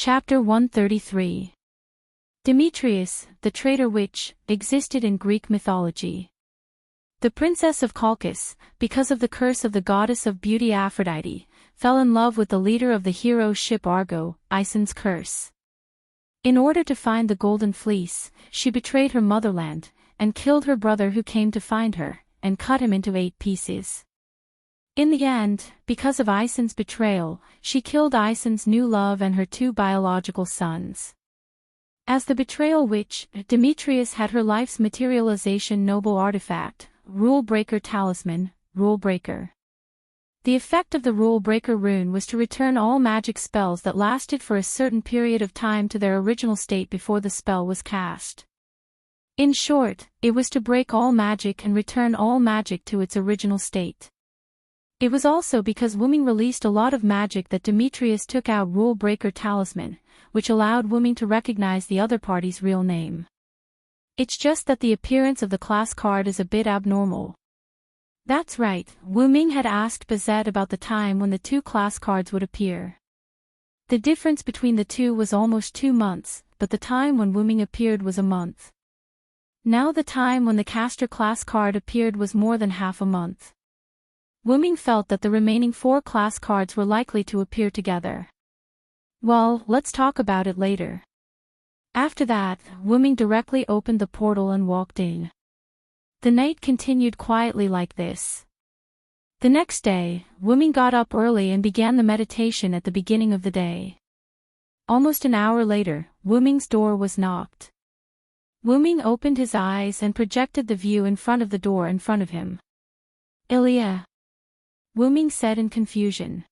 Chapter 133. Demetrius, the traitor witch, existed in Greek mythology. The princess of Colchis, because of the curse of the goddess of beauty Aphrodite, fell in love with the leader of the hero ship Argo, Aeson's curse. In order to find the golden fleece, she betrayed her motherland, and killed her brother who came to find her, and cut him into 8 pieces. In the end, because of Aeson's betrayal, she killed Aeson's new love and her 2 biological sons. As the betrayal witch, Demetrius had her life's materialization noble artifact, Rule Breaker Talisman, Rule Breaker. The effect of the Rule Breaker rune was to return all magic spells that lasted for a certain period of time to their original state before the spell was cast. In short, it was to break all magic and return all magic to its original state. It was also because Wuming released a lot of magic that Demetrius took out Rule Breaker Talisman, which allowed Wuming to recognize the other party's real name. It's just that the appearance of the class card is a bit abnormal. That's right, Wuming had asked Bazette about the time when the 2 class cards would appear. The difference between the 2 was almost 2 months, but the time when Wuming appeared was a month. Now the time when the caster class card appeared was more than half a month. Wuming felt that the remaining 4 class cards were likely to appear together. Well, let's talk about it later. After that, Wuming directly opened the portal and walked in. The night continued quietly like this. The next day, Wuming got up early and began the meditation at the beginning of the day. Almost an hour later, Wuming's door was knocked. Wuming opened his eyes and projected the view in front of the door in front of him. Ilya, Wuming said in confusion.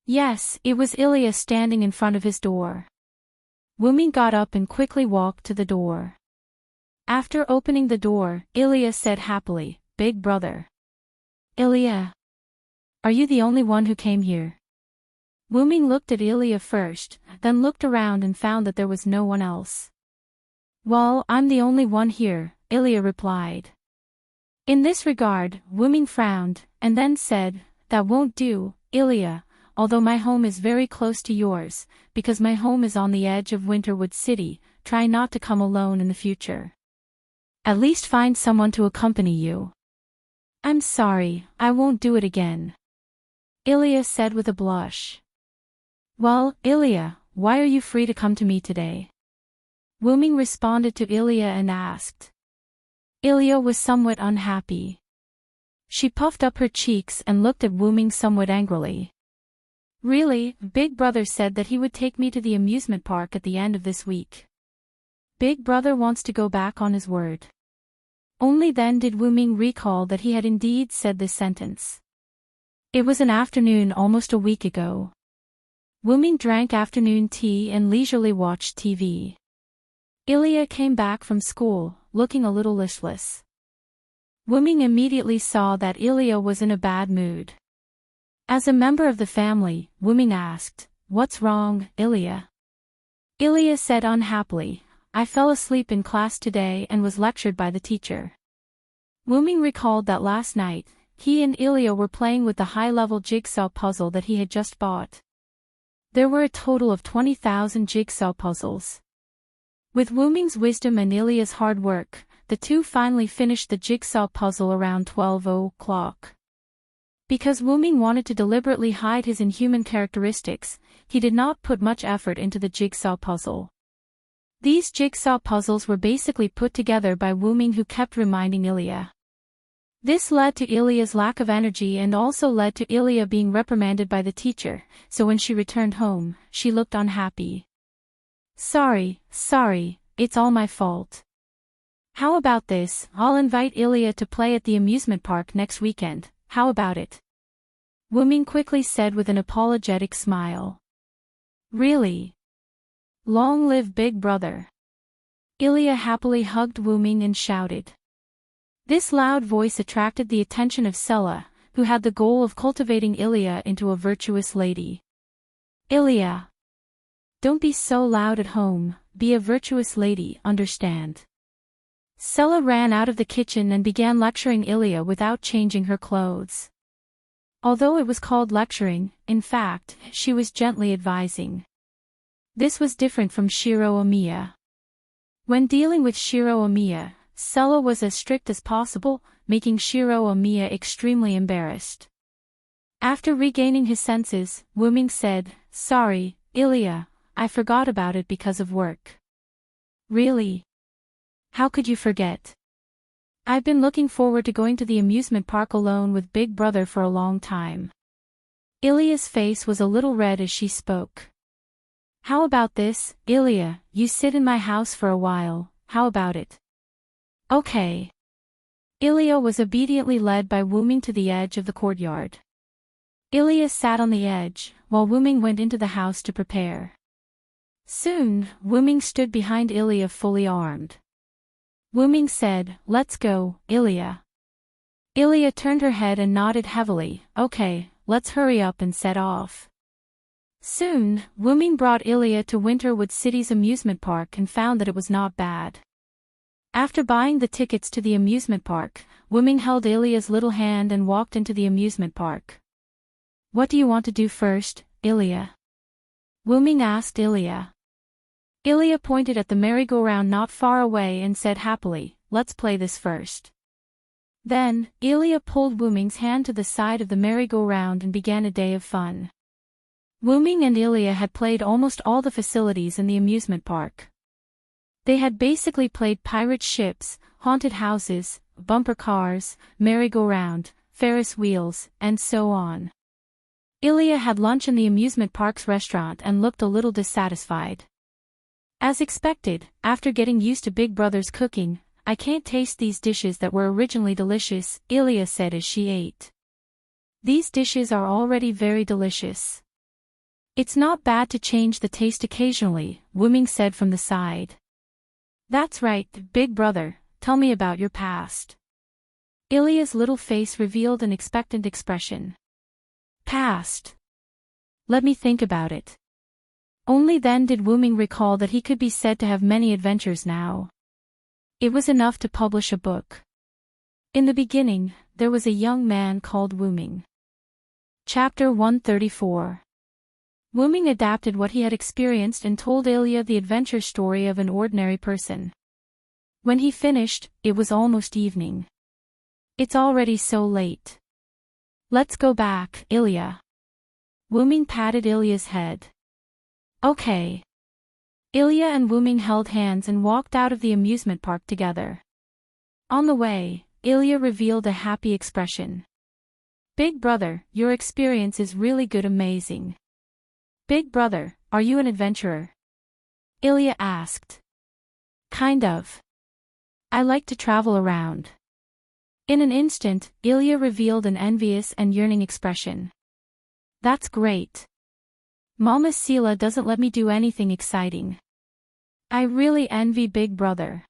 Yes, it was Ilya standing in front of his door. Wuming got up and quickly walked to the door. After opening the door, Ilya said happily, "Big brother." Ilya, are you the only one who came here? Wuming looked at Ilya first, then looked around and found that there was no one else. Well, I'm the only one here, Ilya replied. In this regard, Wuming frowned, and then said, "That won't do, Ilya, although my home is very close to yours, because my home is on the edge of Winterwood City, try not to come alone in the future. At least find someone to accompany you." "I'm sorry, I won't do it again," Ilya said with a blush. "Well, Ilya, why are you free to come to me today?" Wuming responded to Ilya and asked. Ilya was somewhat unhappy. She puffed up her cheeks and looked at Wuming somewhat angrily. "Really, Big Brother said that he would take me to the amusement park at the end of this week. Big Brother wants to go back on his word." Only then did Wuming recall that he had indeed said this sentence. It was an afternoon almost a week ago. Wuming drank afternoon tea and leisurely watched TV. Ilya came back from school, looking a little listless. Wuming immediately saw that Ilya was in a bad mood. As a member of the family, Wuming asked, "What's wrong, Ilya?" Ilya said unhappily, "I fell asleep in class today and was lectured by the teacher." Wuming recalled that last night, he and Ilya were playing with the high-level jigsaw puzzle that he had just bought. There were a total of 20,000 jigsaw puzzles. With Wuming's wisdom and Ilya's hard work, the 2 finally finished the jigsaw puzzle around 12 o'clock. Because Wuming wanted to deliberately hide his inhuman characteristics, he did not put much effort into the jigsaw puzzle. These jigsaw puzzles were basically put together by Wuming, who kept reminding Ilya. This led to Ilya's lack of energy and also led to Ilya being reprimanded by the teacher, so when she returned home, she looked unhappy. Sorry, it's all my fault. How about this, I'll invite Ilya to play at the amusement park next weekend, how about it?" Wuming quickly said with an apologetic smile. "Really? Long live Big Brother." Ilya happily hugged Wuming and shouted. This loud voice attracted the attention of Sela, who had the goal of cultivating Ilya into a virtuous lady. "Ilya, don't be so loud at home, be a virtuous lady, understand?" Sela ran out of the kitchen and began lecturing Ilya without changing her clothes. Although it was called lecturing, in fact, she was gently advising. This was different from Shiro Omiya. When dealing with Shiro Omiya, Sella was as strict as possible, making Shiro Omiya extremely embarrassed. After regaining his senses, Wuming said, "Sorry, Ilya, I forgot about it because of work." "Really? How could you forget? I've been looking forward to going to the amusement park alone with Big Brother for a long time." Ilya's face was a little red as she spoke. "How about this, Ilya, you sit in my house for a while, how about it?" "Okay." Ilya was obediently led by Wuming to the edge of the courtyard. Ilya sat on the edge, while Wuming went into the house to prepare. Soon, Wuming stood behind Ilya fully armed. Wuming said, "Let's go, Ilya." Ilya turned her head and nodded heavily. "Okay, let's hurry up and set off." Soon, Wuming brought Ilya to Winterwood City's amusement park and found that it was not bad. After buying the tickets to the amusement park, Wuming held Ilya's little hand and walked into the amusement park. "What do you want to do first, Ilya?" Wuming asked Ilya. Ilya pointed at the merry-go-round not far away and said happily, "Let's play this first." Then, Ilya pulled Wuming's hand to the side of the merry-go-round and began a day of fun. Wuming and Ilya had played almost all the facilities in the amusement park. They had basically played pirate ships, haunted houses, bumper cars, merry-go-round, Ferris wheels, and so on. Ilya had lunch in the amusement park's restaurant and looked a little dissatisfied. As expected, after getting used to Big Brother's cooking, "I can't taste these dishes that were originally delicious," Ilya said as she ate. "These dishes are already very delicious. It's not bad to change the taste occasionally," Wuming said from the side. "That's right, Big Brother, tell me about your past." Ilya's little face revealed an expectant expression. "Past? Let me think about it." Only then did Wuming recall that he could be said to have many adventures now. It was enough to publish a book. In the beginning, there was a young man called Wuming. Chapter 134. Wuming adapted what he had experienced and told Ilya the adventure story of an ordinary person. When he finished, it was almost evening. "It's already so late. Let's go back, Ilya." Wuming patted Ilya's head. "Okay." Ilya and Wuming held hands and walked out of the amusement park together. On the way, Ilya revealed a happy expression. "Big Brother, your experience is really good, amazing." "Big Brother, are you an adventurer?" Ilya asked. "Kind of. I like to travel around." In an instant, Ilya revealed an envious and yearning expression. "That's great. Mama Sila doesn't let me do anything exciting. I really envy Big Brother."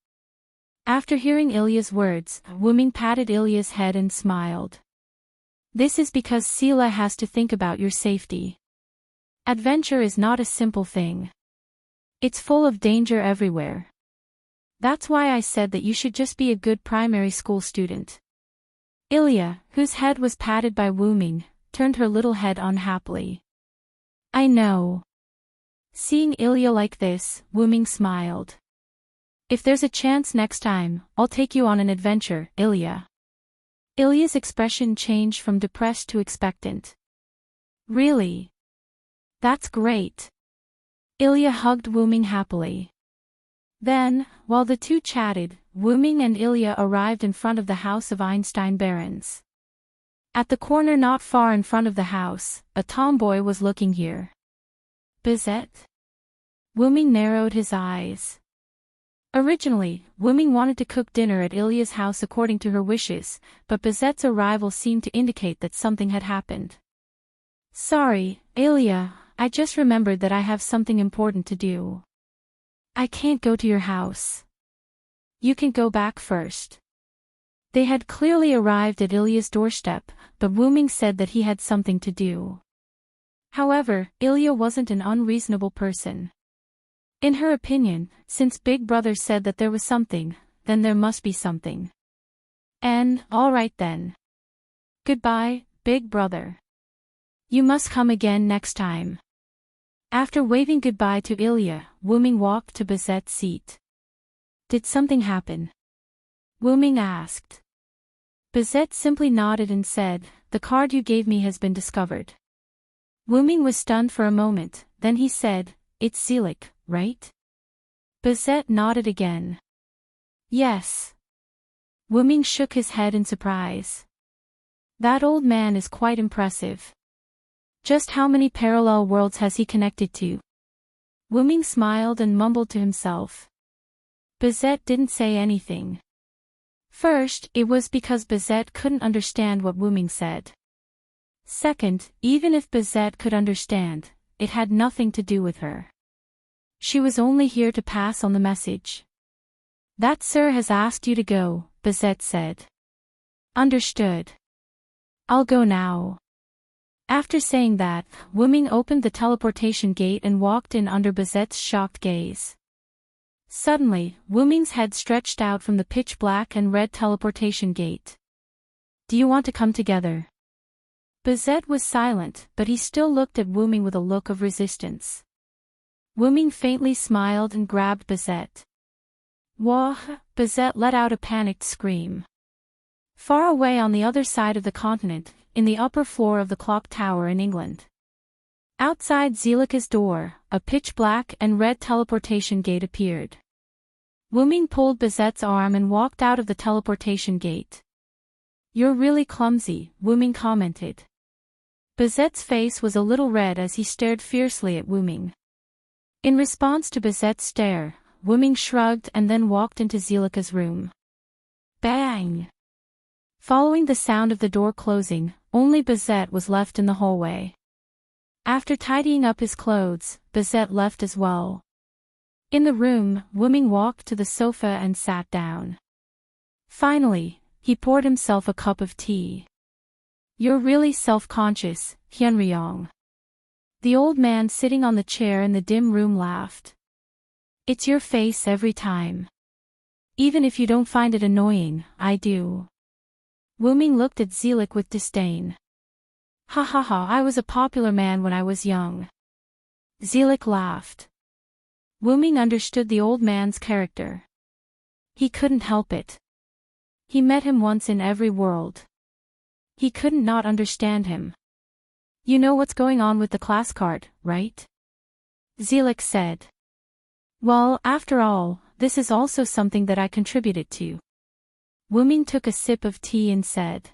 After hearing Ilya's words, Wuming patted Ilya's head and smiled. "This is because Sila has to think about your safety. Adventure is not a simple thing. It's full of danger everywhere. That's why I said that you should just be a good primary school student." Ilya, whose head was patted by Wuming, turned her little head unhappily. "I know." Seeing Ilya like this, Wuming smiled. "If there's a chance next time, I'll take you on an adventure, Ilya." Ilya's expression changed from depressed to expectant. "Really? That's great." Ilya hugged Wuming happily. Then, while the two chatted, Wuming and Ilya arrived in front of the house of Einstein Barons. At the corner not far in front of the house, a tomboy was looking here. "Bizet?" Wuming narrowed his eyes. Originally, Wuming wanted to cook dinner at Ilya's house according to her wishes, but Bizet's arrival seemed to indicate that something had happened. "Sorry, Ilya, I just remembered that I have something important to do. I can't go to your house. You can go back first." They had clearly arrived at Ilya's doorstep, but Wuming said that he had something to do. However, Ilya wasn't an unreasonable person. In her opinion, since Big Brother said that there was something, then there must be something. And, all right then. Goodbye, Big Brother. You must come again next time. After waving goodbye to Ilya, Wuming walked to Bizet's seat. Did something happen? Wuming asked. Bizet simply nodded and said, the card you gave me has been discovered. Wuming was stunned for a moment, then he said, it's Zelik, right? Bizet nodded again. Yes. Wuming shook his head in surprise. That old man is quite impressive. Just how many parallel worlds has he connected to? Wuming smiled and mumbled to himself. Bizet didn't say anything. First, it was because Bizet couldn't understand what Wuming said. Second, even if Bizet could understand, it had nothing to do with her. She was only here to pass on the message. That sir has asked you to go, Bizet said. Understood. I'll go now. After saying that, Wuming opened the teleportation gate and walked in under Bizet's shocked gaze. Suddenly, Wuming's head stretched out from the pitch-black and red teleportation gate. Do you want to come together? Bizet was silent, but he still looked at Wuming with a look of resistance. Wuming faintly smiled and grabbed Bizet. Wah! Bizet let out a panicked scream. Far away on the other side of the continent, in the upper floor of the clock tower in England. Outside Zelika's door, a pitch-black and red teleportation gate appeared. Wuming pulled Bizet's arm and walked out of the teleportation gate. You're really clumsy, Wuming commented. Bizet's face was a little red as he stared fiercely at Wuming. In response to Bizet's stare, Wuming shrugged and then walked into Zelika's room. Bang! Following the sound of the door closing, only Bizet was left in the hallway. After tidying up his clothes, Bizet left as well. In the room, Wuming walked to the sofa and sat down. Finally, he poured himself a cup of tea. You're really self-conscious, Hyunryong. The old man sitting on the chair in the dim room laughed. It's your face every time. Even if you don't find it annoying, I do. Wuming looked at Zelik with disdain. Ha ha ha, I was a popular man when I was young. Zelik laughed. Wuming understood the old man's character. He couldn't help it. He met him once in every world. He couldn't not understand him. You know what's going on with the class card, right? Zelik said. Well, after all, this is also something that I contributed to. Wuming took a sip of tea and said.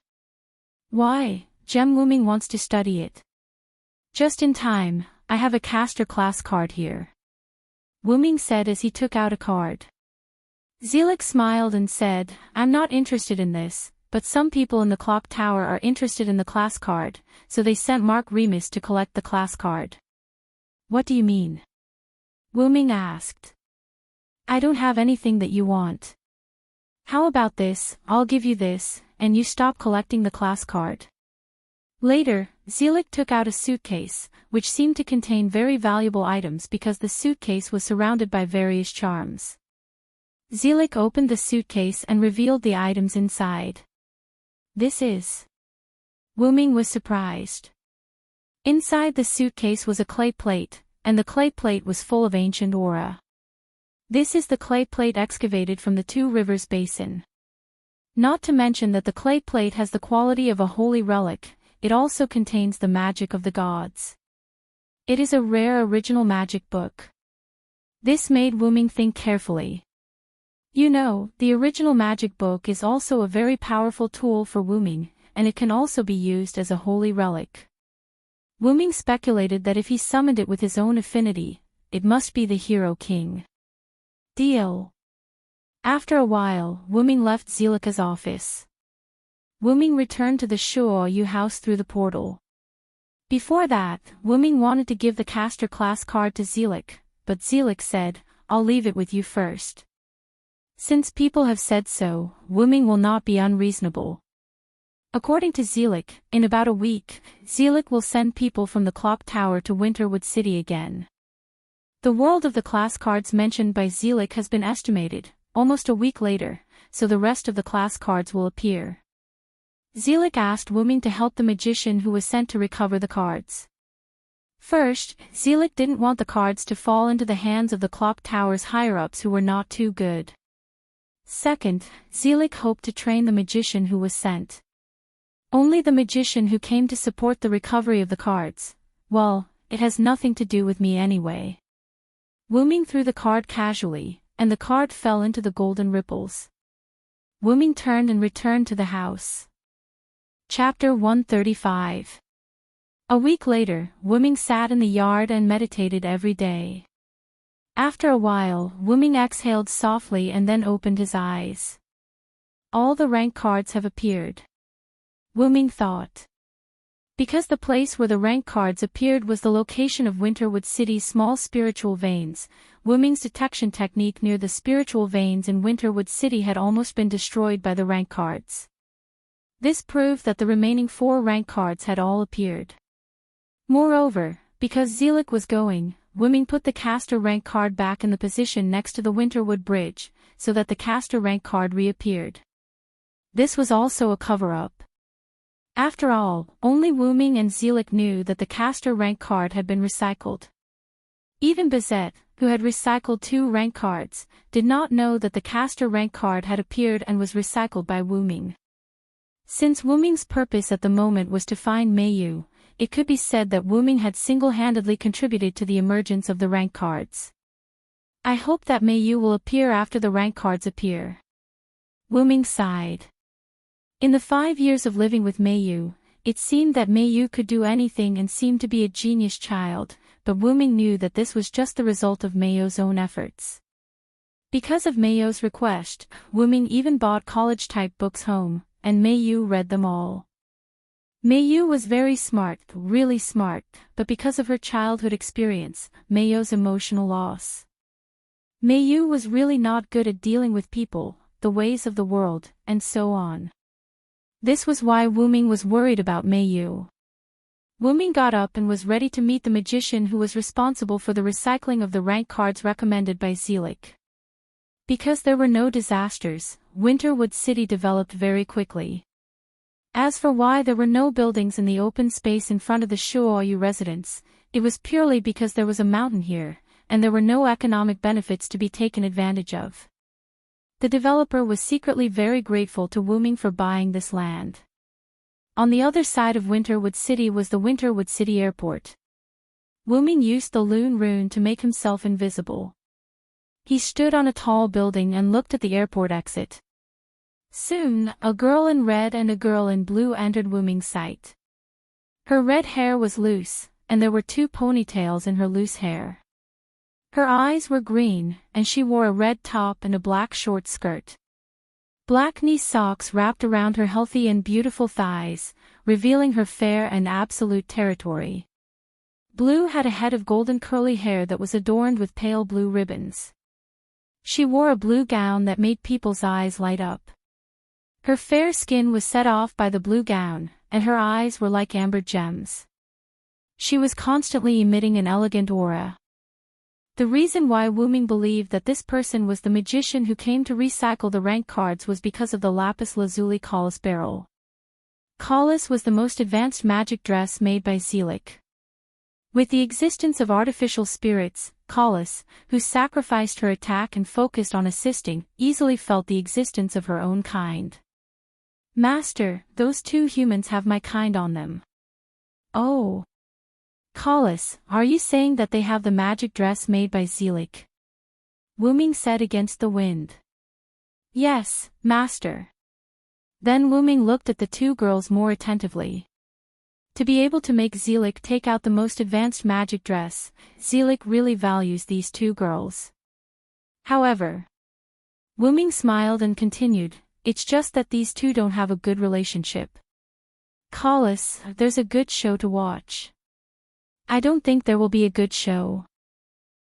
Why? Jem Wuming wants to study it. Just in time, I have a caster class card here. Wuming said as he took out a card. Zelik smiled and said, I'm not interested in this, but some people in the clock tower are interested in the class card, so they sent Mark Remus to collect the class card. What do you mean? Wuming asked. I don't have anything that you want. How about this, I'll give you this, and you stop collecting the class card. Later, Zelik took out a suitcase, which seemed to contain very valuable items because the suitcase was surrounded by various charms. Zelik opened the suitcase and revealed the items inside. This is. Wuming was surprised. Inside the suitcase was a clay plate, and the clay plate was full of ancient aura. This is the clay plate excavated from the Two Rivers Basin. Not to mention that the clay plate has the quality of a holy relic, it also contains the magic of the gods. It is a rare original magic book. This made Wuming think carefully. You know, the original magic book is also a very powerful tool for Wuming, and it can also be used as a holy relic. Wuming speculated that if he summoned it with his own affinity, it must be the Hero King. Deal. After a while, Wuming left Zelika's office. Wuming returned to the Shuoyu house through the portal. Before that, Wuming wanted to give the caster class card to Zelik, but Zelik said, I'll leave it with you first. Since people have said so, Wuming will not be unreasonable. According to Zelik, in about a week, Zelik will send people from the clock tower to Winterwood City again. The world of the class cards mentioned by Zelik has been estimated, almost a week later, so the rest of the class cards will appear. Zelik asked Wuming to help the magician who was sent to recover the cards. First, Zelik didn't want the cards to fall into the hands of the clock tower's higher-ups who were not too good. Second, Zelik hoped to train the magician who was sent. Only the magician who came to support the recovery of the cards. Well, it has nothing to do with me anyway. Wuming threw the card casually, and the card fell into the golden ripples. Wuming turned and returned to the house. Chapter 135. A week later, Wuming sat in the yard and meditated every day. After a while, Wuming exhaled softly and then opened his eyes. All the rank cards have appeared. Wuming thought. Because the place where the rank cards appeared was the location of Winterwood City's small spiritual veins, Wuming's detection technique near the spiritual veins in Winterwood City had almost been destroyed by the rank cards. This proved that the remaining 4 rank cards had all appeared. Moreover, because Zelik was going, Wuming put the caster rank card back in the position next to the Winterwood Bridge, so that the caster rank card reappeared. This was also a cover-up. After all, only Wuming and Zelik knew that the caster rank card had been recycled. Even Bizet, who had recycled 2 rank cards, did not know that the caster rank card had appeared and was recycled by Wuming. Since Wuming's purpose at the moment was to find Meiyu, it could be said that Wuming had single-handedly contributed to the emergence of the rank cards. I hope that Meiyu will appear after the rank cards appear. Wuming sighed. In the 5 years of living with Meiyu, it seemed that Meiyu could do anything and seemed to be a genius child, but Wuming knew that this was just the result of Meiyu's own efforts. Because of Meiyu's request, Wuming even bought college-type books home, and Meiyu read them all. Meiyu was very smart, really smart, but because of her childhood experience, Meiyu's emotional loss. Meiyu was really not good at dealing with people, the ways of the world, and so on. This was why Wuming was worried about Meiyu. Wuming got up and was ready to meet the magician who was responsible for the recycling of the rank cards recommended by Zelik. Because there were no disasters, Winterwood City developed very quickly. As for why there were no buildings in the open space in front of the Shuoyu residence, it was purely because there was a mountain here, and there were no economic benefits to be taken advantage of. The developer was secretly very grateful to Wuming for buying this land. On the other side of Winterwood City was the Winterwood City Airport. Wuming used the Loon Rune to make himself invisible. He stood on a tall building and looked at the airport exit. Soon, a girl in red and a girl in blue entered Wuming's sight. Her red hair was loose, and there were 2 ponytails in her loose hair. Her eyes were green, and she wore a red top and a black short skirt. Black knee socks wrapped around her healthy and beautiful thighs, revealing her fair and absolute territory. Blue had a head of golden curly hair that was adorned with pale blue ribbons. She wore a blue gown that made people's eyes light up. Her fair skin was set off by the blue gown, and her eyes were like amber gems. She was constantly emitting an elegant aura. The reason why Wuming believed that this person was the magician who came to recycle the rank cards was because of the lapis lazuli Kalis barrel. Kalis was the most advanced magic dress made by Zelik. With the existence of artificial spirits, Kalis, who sacrificed her attack and focused on assisting, easily felt the existence of her own kind. Master, those 2 humans have my kind on them. Oh. Kalis, are you saying that they have the magic dress made by Zelik? Wuming said against the wind. Yes, master. Then Wuming looked at the 2 girls more attentively. To be able to make Zelik take out the most advanced magic dress, Zelik really values these 2 girls. However, Wuming smiled and continued, it's just that these 2 don't have a good relationship. Kalis, there's a good show to watch. I don't think there will be a good show.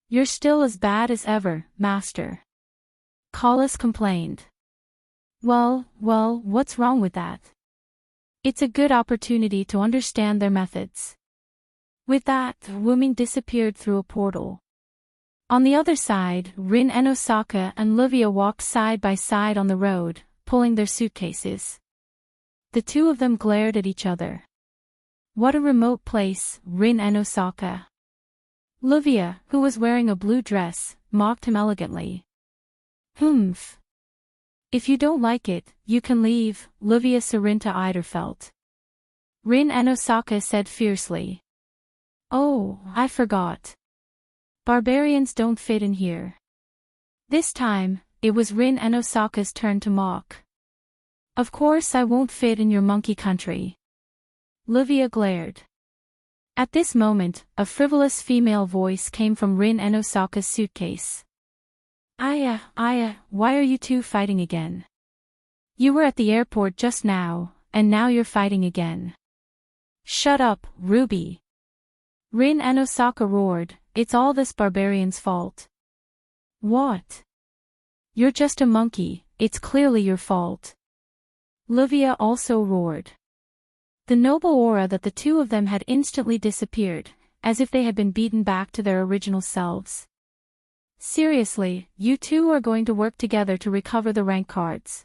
You're still as bad as ever, master. Kalis complained. Well, what's wrong with that? It's a good opportunity to understand their methods. With that, Wuming disappeared through a portal. On the other side, Rin and Osaka and Livia walked side by side on the road, pulling their suitcases. The 2 of them glared at each other. What a remote place, Rin and Osaka. Livia, who was wearing a blue dress, mocked him elegantly. Humph. If you don't like it, you can leave, Livia Sarinta Eiderfelt. Rin and Osaka said fiercely. Oh, I forgot. Barbarians don't fit in here. This time, it was Rin and Osaka's turn to mock. Of course I won't fit in your monkey country. Livia glared. At this moment, a frivolous female voice came from Rin and Osaka's suitcase. Aya, why are you two fighting again? You were at the airport just now, and now you're fighting again. Shut up, Ruby. Rin and Osaka roared, it's all this barbarian's fault. What? You're just a monkey, it's clearly your fault. Livia also roared. The noble aura that the two of them had instantly disappeared, as if they had been beaten back to their original selves. Seriously, you two are going to work together to recover the rank cards.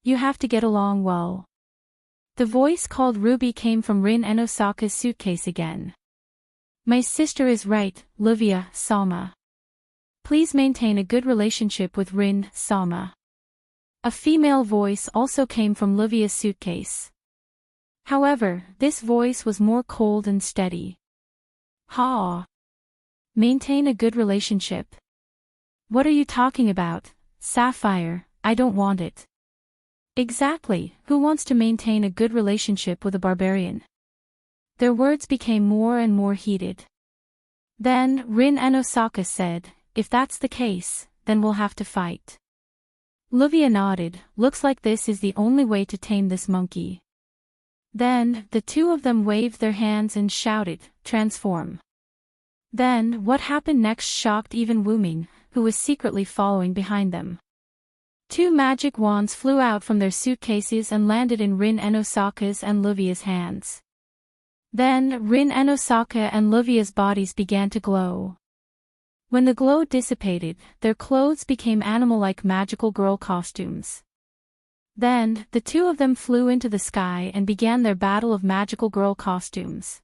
You have to get along well. The voice called Ruby came from Rin and Osaka's suitcase again. My sister is right, Livia, Sama. Please maintain a good relationship with Rin, Sama. A female voice also came from Livia's suitcase. However, this voice was more cold and steady. Ha! Maintain a good relationship. What are you talking about, Sapphire? I don't want it. Exactly, who wants to maintain a good relationship with a barbarian? Their words became more and more heated. Then, Rin and Osaka said, if that's the case, then we'll have to fight. Livia nodded, looks like this is the only way to tame this monkey. Then, the two of them waved their hands and shouted, transform. Then, what happened next shocked even Wuming, who was secretly following behind them. Two magic wands flew out from their suitcases and landed in Rin and Osaka's and Livia's hands. Then, Rin and Osaka and Livia's bodies began to glow. When the glow dissipated, their clothes became animal-like magical girl costumes. Then, the two of them flew into the sky and began their battle of magical girl costumes.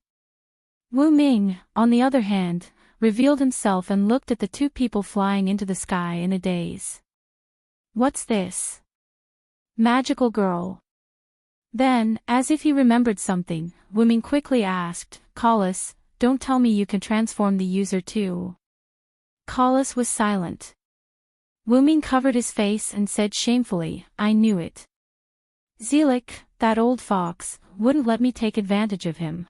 Wu Ming, on the other hand, revealed himself and looked at the two people flying into the sky in a daze. What's this? Magical girl. Then, as if he remembered something, Wu Ming quickly asked, Collis, don't tell me you can transform the user too. Collis was silent. Wu Ming covered his face and said shamefully, I knew it. Zelik, that old fox, wouldn't let me take advantage of him.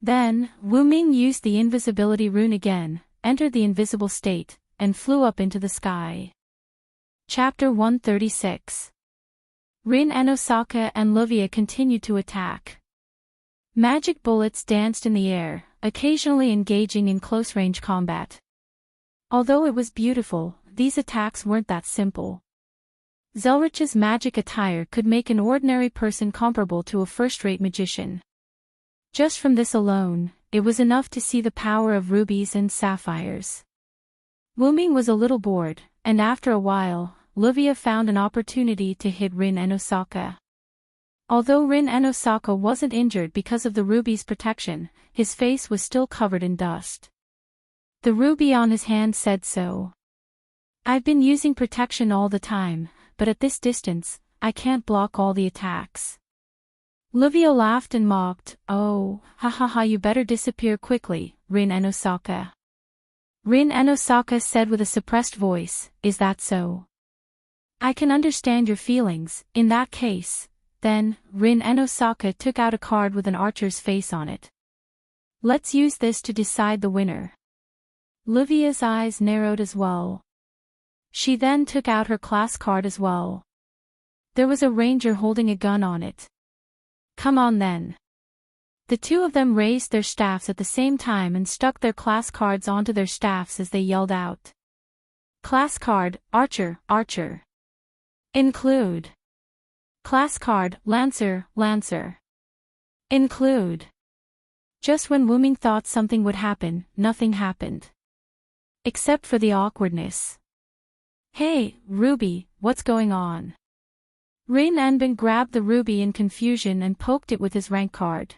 Then, Wu Ming used the invisibility rune again, entered the invisible state, and flew up into the sky. Chapter 136. Rin and Osaka and Livia continued to attack. Magic bullets danced in the air, occasionally engaging in close-range combat. Although it was beautiful, these attacks weren't that simple. Zelrich's magic attire could make an ordinary person comparable to a first-rate magician. Just from this alone, it was enough to see the power of rubies and sapphires. Wu Ming was a little bored, and after a while, Livia found an opportunity to hit Rin and Osaka. Although Rin and Osaka wasn't injured because of the ruby's protection, his face was still covered in dust. The ruby on his hand said so. I've been using protection all the time, but at this distance, I can't block all the attacks. Livia laughed and mocked, oh, ha, you better disappear quickly, Rin and Osaka. Rin and Osaka said with a suppressed voice, is that so? I can understand your feelings, in that case. Then, Rin and Osaka took out a card with an archer's face on it. Let's use this to decide the winner. Livia's eyes narrowed as well. She then took out her class card as well. There was a ranger holding a gun on it. Come on then. The two of them raised their staffs at the same time and stuck their class cards onto their staffs as they yelled out. Class card, Archer, Archer. Include. Class card, Lancer, Lancer. Include. Just when Wu Ming thought something would happen, nothing happened. Except for the awkwardness. Hey, Ruby, what's going on? Rin Anbin grabbed the ruby in confusion and poked it with his rank card.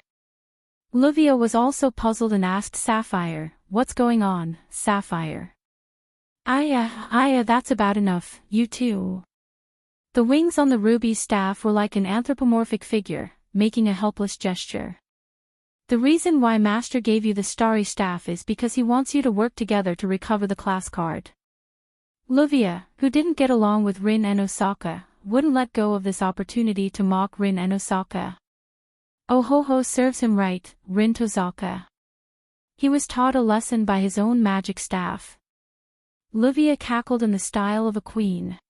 Livia was also puzzled and asked Sapphire, "What's going on, Sapphire?" Aya, that's about enough, you too." The wings on the ruby's staff were like an anthropomorphic figure, making a helpless gesture. "The reason why Master gave you the starry staff is because he wants you to work together to recover the class card." Livia, who didn't get along with Rin and Osaka, wouldn't let go of this opportunity to mock Rin and Osaka. Oh ho serves him right, Rin Tozaka. He was taught a lesson by his own magic staff. Livia cackled in the style of a queen.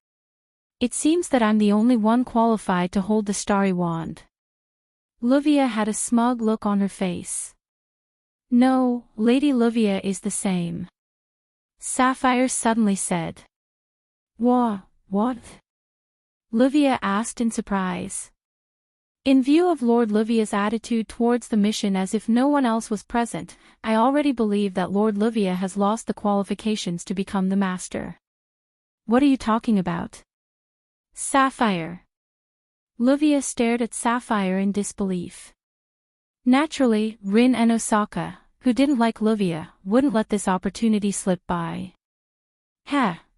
"It seems that I'm the only one qualified to hold the starry wand." Livia had a smug look on her face. "No, Lady Livia is the same," Sapphire suddenly said. What? Livia asked in surprise. "In view of Lord Livia's attitude towards the mission as if no one else was present, I already believe that Lord Livia has lost the qualifications to become the master." "What are you talking about?" "Sapphire." Livia stared at Sapphire in disbelief. Naturally, Rin and Osaka, who didn't like Livia, wouldn't let this opportunity slip by.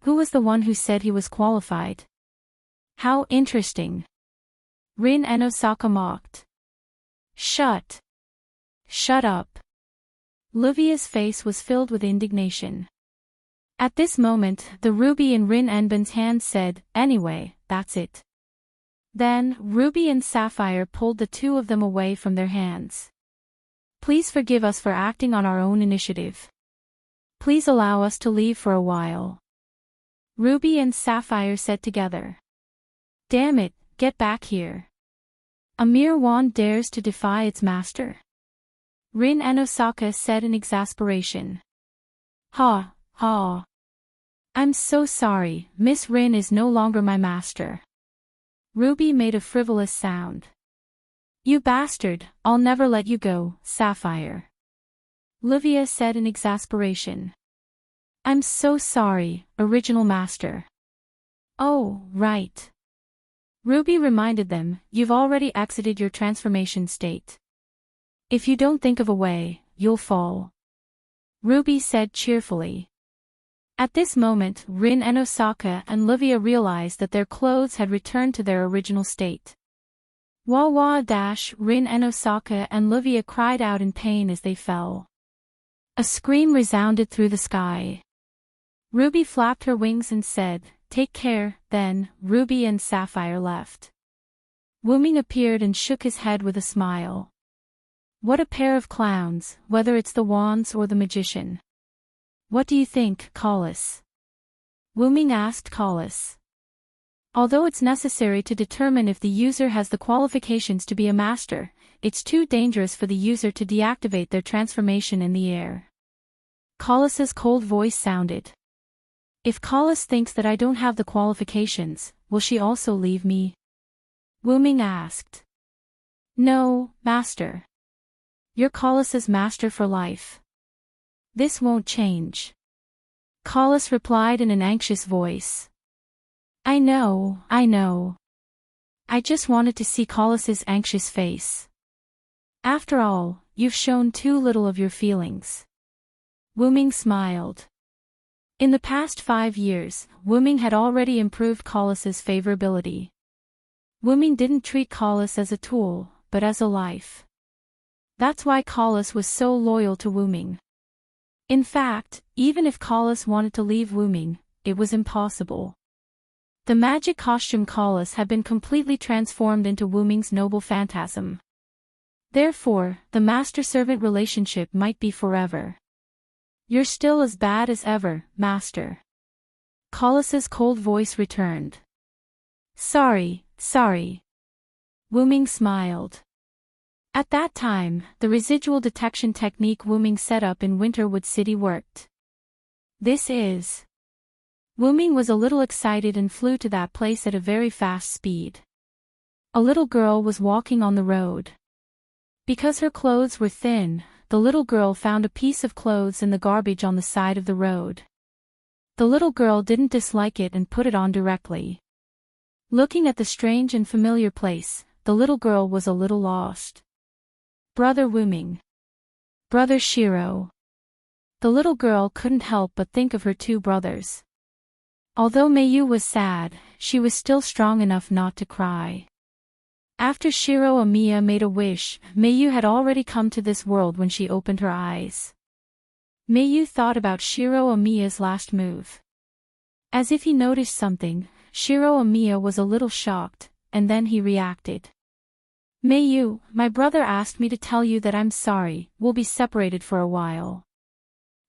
Who was the one who said he was qualified? How interesting. Rin and Osaka mocked. Shut up. Livia's face was filled with indignation. At this moment, the ruby in Rin Enben's hand said, "Anyway, that's it." Then, Ruby and Sapphire pulled the two of them away from their hands. "Please forgive us for acting on our own initiative. Please allow us to leave for a while," Ruby and Sapphire said together. "Damn it, get back here. A mere wand dares to defy its master?" Rin and Osaka said in exasperation. Ha. I'm so sorry, Miss Rin is no longer my master." Ruby made a frivolous sound. "You bastard, I'll never let you go, Sapphire," Livia said in exasperation. "I'm so sorry, original master." "Oh, right." Ruby reminded them, "You've already exited your transformation state. If you don't think of a way, you'll fall," Ruby said cheerfully. At this moment, Rin and Osaka and Livia realized that their clothes had returned to their original state. Rin and Osaka and Livia cried out in pain as they fell. A scream resounded through the sky. Ruby flapped her wings and said, "Take care." Then, Ruby and Sapphire left. Wuming appeared and shook his head with a smile. "What a pair of clowns, whether it's the wands or the magician." "What do you think, Collis?" Wuming asked Collis. "Although it's necessary to determine if the user has the qualifications to be a master, it's too dangerous for the user to deactivate their transformation in the air." Collis's cold voice sounded. "If Collis thinks that I don't have the qualifications, will she also leave me?" Wuming asked. "No, master. You're Collis's master for life. This won't change." Collis replied in an anxious voice. I know. I just wanted to see Collis's anxious face. After all, you've shown too little of your feelings." Wuming smiled. In the past 5 years, Wuming had already improved Collis's favorability. Wuming didn't treat Collis as a tool, but as a life. That's why Collis was so loyal to Wuming. In fact, even if Collis wanted to leave Wuming, it was impossible. The magic costume Collis had been completely transformed into Wuming's noble phantasm. Therefore, the master-servant relationship might be forever. "You're still as bad as ever, master." Collis's cold voice returned. Sorry. Wuming smiled. At that time, the residual detection technique Wuming set up in Winterwood City worked. Wuming was a little excited and flew to that place at a very fast speed. A little girl was walking on the road. Because her clothes were thin, the little girl found a piece of clothes in the garbage on the side of the road. The little girl didn't dislike it and put it on directly. Looking at the strange and familiar place, the little girl was a little lost. "Brother Wuming," Brother Shiro. The little girl couldn't help but think of her two brothers. Although Mayu was sad, she was still strong enough not to cry. After Shiro Amiya made a wish, Mayu had already come to this world when she opened her eyes. Mayu thought about Shiro Amiya's last move. As if he noticed something, Shiro Amiya was a little shocked, and then he reacted. Mayu, my brother asked me to tell you that I'm sorry, we'll be separated for a while.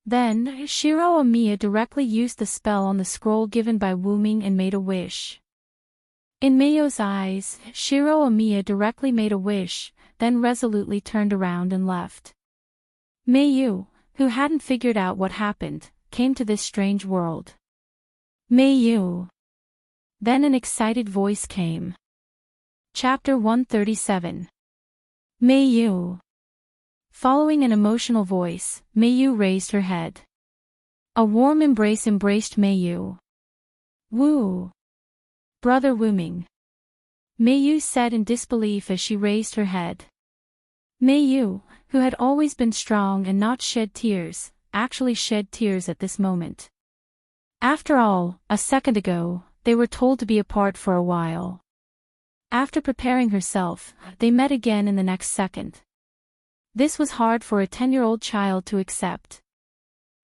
Then, Shiro Amiya directly used the spell on the scroll given by Wuming and made a wish. In Mayu's eyes, Shiro Amiya directly made a wish, then resolutely turned around and left. Mayu, who hadn't figured out what happened, came to this strange world. Mayu. Then an excited voice came. Chapter 137. Mayu. Following an emotional voice, Mayu raised her head. A warm embrace embraced Mayu. Woo! Brother Wuming. Mayu said in disbelief as she raised her head. Mayu, who had always been strong and not shed tears, actually shed tears at this moment. After all, a second ago, they were told to be apart for a while. After preparing herself, they met again in the next second. This was hard for a 10-year-old child to accept.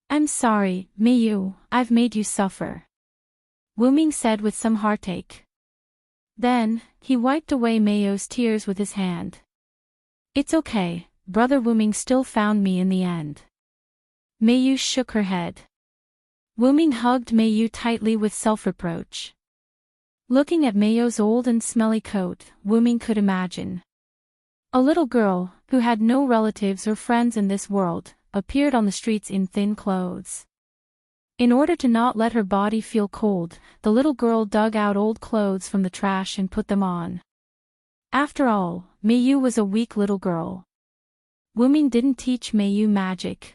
I'm sorry, Mayu, I've made you suffer. Wuming said with some heartache. Then, he wiped away Mayu's tears with his hand. It's okay, Brother Wuming still found me in the end. Mayu shook her head. Wuming hugged Mayu tightly with self-reproach. Looking at Mayu's old and smelly coat, Wuming could imagine. A little girl, who had no relatives or friends in this world, appeared on the streets in thin clothes. In order to not let her body feel cold, the little girl dug out old clothes from the trash and put them on. After all, Mayu was a weak little girl. Wuming didn't teach Mayu magic.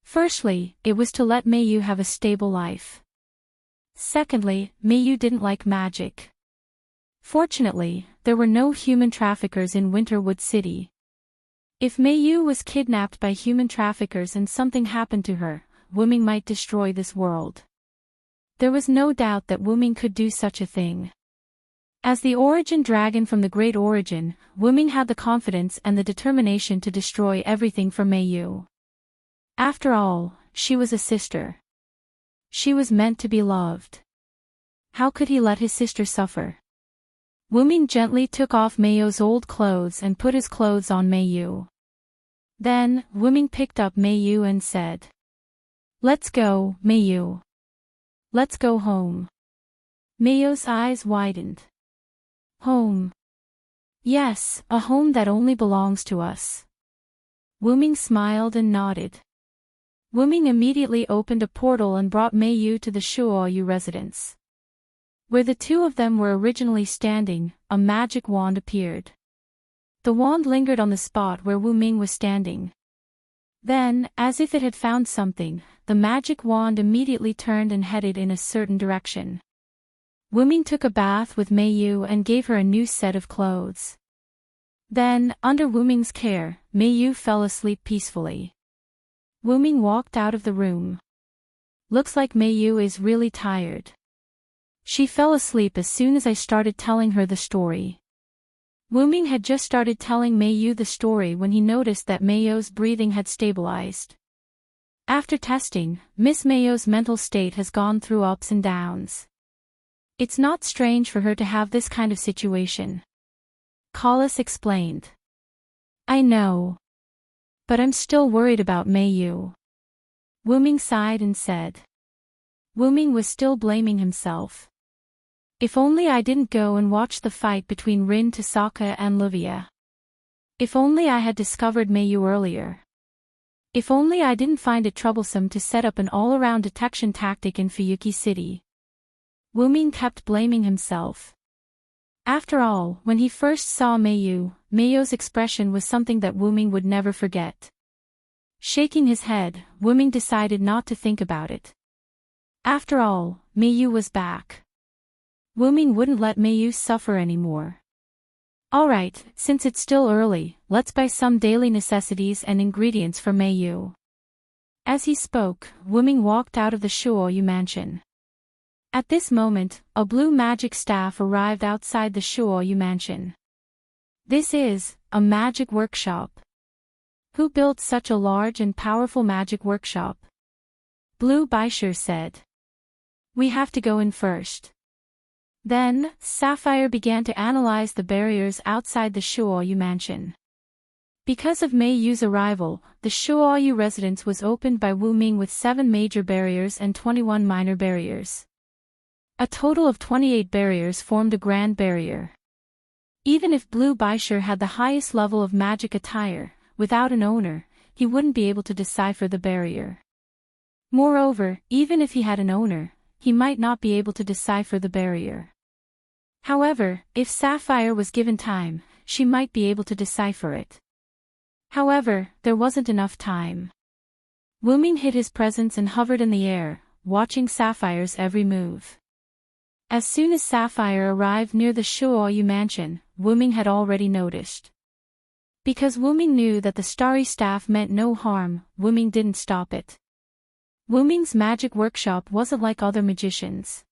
Firstly, it was to let Mayu have a stable life. Secondly, Mayu didn't like magic. Fortunately, there were no human traffickers in Winterwood City. If Mayu was kidnapped by human traffickers and something happened to her, Wuming might destroy this world. There was no doubt that Wuming could do such a thing. As the origin dragon from the Great Origin, Wuming had the confidence and the determination to destroy everything for Mayu. After all, she was a sister. She was meant to be loved. How could he let his sister suffer? Wuming gently took off Mayu's old clothes and put his clothes on Mayu. Then, Wuming picked up Mayu and said, Let's go, Mayu. Let's go home. Mayu's eyes widened. Home. Yes, a home that only belongs to us. Wuming smiled and nodded. Wuming immediately opened a portal and brought Mayu to the Shuoyu residence. Where the two of them were originally standing, a magic wand appeared. The wand lingered on the spot where Wuming was standing. Then, as if it had found something, the magic wand immediately turned and headed in a certain direction. Wuming took a bath with Mayu and gave her a new set of clothes. Then, under Wuming's care, Mayu fell asleep peacefully. Wuming walked out of the room. Looks like Mayu is really tired. She fell asleep as soon as I started telling her the story. Wuming had just started telling Mayu the story when he noticed that Mayu's breathing had stabilized. After testing, Miss Mayu's mental state has gone through ups and downs. It's not strange for her to have this kind of situation. Collis explained. I know. But I'm still worried about Mayu. Wuming sighed and said. Wuming was still blaming himself. If only I didn't go and watch the fight between Rin Tasaka and Livia. If only I had discovered Mayu earlier. If only I didn't find it troublesome to set up an all-around detection tactic in Fuyuki City. Wuming kept blaming himself. After all, when he first saw Mayu, Mayu's expression was something that Wuming would never forget. Shaking his head, Wuming decided not to think about it. After all, Mayu was back. Wuming wouldn't let Mayu suffer anymore. Alright, since it's still early, let's buy some daily necessities and ingredients for Meiyu. As he spoke, Wu-Ming walked out of the Shuoyu mansion. At this moment, a blue magic staff arrived outside the Shuoyu mansion. This is a magic workshop. Who built such a large and powerful magic workshop? Blue Baishu said. We have to go in first. Then, Sapphire began to analyze the barriers outside the Shuoyu mansion. Because of Meiyu's arrival, the Shuoyu residence was opened by Wu-Ming with 7 major barriers and 21 minor barriers. A total of 28 barriers formed a grand barrier. Even if Blue Baishu had the highest level of magic attire, without an owner, he wouldn't be able to decipher the barrier. Moreover, even if he had an owner, he might not be able to decipher the barrier. However, if Sapphire was given time, she might be able to decipher it. However, there wasn't enough time. Wu-Ming hid his presence and hovered in the air, watching Sapphire's every move. As soon as Sapphire arrived near the Shuoyu mansion, Wu-Ming had already noticed. Because Wu-Ming knew that the starry staff meant no harm, Wu-Ming didn't stop it. Wu-Ming's magic workshop wasn't like other magicians.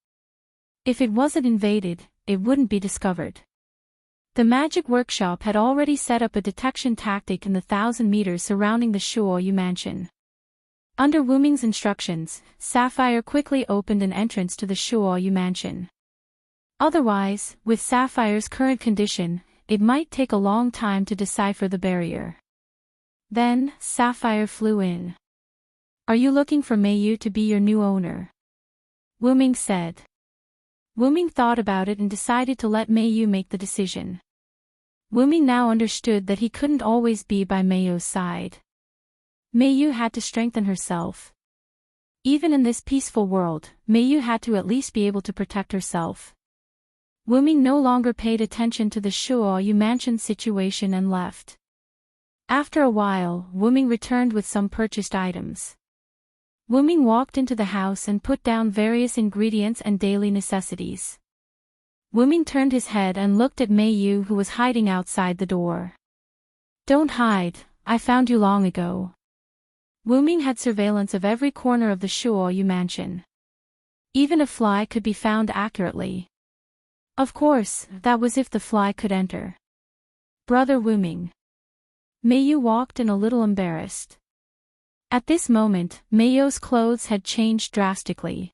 If it wasn't invaded, it wouldn't be discovered. The magic workshop had already set up a detection tactic in the 1,000 meters surrounding the Shuoyu mansion. Under Wu-Ming's instructions, Sapphire quickly opened an entrance to the Shuoyu mansion. Otherwise, with Sapphire's current condition, it might take a long time to decipher the barrier. Then, Sapphire flew in. Are you looking for Meiyu to be your new owner? Wu-Ming said. Wu-Ming thought about it and decided to let Meiyu make the decision. Wu-Ming now understood that he couldn't always be by Meiyu's side. Meiyu had to strengthen herself. Even in this peaceful world, Meiyu had to at least be able to protect herself. Wu-Ming no longer paid attention to the Shuoyu mansion situation and left. After a while, Wu-Ming returned with some purchased items. Wu-Ming walked into the house and put down various ingredients and daily necessities. Wu-Ming turned his head and looked at Meiyu, who was hiding outside the door. Don't hide, I found you long ago. Wu-Ming had surveillance of every corner of the Shuoyu mansion. Even a fly could be found accurately. Of course, that was if the fly could enter. Brother Wu-Ming. Meiyu walked in a little embarrassed. At this moment, Meiyu's clothes had changed drastically.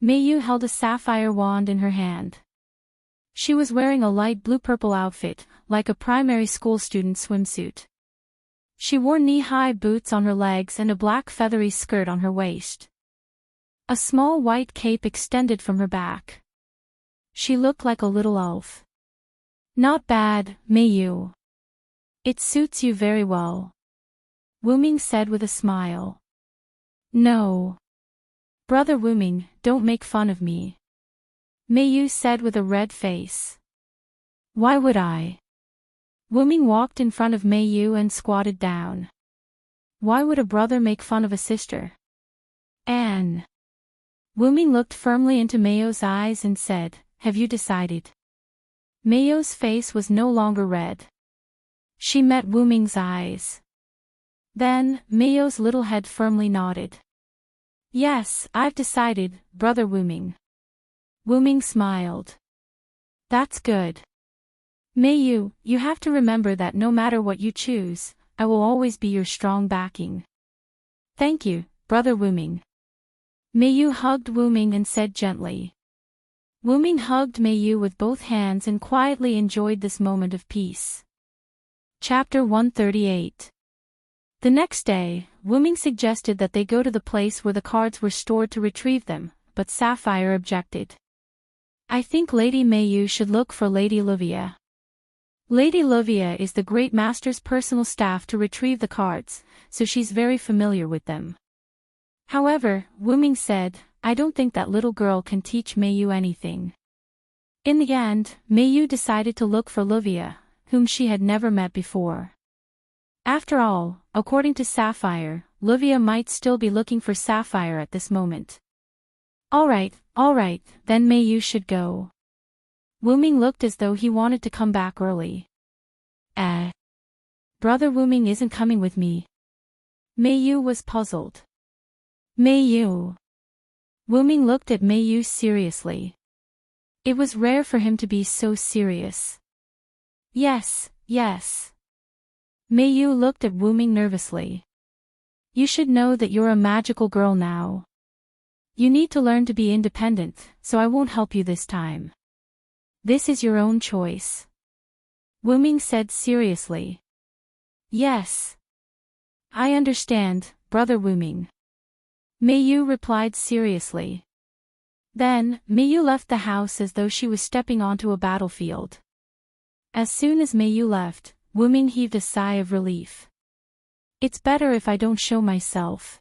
Meiyu held a sapphire wand in her hand. She was wearing a light blue-purple outfit, like a primary school student swimsuit. She wore knee-high boots on her legs and a black feathery skirt on her waist. A small white cape extended from her back. She looked like a little elf. Not bad, Meiyu. It suits you very well. Wu-Ming said with a smile. No. Brother Wu-Ming, don't make fun of me. Meiyu said with a red face. Why would I? Wu-Ming walked in front of Meiyu and squatted down. Why would a brother make fun of a sister? Anne. Wu-Ming looked firmly into Meiyu's eyes and said, Have you decided? Meiyu's face was no longer red. She met Wu-Ming's eyes. Then, Meiyu's little head firmly nodded. Yes, I've decided, Brother Wu-Ming. Wu-Ming smiled. That's good. Meiyu, you have to remember that no matter what you choose, I will always be your strong backing. Thank you, Brother Wu-Ming. Meiyu hugged Wu-Ming and said gently. Wu-Ming hugged Meiyu with both hands and quietly enjoyed this moment of peace. Chapter 138. The next day, Wu-Ming suggested that they go to the place where the cards were stored to retrieve them, but Sapphire objected. I think Lady Meiyu should look for Lady Livia. Lady Livia is the Great Master's personal staff to retrieve the cards, so she's very familiar with them. However, Wu-Ming said, I don't think that little girl can teach Meiyu anything. In the end, Meiyu decided to look for Livia, whom she had never met before. After all, according to Sapphire, Livia might still be looking for Sapphire at this moment. Alright, then Meiyu should go. Wuming looked as though he wanted to come back early. Brother Wuming isn't coming with me. Meiyu was puzzled. Meiyu. Wuming looked at Meiyu seriously. It was rare for him to be so serious. Yes. Meiyu looked at Wuming nervously. You should know that you're a magical girl now. You need to learn to be independent, so I won't help you this time. This is your own choice. Wuming said seriously. Yes. I understand, Brother Wuming. Meiyu replied seriously. Then, Meiyu left the house as though she was stepping onto a battlefield. As soon as Meiyu left, Wuming heaved a sigh of relief. It's better if I don't show myself.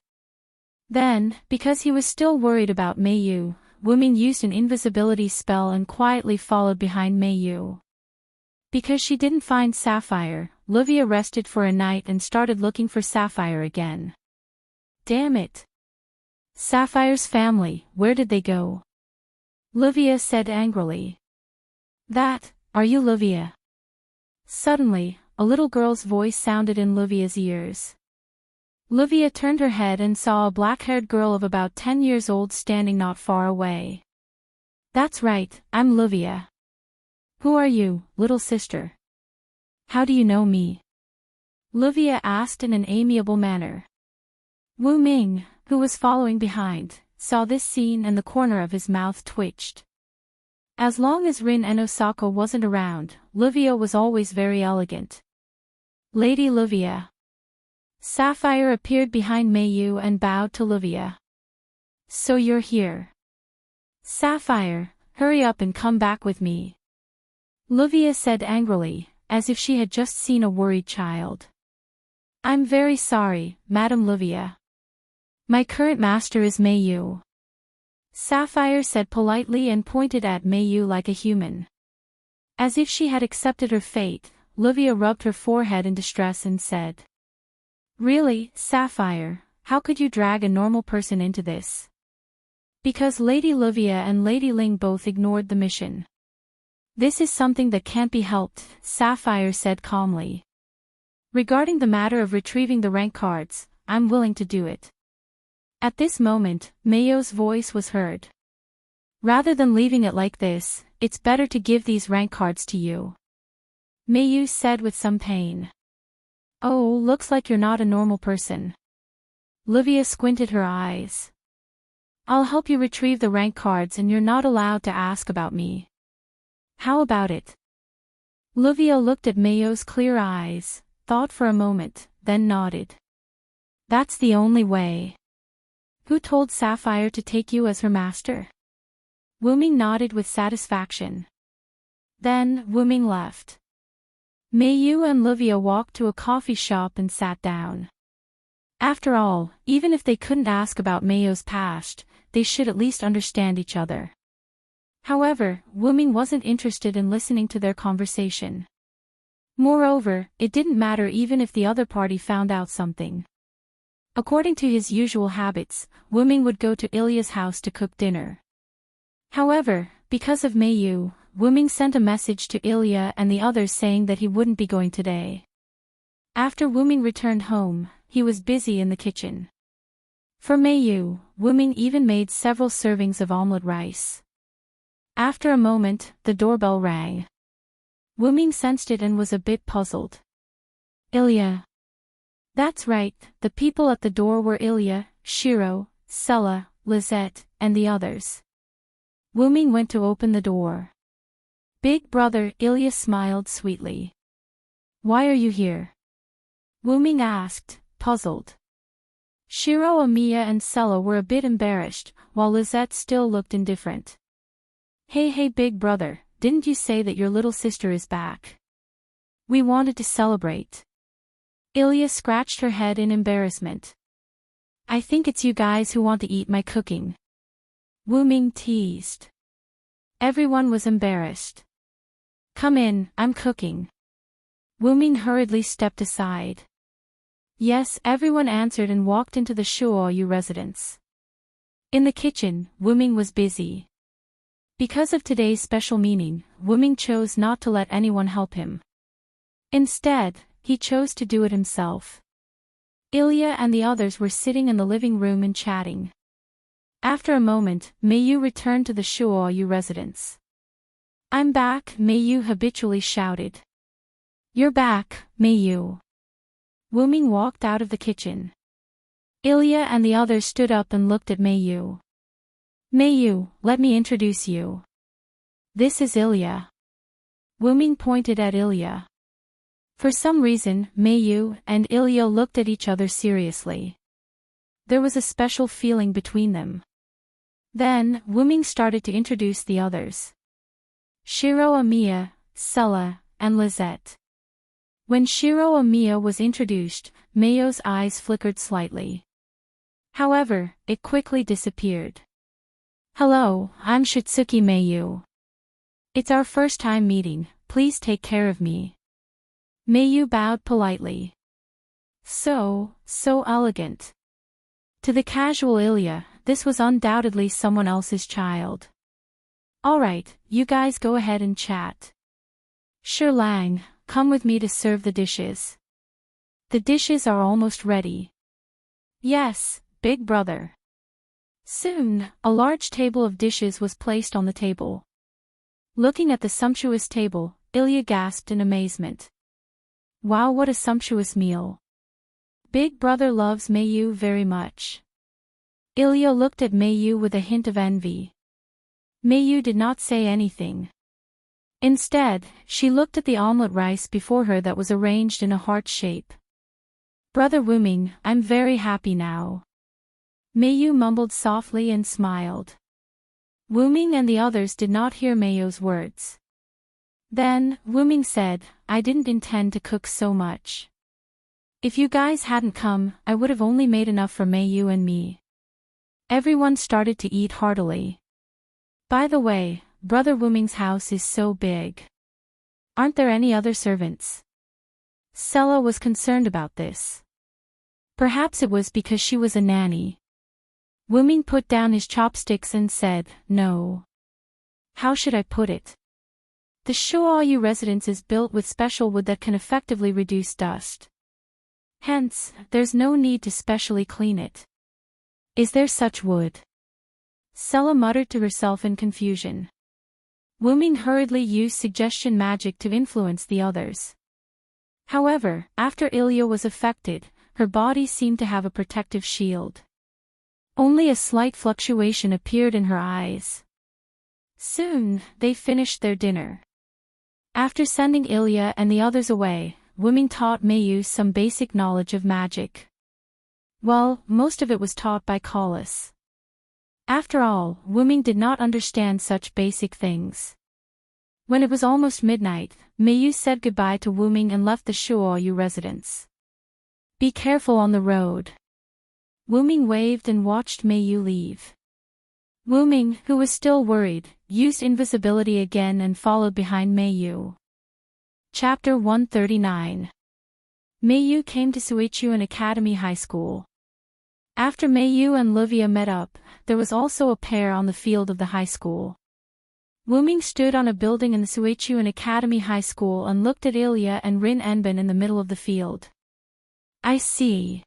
Then, because he was still worried about Meiyu, Wuming used an invisibility spell and quietly followed behind Meiyu. Because she didn't find Sapphire, Livia rested for a night and started looking for Sapphire again. Damn it! Sapphire's family, where did they go? Livia said angrily. Are you Livia? Suddenly, a little girl's voice sounded in Livia's ears. Livia turned her head and saw a black-haired girl of about 10 years old standing not far away. That's right, I'm Livia. Who are you, little sister? How do you know me? Livia asked in an amiable manner. Wuming, who was following behind, saw this scene and the corner of his mouth twitched. As long as Rin and Osaka wasn't around, Livia was always very elegant. Lady Livia. Sapphire appeared behind Meiyu and bowed to Livia. So you're here. Sapphire, hurry up and come back with me. Livia said angrily, as if she had just seen a worried child. I'm very sorry, Madam Livia. My current master is Meiyu. Sapphire said politely and pointed at Meiyu like a human. As if she had accepted her fate, Livia rubbed her forehead in distress and said. Really, Sapphire, how could you drag a normal person into this? Because Lady Livia and Lady Ling both ignored the mission. This is something that can't be helped, Sapphire said calmly. Regarding the matter of retrieving the rank cards, I'm willing to do it. At this moment, Meiyu's voice was heard. Rather than leaving it like this, it's better to give these rank cards to you. Meiyu said with some pain. Oh, looks like you're not a normal person. Livia squinted her eyes. I'll help you retrieve the rank cards and you're not allowed to ask about me. How about it? Livia looked at Meiyu's clear eyes, thought for a moment, then nodded. That's the only way. Who told Sapphire to take you as her master? Wuming nodded with satisfaction. Then, Wuming left. Meiyu and Livia walked to a coffee shop and sat down. After all, even if they couldn't ask about Meiyu's past, they should at least understand each other. However, Wuming wasn't interested in listening to their conversation. Moreover, it didn't matter even if the other party found out something. According to his usual habits, Wuming would go to Ilya's house to cook dinner. However, because of Meiyu, Wuming sent a message to Ilya and the others saying that he wouldn't be going today. After Wuming returned home, he was busy in the kitchen. For Meiyu, Wuming even made several servings of omelette rice. After a moment, the doorbell rang. Wuming sensed it and was a bit puzzled. Ilya. That's right, the people at the door were Ilya, Shiro, Sella, Lizette, and the others. Wuming went to open the door. Big brother, Ilya smiled sweetly. Why are you here? Wuming asked, puzzled. Shiro, Amiya and Sella were a bit embarrassed, while Lizette still looked indifferent. Hey big brother, didn't you say that your little sister is back? We wanted to celebrate. Ilya scratched her head in embarrassment. I think it's you guys who want to eat my cooking. Wuming teased. Everyone was embarrassed. Come in, I'm cooking. Wuming hurriedly stepped aside. Yes, everyone answered and walked into the Shuoyu residence. In the kitchen, Wuming was busy. Because of today's special meaning, Wuming chose not to let anyone help him. Instead, he chose to do it himself. Ilya and the others were sitting in the living room and chatting. After a moment, Meiyu returned to the Shuoyu residence. "I'm back," Meiyu habitually shouted. "You're back, Meiyu." Wuming walked out of the kitchen. Ilya and the others stood up and looked at Meiyu. "Meiyu, let me introduce you. This is Ilya." Wuming pointed at Ilya. For some reason, Meiyu and Ilya looked at each other seriously. There was a special feeling between them. Then, Wuming started to introduce the others. Shiro Amiya, Sella, and Lizette. When Shiro Amiya was introduced, Meiyu's eyes flickered slightly. However, it quickly disappeared. "Hello, I'm Shitsuki Meiyu. It's our first time meeting, please take care of me." Meiyu bowed politely. So elegant. To the casual Ilya, this was undoubtedly someone else's child. "Alright, you guys go ahead and chat. Sure Lang, come with me to serve the dishes. The dishes are almost ready." "Yes, big brother." Soon, a large table of dishes was placed on the table. Looking at the sumptuous table, Ilya gasped in amazement. Wow, what a sumptuous meal. Big brother loves Meiyu very much. Ilya looked at Meiyu with a hint of envy. Meiyu did not say anything. Instead, she looked at the omelette rice before her that was arranged in a heart shape. "Brother Wuming, I'm very happy now." Meiyu mumbled softly and smiled. Wuming and the others did not hear Meiyu's words. Then, Wuming said, "I didn't intend to cook so much. If you guys hadn't come, I would have only made enough for Meiyu and me." Everyone started to eat heartily. By the way, Brother Wuming's house is so big. Aren't there any other servants? Sella was concerned about this. Perhaps it was because she was a nanny. Wuming put down his chopsticks and said, "No. How should I put it? The Shoyu residence is built with special wood that can effectively reduce dust. Hence, there's no need to specially clean it." "Is there such wood?" Sella muttered to herself in confusion. Wuming hurriedly used suggestion magic to influence the others. However, after Ilya was affected, her body seemed to have a protective shield. Only a slight fluctuation appeared in her eyes. Soon, they finished their dinner. After sending Ilya and the others away, Wuming taught Meiyu some basic knowledge of magic. Well, most of it was taught by Collis. After all, Wuming did not understand such basic things. When it was almost midnight, Meiyu said goodbye to Wuming and left the Shuoyu residence. "Be careful on the road." Wuming waved and watched Meiyu leave. Wuming, who was still worried, used invisibility again and followed behind Meiyu. Chapter 139. Meiyu came to Suichuan Academy High School. After Meiyu and Livia met up, there was also a pair on the field of the high school. Wuming stood on a building in the Suichuan Academy High School and looked at Ilya and Rin Enbin in the middle of the field. "I see.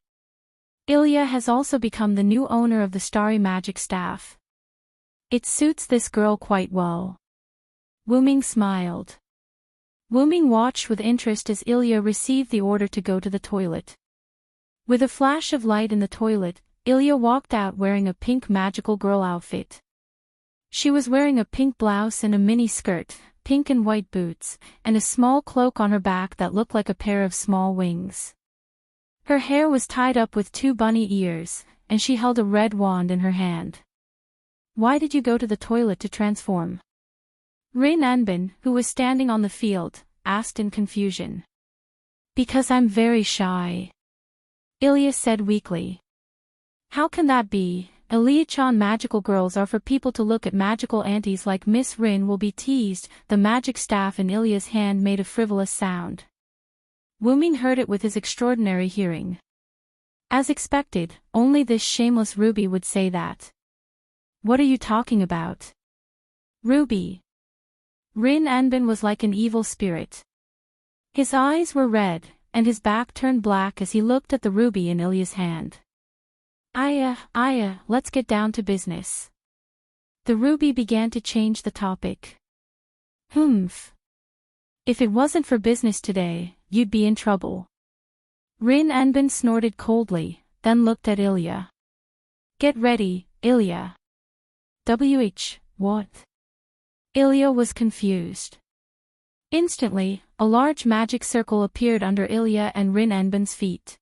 Ilya has also become the new owner of the Starry Magic Staff. It suits this girl quite well." Wuming smiled. Wuming watched with interest as Ilya received the order to go to the toilet. With a flash of light in the toilet, Ilya walked out wearing a pink magical girl outfit. She was wearing a pink blouse and a mini skirt, pink and white boots, and a small cloak on her back that looked like a pair of small wings. Her hair was tied up with 2 bunny ears, and she held a red wand in her hand. "Why did you go to the toilet to transform?" Rin Enbin, who was standing on the field, asked in confusion. "Because I'm very shy," Ilya said weakly. "How can that be? Ilya-chan, magical girls are for people to look at. Magical aunties like Miss Rin will be teased." The magic staff in Ilya's hand made a frivolous sound. Wuming heard it with his extraordinary hearing. As expected, only this shameless ruby would say that. "What are you talking about?" Ruby. Rin Anbin was like an evil spirit. His eyes were red, and his back turned black as he looked at the ruby in Ilya's hand. Aya, let's get down to business. The ruby began to change the topic. Humph. If it wasn't for business today, you'd be in trouble. Rin Anbin snorted coldly, then looked at Ilya. Get ready, Ilya. What? Ilya was confused. Instantly, a large magic circle appeared under Ilya and Rin Anbin's feet.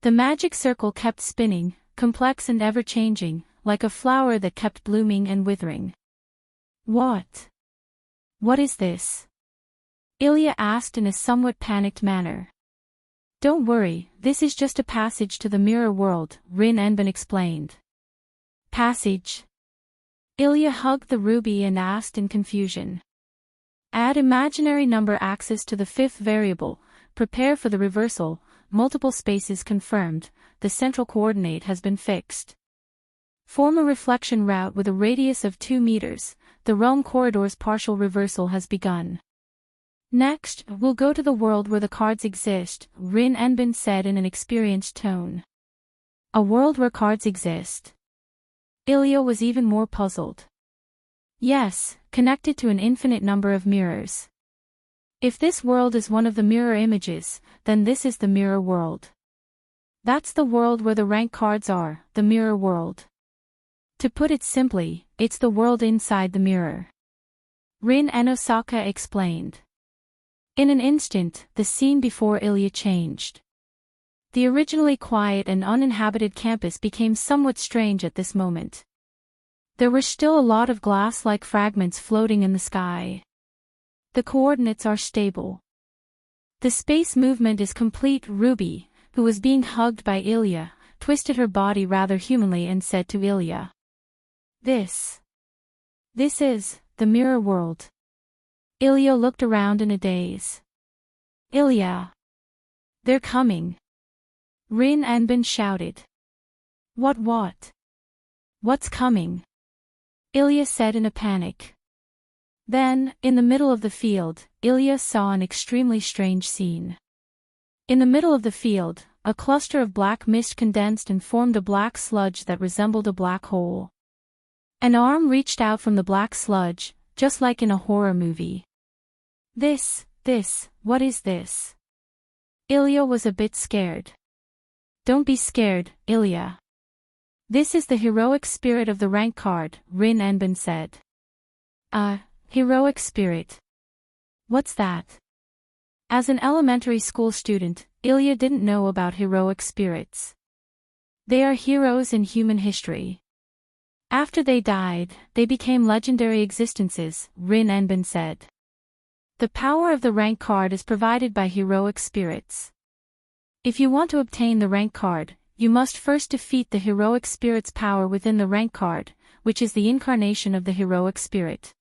The magic circle kept spinning, complex and ever-changing, like a flower that kept blooming and withering. What? What is this? Ilya asked in a somewhat panicked manner. Don't worry, this is just a passage to the mirror world, Rin Anbin explained. Passage? Ilya hugged the ruby and asked in confusion. Add imaginary number access to the fifth variable, prepare for the reversal, multiple spaces confirmed, the central coordinate has been fixed. Form a reflection route with a radius of 2 meters, the realm corridor's partial reversal has begun. Next, we'll go to the world where the cards exist, Rin Anbin said in an experienced tone. A world where cards exist? Ilya was even more puzzled. Yes, connected to an infinite number of mirrors. If this world is one of the mirror images, then this is the mirror world. That's the world where the rank cards are, the mirror world. To put it simply, it's the world inside the mirror. Rin Anosaka explained. In an instant, the scene before Ilya changed. The originally quiet and uninhabited campus became somewhat strange at this moment. There were still a lot of glass-like fragments floating in the sky. The coordinates are stable. The space movement is complete. Ruby, who was being hugged by Ilya, twisted her body rather humanly and said to Ilya. This is the mirror world. Ilya looked around in a daze. Ilya! They're coming! Rin Anbin shouted. What? What's coming? Ilya said in a panic. Then, in the middle of the field, Ilya saw an extremely strange scene. In the middle of the field, a cluster of black mist condensed and formed a black sludge that resembled a black hole. An arm reached out from the black sludge, just like in a horror movie. What is this? Ilya was a bit scared. Don't be scared, Ilya. This is the heroic spirit of the rank card, Rin Anbin said. Heroic spirit. What's that? As an elementary school student, Ilya didn't know about heroic spirits. They are heroes in human history. After they died, they became legendary existences, Rin Anbin said. The power of the rank card is provided by heroic spirits. If you want to obtain the rank card, you must first defeat the heroic spirit's power within the rank card, which is the incarnation of the heroic spirit.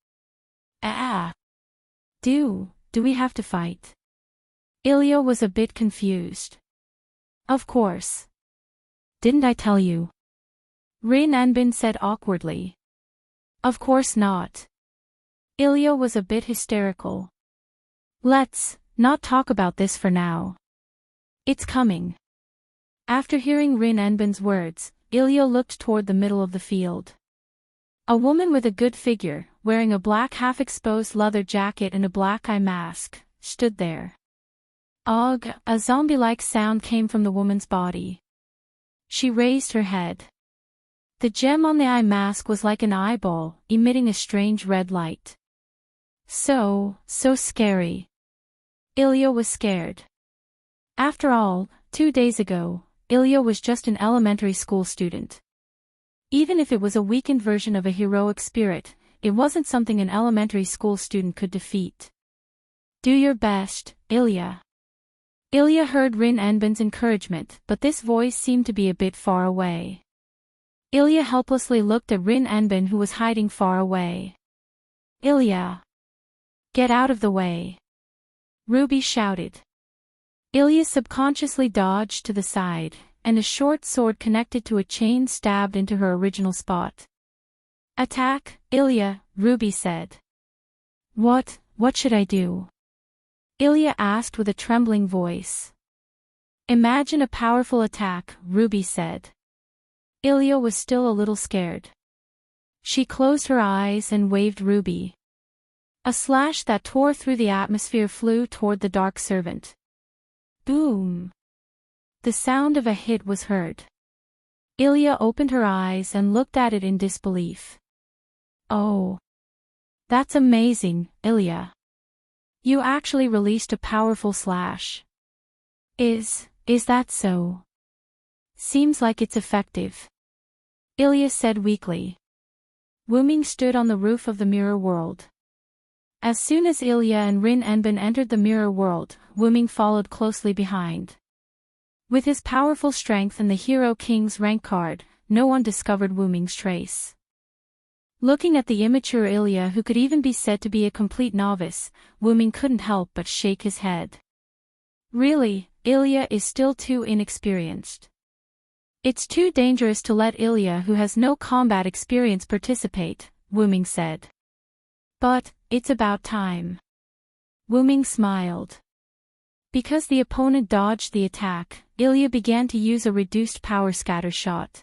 Do we have to fight? Ilya was a bit confused. Of course. Didn't I tell you? Rin Anbin said awkwardly. Of course not. Ilya was a bit hysterical. Let's not talk about this for now. It's coming. After hearing Rin Anbin's words, Ilya looked toward the middle of the field. A woman with a good figure, wearing a black half-exposed leather jacket and a black eye mask, stood there. Ugh, a zombie-like sound came from the woman's body. She raised her head. The gem on the eye mask was like an eyeball, emitting a strange red light. So scary. Ilya was scared. After all, 2 days ago, Ilya was just an elementary school student. Even if it was a weakened version of a heroic spirit, it wasn't something an elementary school student could defeat. Do your best, Ilya. Ilya heard Rin Anbin's encouragement, but this voice seemed to be a bit far away. Ilya helplessly looked at Rin Anbin, who was hiding far away. Ilya! Get out of the way! Ruby shouted. Ilya subconsciously dodged to the side, and a short sword connected to a chain stabbed into her original spot. Attack, Ilya, Ruby said. What should I do? Ilya asked with a trembling voice. Imagine a powerful attack, Ruby said. Ilya was still a little scared. She closed her eyes and waved Ruby. A slash that tore through the atmosphere flew toward the dark servant. Boom! The sound of a hit was heard. Ilya opened her eyes and looked at it in disbelief. Oh! That's amazing, Ilya. You actually released a powerful slash. Is that so? Seems like it's effective. Ilya said weakly. Wuming stood on the roof of the mirror world. As soon as Ilya and Rin Enbin entered the mirror world, Wuming followed closely behind. With his powerful strength and the Hero King's rank card, no one discovered Wuming's trace. Looking at the immature Ilya, who could even be said to be a complete novice, Wuming couldn't help but shake his head. Really, Ilya is still too inexperienced. It's too dangerous to let Ilya, who has no combat experience, participate, Wuming said. But it's about time. Wuming smiled. Because the opponent dodged the attack, Ilya began to use a reduced power scatter shot.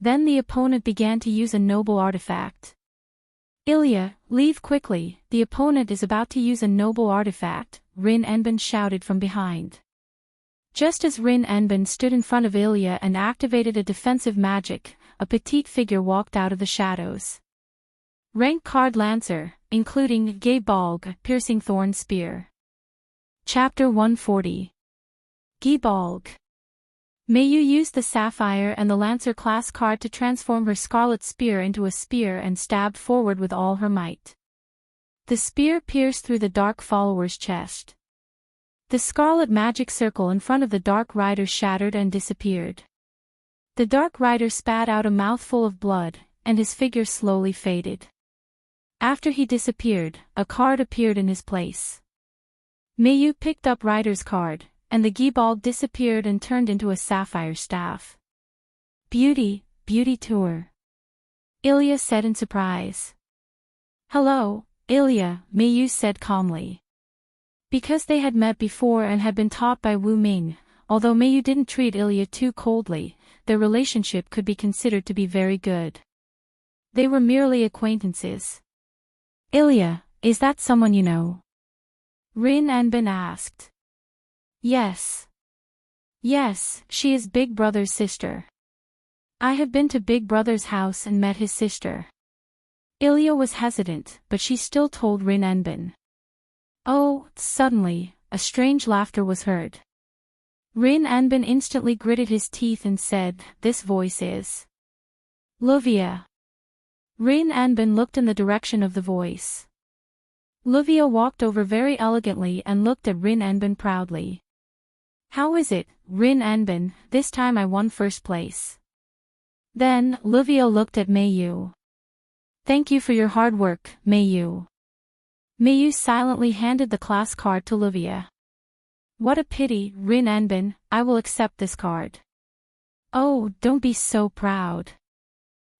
Then the opponent began to use a noble artifact. Ilya, leave quickly, the opponent is about to use a noble artifact, Rin Enbin shouted from behind. Just as Rin Enbin stood in front of Ilya and activated a defensive magic, a petite figure walked out of the shadows. Rank card Lancer, including Gebalg, Piercing Thorn Spear. Chapter 140. Gebalg. May you use the Sapphire and the Lancer class card to transform her scarlet spear into a spear and stabbed forward with all her might. The spear pierced through the Dark Follower's chest. The scarlet magic circle in front of the Dark Rider shattered and disappeared. The Dark Rider spat out a mouthful of blood, and his figure slowly faded. After he disappeared, a card appeared in his place. Mayu picked up Rider's card, and the Gebalg disappeared and turned into a sapphire staff. Beauty tour. Ilya said in surprise. Hello, Ilya, Mayu said calmly. Because they had met before and had been taught by Wu Ming, although Mayu didn't treat Ilya too coldly, their relationship could be considered to be very good. They were merely acquaintances. Ilya, is that someone you know? Rin Enbin asked. Yes. Yes, she is Big Brother's sister. I have been to Big Brother's house and met his sister. Ilya was hesitant, but she still told Rin Enbin. Oh, suddenly, a strange laughter was heard. Rin Enbin instantly gritted his teeth and said, this voice is Luvia. Rin Enbin looked in the direction of the voice. Luvia walked over very elegantly and looked at Rin Enbin proudly. How is it, Rin Enbin, this time I won first place? Then, Luvia looked at Mayu. Thank you for your hard work, Mayu. Mayu silently handed the class card to Luvia. What a pity, Rin Enbin, I will accept this card. Oh, don't be so proud.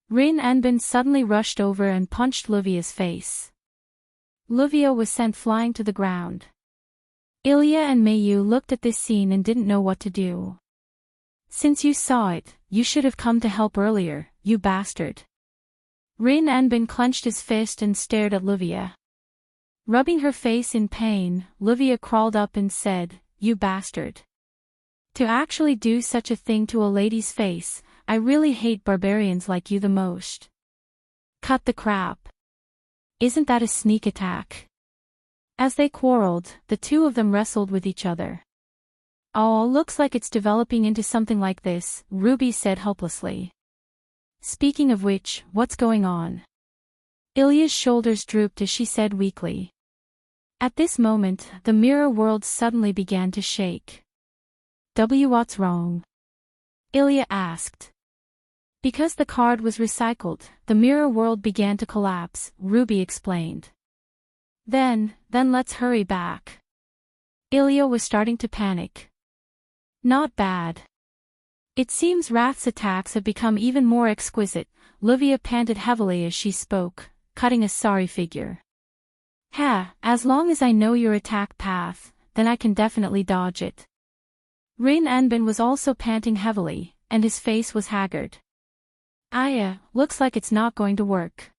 Rin Enbin suddenly rushed over and punched Luvia's face. Luvia was sent flying to the ground. Ilya and Mayu looked at this scene and didn't know what to do. Since you saw it, you should have come to help earlier, you bastard. Rin Enbin clenched his fist and stared at Luvia. Rubbing her face in pain, Luvia crawled up and said, you bastard. To actually do such a thing to a lady's face, I really hate barbarians like you the most. Cut the crap. Isn't that a sneak attack? As they quarreled, the two of them wrestled with each other. Oh, looks like it's developing into something like this, Ruby said helplessly. Speaking of which, what's going on? Ilya's shoulders drooped as she said weakly. At this moment, the mirror world suddenly began to shake. What's wrong? Ilya asked. Because the card was recycled, the mirror world began to collapse, Ruby explained. Then let's hurry back. Ilya was starting to panic. Not bad. It seems Wrath's attacks have become even more exquisite, Luvia panted heavily as she spoke. cutting a sorry figure. Ha, as long as I know your attack path, then I can definitely dodge it. Rin Enbin was also panting heavily, and his face was haggard. Aya, looks like it's not going to work.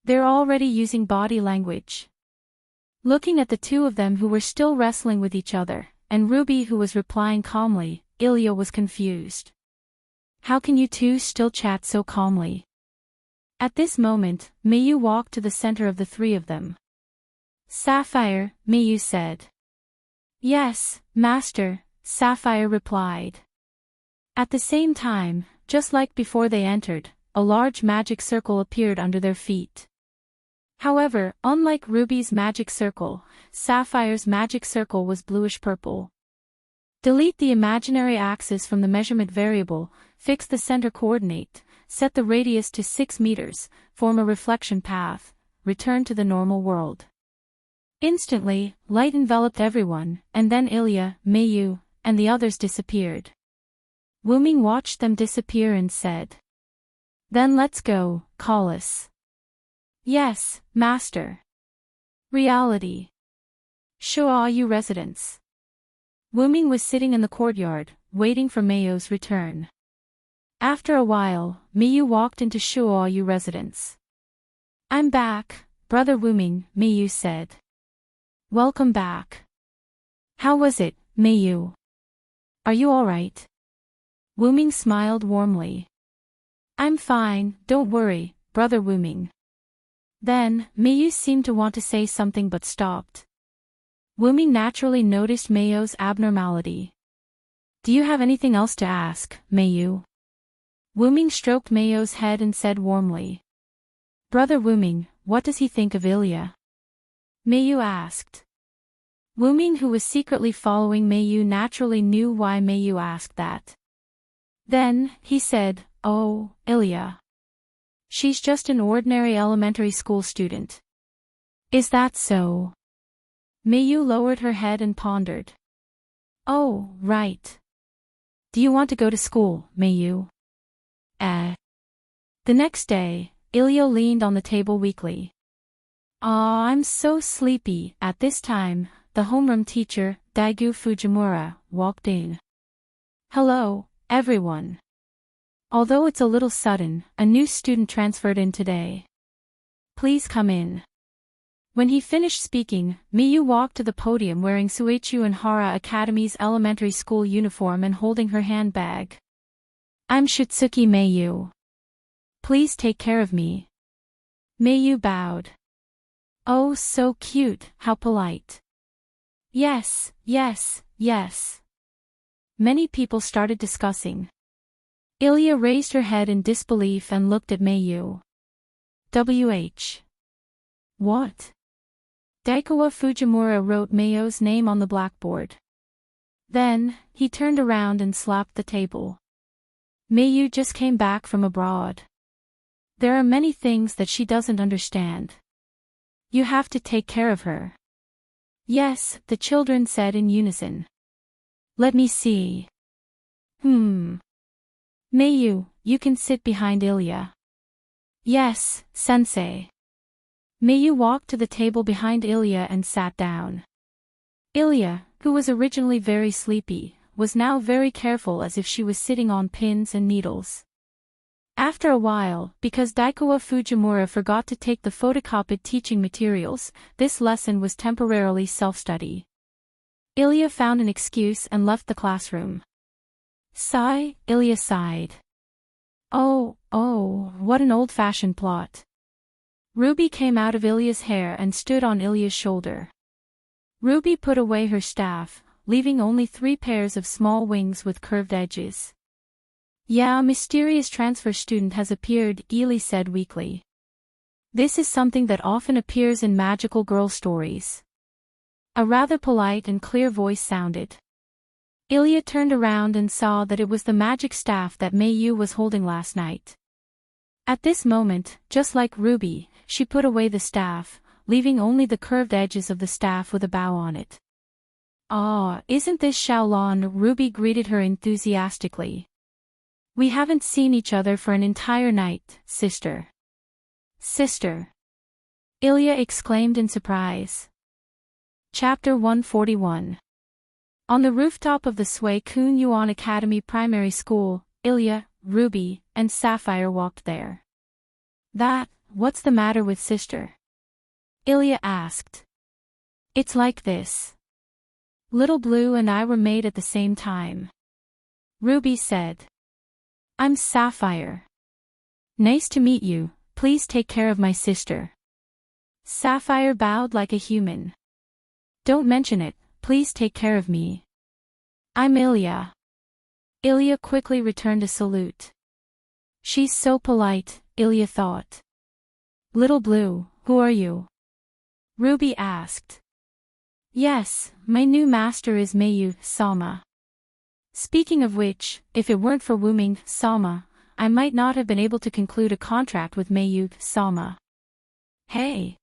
They're already using body language. Looking at the two of them who were still wrestling with each other, and Ruby who was replying calmly, Ilya was confused. How can you two still chat so calmly? At this moment, Miyu walked to the center of the three of them. Sapphire, Miyu said. Yes, Master, Sapphire replied. At the same time, just like before they entered, a large magic circle appeared under their feet. However, unlike Ruby's magic circle, Sapphire's magic circle was bluish-purple. Delete the imaginary axis from the measurement variable, fix the center coordinate, set the radius to 6 meters, form a reflection path, return to the normal world. Instantly, light enveloped everyone, and then Ilya, Miyu, and the others disappeared. Wuming watched them disappear and said, Then let's go, call us. Yes, Master. Reality. Shuayu residence. Wuming was sitting in the courtyard, waiting for Mayo's return. After a while, Miyu walked into Shuayu residence. I'm back, Brother Wuming, Miyu said. Welcome back. How was it, Miyu? Are you alright? Wuming smiled warmly. I'm fine, don't worry, Brother Wuming. Then, Miyu seemed to want to say something but stopped. Wuming naturally noticed Mayo's abnormality. Do you have anything else to ask, Miyu? Wuming stroked Mayo's head and said warmly. Brother Wuming, what does he think of Ilya? Miyu asked. Wuming, who was secretly following Miyu, naturally knew why Miyu asked that. Then, he said, Oh, Ilya. She's just an ordinary elementary school student. Is that so? Miyu lowered her head and pondered. Oh, right. Do you want to go to school, Miyu? The next day, Ilya leaned on the table weakly. I'm so sleepy. At this time, the homeroom teacher, Daigu Fujimura, walked in. Hello, everyone. Although it's a little sudden, a new student transferred in today. Please come in. When he finished speaking, Miyu walked to the podium wearing Suichu and Hara Academy's elementary school uniform and holding her handbag. I'm Shitsuki Miyu. Please take care of me. Miyu bowed. Oh, so cute, how polite. Yes, yes, yes. Many people started discussing. Ilya raised her head in disbelief and looked at Miyu. WH. What? Daikawa Fujimura wrote Miyu's name on the blackboard. Then, he turned around and slapped the table. Miyu just came back from abroad. There are many things that she doesn't understand. You have to take care of her. Yes, the children said in unison. Let me see. Miyu, you can sit behind Ilya. Yes, sensei. Miyu walked to the table behind Ilya and sat down. Ilya, who was originally very sleepy, was now very careful as if she was sitting on pins and needles. After a while, because Daikawa Fujimura forgot to take the photocopied teaching materials, this lesson was temporarily self-study. Ilya found an excuse and left the classroom. Sigh, Ilya sighed. Oh, what an old-fashioned plot. Ruby came out of Ilya's hair and stood on Ilya's shoulder. Ruby put away her staff, leaving only 3 pairs of small wings with curved edges. Yeah, a mysterious transfer student has appeared, Ely said weakly. This is something that often appears in magical girl stories. A rather polite and clear voice sounded. Ilya turned around and saw that it was the magic staff that Miyu was holding last night. At this moment, just like Ruby, she put away the staff, leaving only the curved edges of the staff with a bow on it. Isn't this Shaolin? Ruby greeted her enthusiastically. We haven't seen each other for an entire night, sister. Sister. Ilya exclaimed in surprise. Chapter 141. On the rooftop of the Sui Kun Yuan Academy Primary School, Ilya, Ruby, and Sapphire walked there. What's the matter with sister? Ilya asked. It's like this. Little Blue and I were made at the same time. Ruby said. I'm Sapphire. Nice to meet you, please take care of my sister. Sapphire bowed like a human. Don't mention it, please take care of me. I'm Ilya. Ilya quickly returned a salute. She's so polite, Ilya thought. Little Blue, who are you? Ruby asked. Yes, my new master is Mayu Sama. Speaking of which, if it weren't for Wuming Sama, I might not have been able to conclude a contract with Mayu Sama. Hey!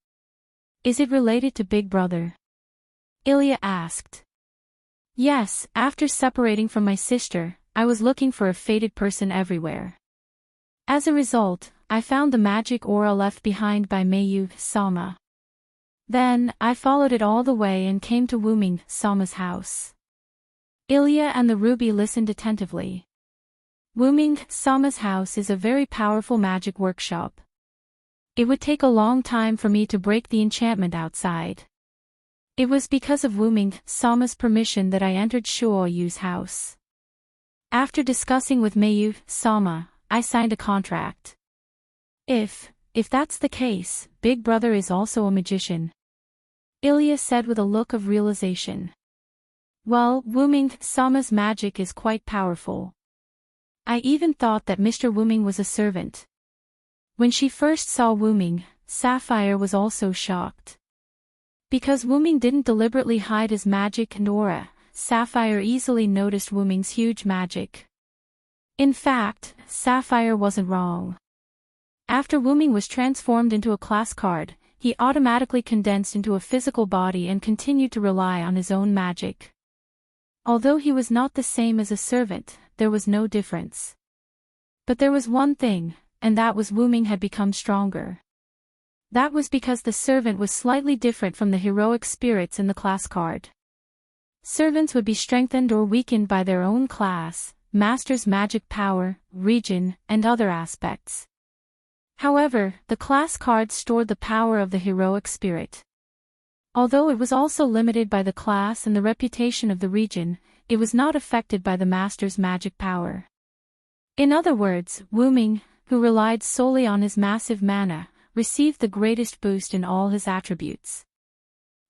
Is it related to Big Brother? Ilya asked. Yes, after separating from my sister, I was looking for a fated person everywhere. As a result, I found the magic aura left behind by Mayu Sama. Then, I followed it all the way and came to Wuming Sama's house. Ilya and the Ruby listened attentively. Wuming Sama's house is a very powerful magic workshop. It would take a long time for me to break the enchantment outside. It was because of Wuming Sama's permission that I entered Shuo Yu's house. After discussing with Mayu Sama, I signed a contract. If that's the case, Big Brother is also a magician. Ilya said with a look of realization. Well, Wuming Sama's magic is quite powerful. I even thought that Mr. Wuming was a servant. When she first saw Wuming, Sapphire was also shocked. Because Wuming didn't deliberately hide his magic and aura, Sapphire easily noticed Wuming's huge magic. In fact, Sapphire wasn't wrong. After Wuming was transformed into a class card, he automatically condensed into a physical body and continued to rely on his own magic. Although he was not the same as a servant, there was no difference. But there was one thing, and that was Wuming had become stronger. That was because the servant was slightly different from the heroic spirits in the class card. Servants would be strengthened or weakened by their own class, master's magic power, region, and other aspects. However, the class card stored the power of the heroic spirit. Although it was also limited by the class and the reputation of the region, it was not affected by the master's magic power. In other words, Wuming, who relied solely on his massive mana, received the greatest boost in all his attributes.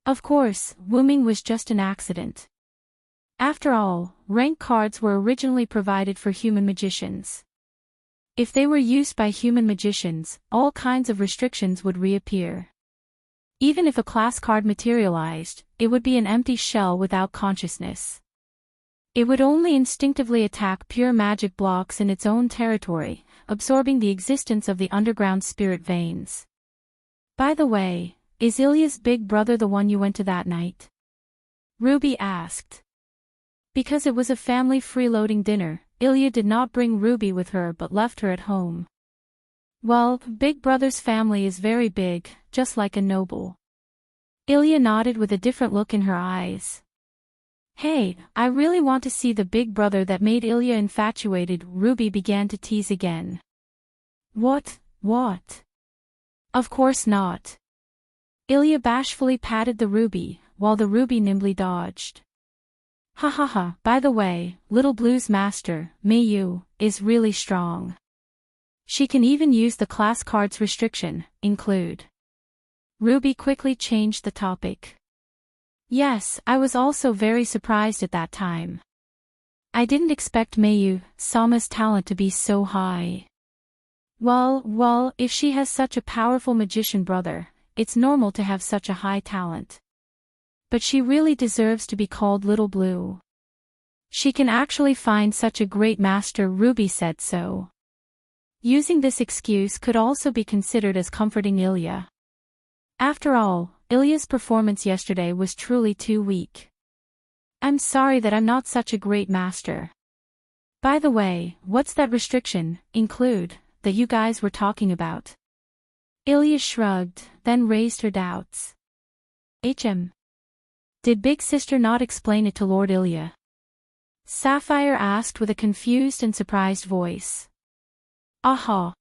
Of course, Wuming was just an accident. After all, rank cards were originally provided for human magicians. If they were used by human magicians, all kinds of restrictions would reappear. Even if a class card materialized, it would be an empty shell without consciousness. It would only instinctively attack pure magic blocks in its own territory, absorbing the existence of the underground spirit veins. By the way, is Ilya's big brother the one you went to that night? Ruby asked. Because it was a family freeloading dinner, Ilya did not bring Ruby with her but left her at home. Well, Big Brother's family is very big, just like a noble. Ilya nodded with a different look in her eyes. Hey, I really want to see the Big Brother that made Ilya infatuated, Ruby began to tease again. What? Of course not. Ilya bashfully patted the Ruby, while the Ruby nimbly dodged. Ha, by the way, Little Blue's master, Mayu, is really strong. She can even use the class cards restriction, include. Ruby quickly changed the topic. Yes, I was also very surprised at that time. I didn't expect Mayu Sama's talent to be so high. Well, if she has such a powerful magician brother, it's normal to have such a high talent. But she really deserves to be called Little Blue. She can actually find such a great master, Ruby said so. Using this excuse could also be considered as comforting Ilya. After all, Ilya's performance yesterday was truly too weak. I'm sorry that I'm not such a great master. By the way, what's that restriction, include, that you guys were talking about? Ilya shrugged, then raised her doubts. Did Big Sister not explain it to Lord Ilya? Sapphire asked with a confused and surprised voice. Aha!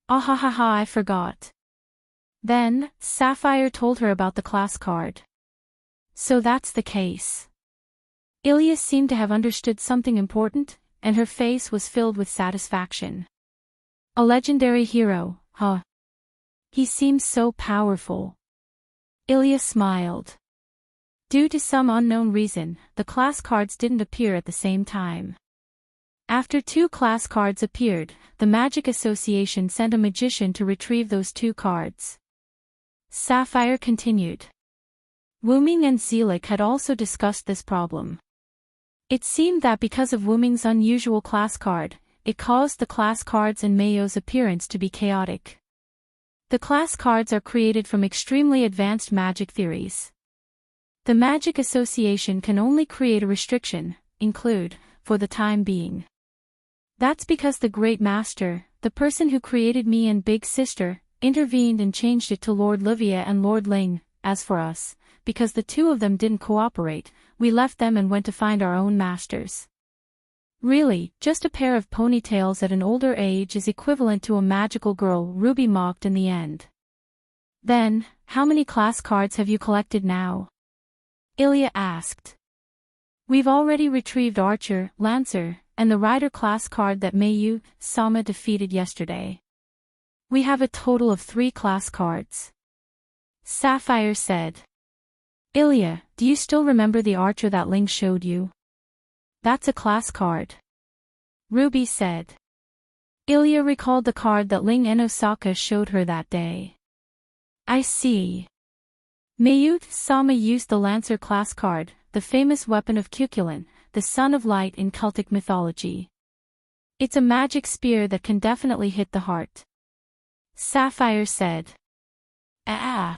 Ahahaha, I forgot. Then, Sapphire told her about the class card. So that's the case. Ilya seemed to have understood something important, and her face was filled with satisfaction. A legendary hero, huh? He seems so powerful. Ilya smiled. Due to some unknown reason, the class cards didn't appear at the same time. After 2 class cards appeared, the Magic Association sent a magician to retrieve those 2 cards. Sapphire continued. Wuming and Zelik had also discussed this problem. It seemed that because of Wuming's unusual class card, it caused the class cards and Mayo's appearance to be chaotic. The class cards are created from extremely advanced magic theories. The Magic Association can only create a restriction, include, for the time being. That's because the Great Master, the person who created me and Big Sister, intervened and changed it to Lord Livia and Lord Ling. As for us, because the 2 of them didn't cooperate, we left them and went to find our own masters. Really, just a pair of ponytails at an older age is equivalent to a magical girl, Ruby mocked in the end. Then, how many class cards have you collected now? Ilya asked. We've already retrieved Archer, Lancer, and the Rider class card that Mayu, Sama defeated yesterday. We have a total of 3 class cards. Sapphire said. Ilya, do you still remember the Archer that Ling showed you? That's a class card. Ruby said. Ilya recalled the card that Ling and Osaka showed her that day. I see. Mayu Sama used the Lancer class card, the famous weapon of Cuchulain, the son of light in Celtic mythology. It's a magic spear that can definitely hit the heart. Sapphire said. Ah.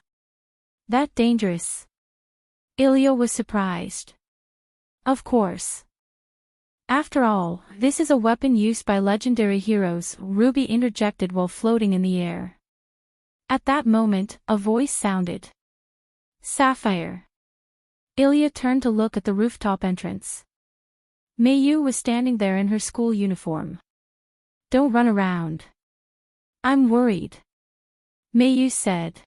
That dangerous? Ilya was surprised. Of course. After all, this is a weapon used by legendary heroes, Ruby interjected while floating in the air. At that moment, a voice sounded. Sapphire. Ilya turned to look at the rooftop entrance. Mayu was standing there in her school uniform. Don't run around. I'm worried. Mayu said.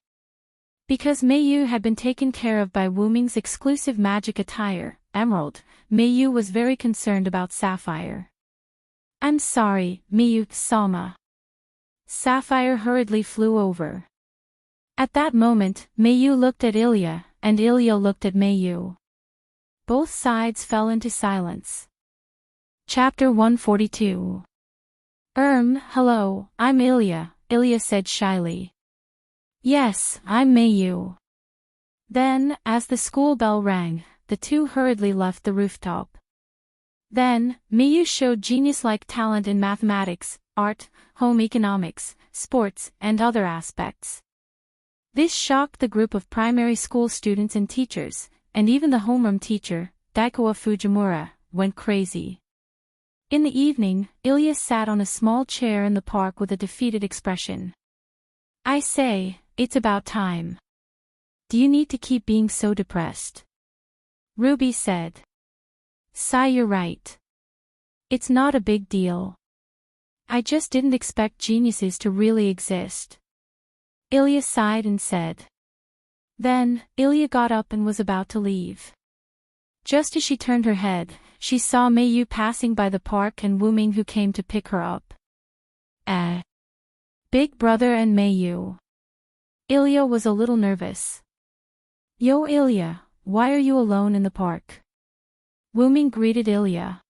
Because Mayu had been taken care of by Wuming's exclusive magic attire, Emerald, Mayu was very concerned about Sapphire. I'm sorry, Mayu-sama. Sapphire hurriedly flew over. At that moment, Mayu looked at Ilya, and Ilya looked at Mayu. Both sides fell into silence. Chapter 142. Hello, I'm Ilya, Ilya said shyly. Yes, I'm Mayu. Then, as the school bell rang, the 2 hurriedly left the rooftop. Then, Mayu showed genius-like talent in mathematics, art, home economics, sports, and other aspects. This shocked the group of primary school students and teachers, and even the homeroom teacher, Daikoa Fujimura, went crazy. In the evening, Ilya sat on a small chair in the park with a defeated expression. I say, it's about time. Do you need to keep being so depressed? Ruby said. Sai, you're right. It's not a big deal. I just didn't expect geniuses to really exist. Ilya sighed and said. Then, Ilya got up and was about to leave. Just as she turned her head, she saw Mayu passing by the park and Wuming who came to pick her up. Big Brother and Mayu. Ilya was a little nervous. Yo Ilya, why are you alone in the park? Wuming greeted Ilya.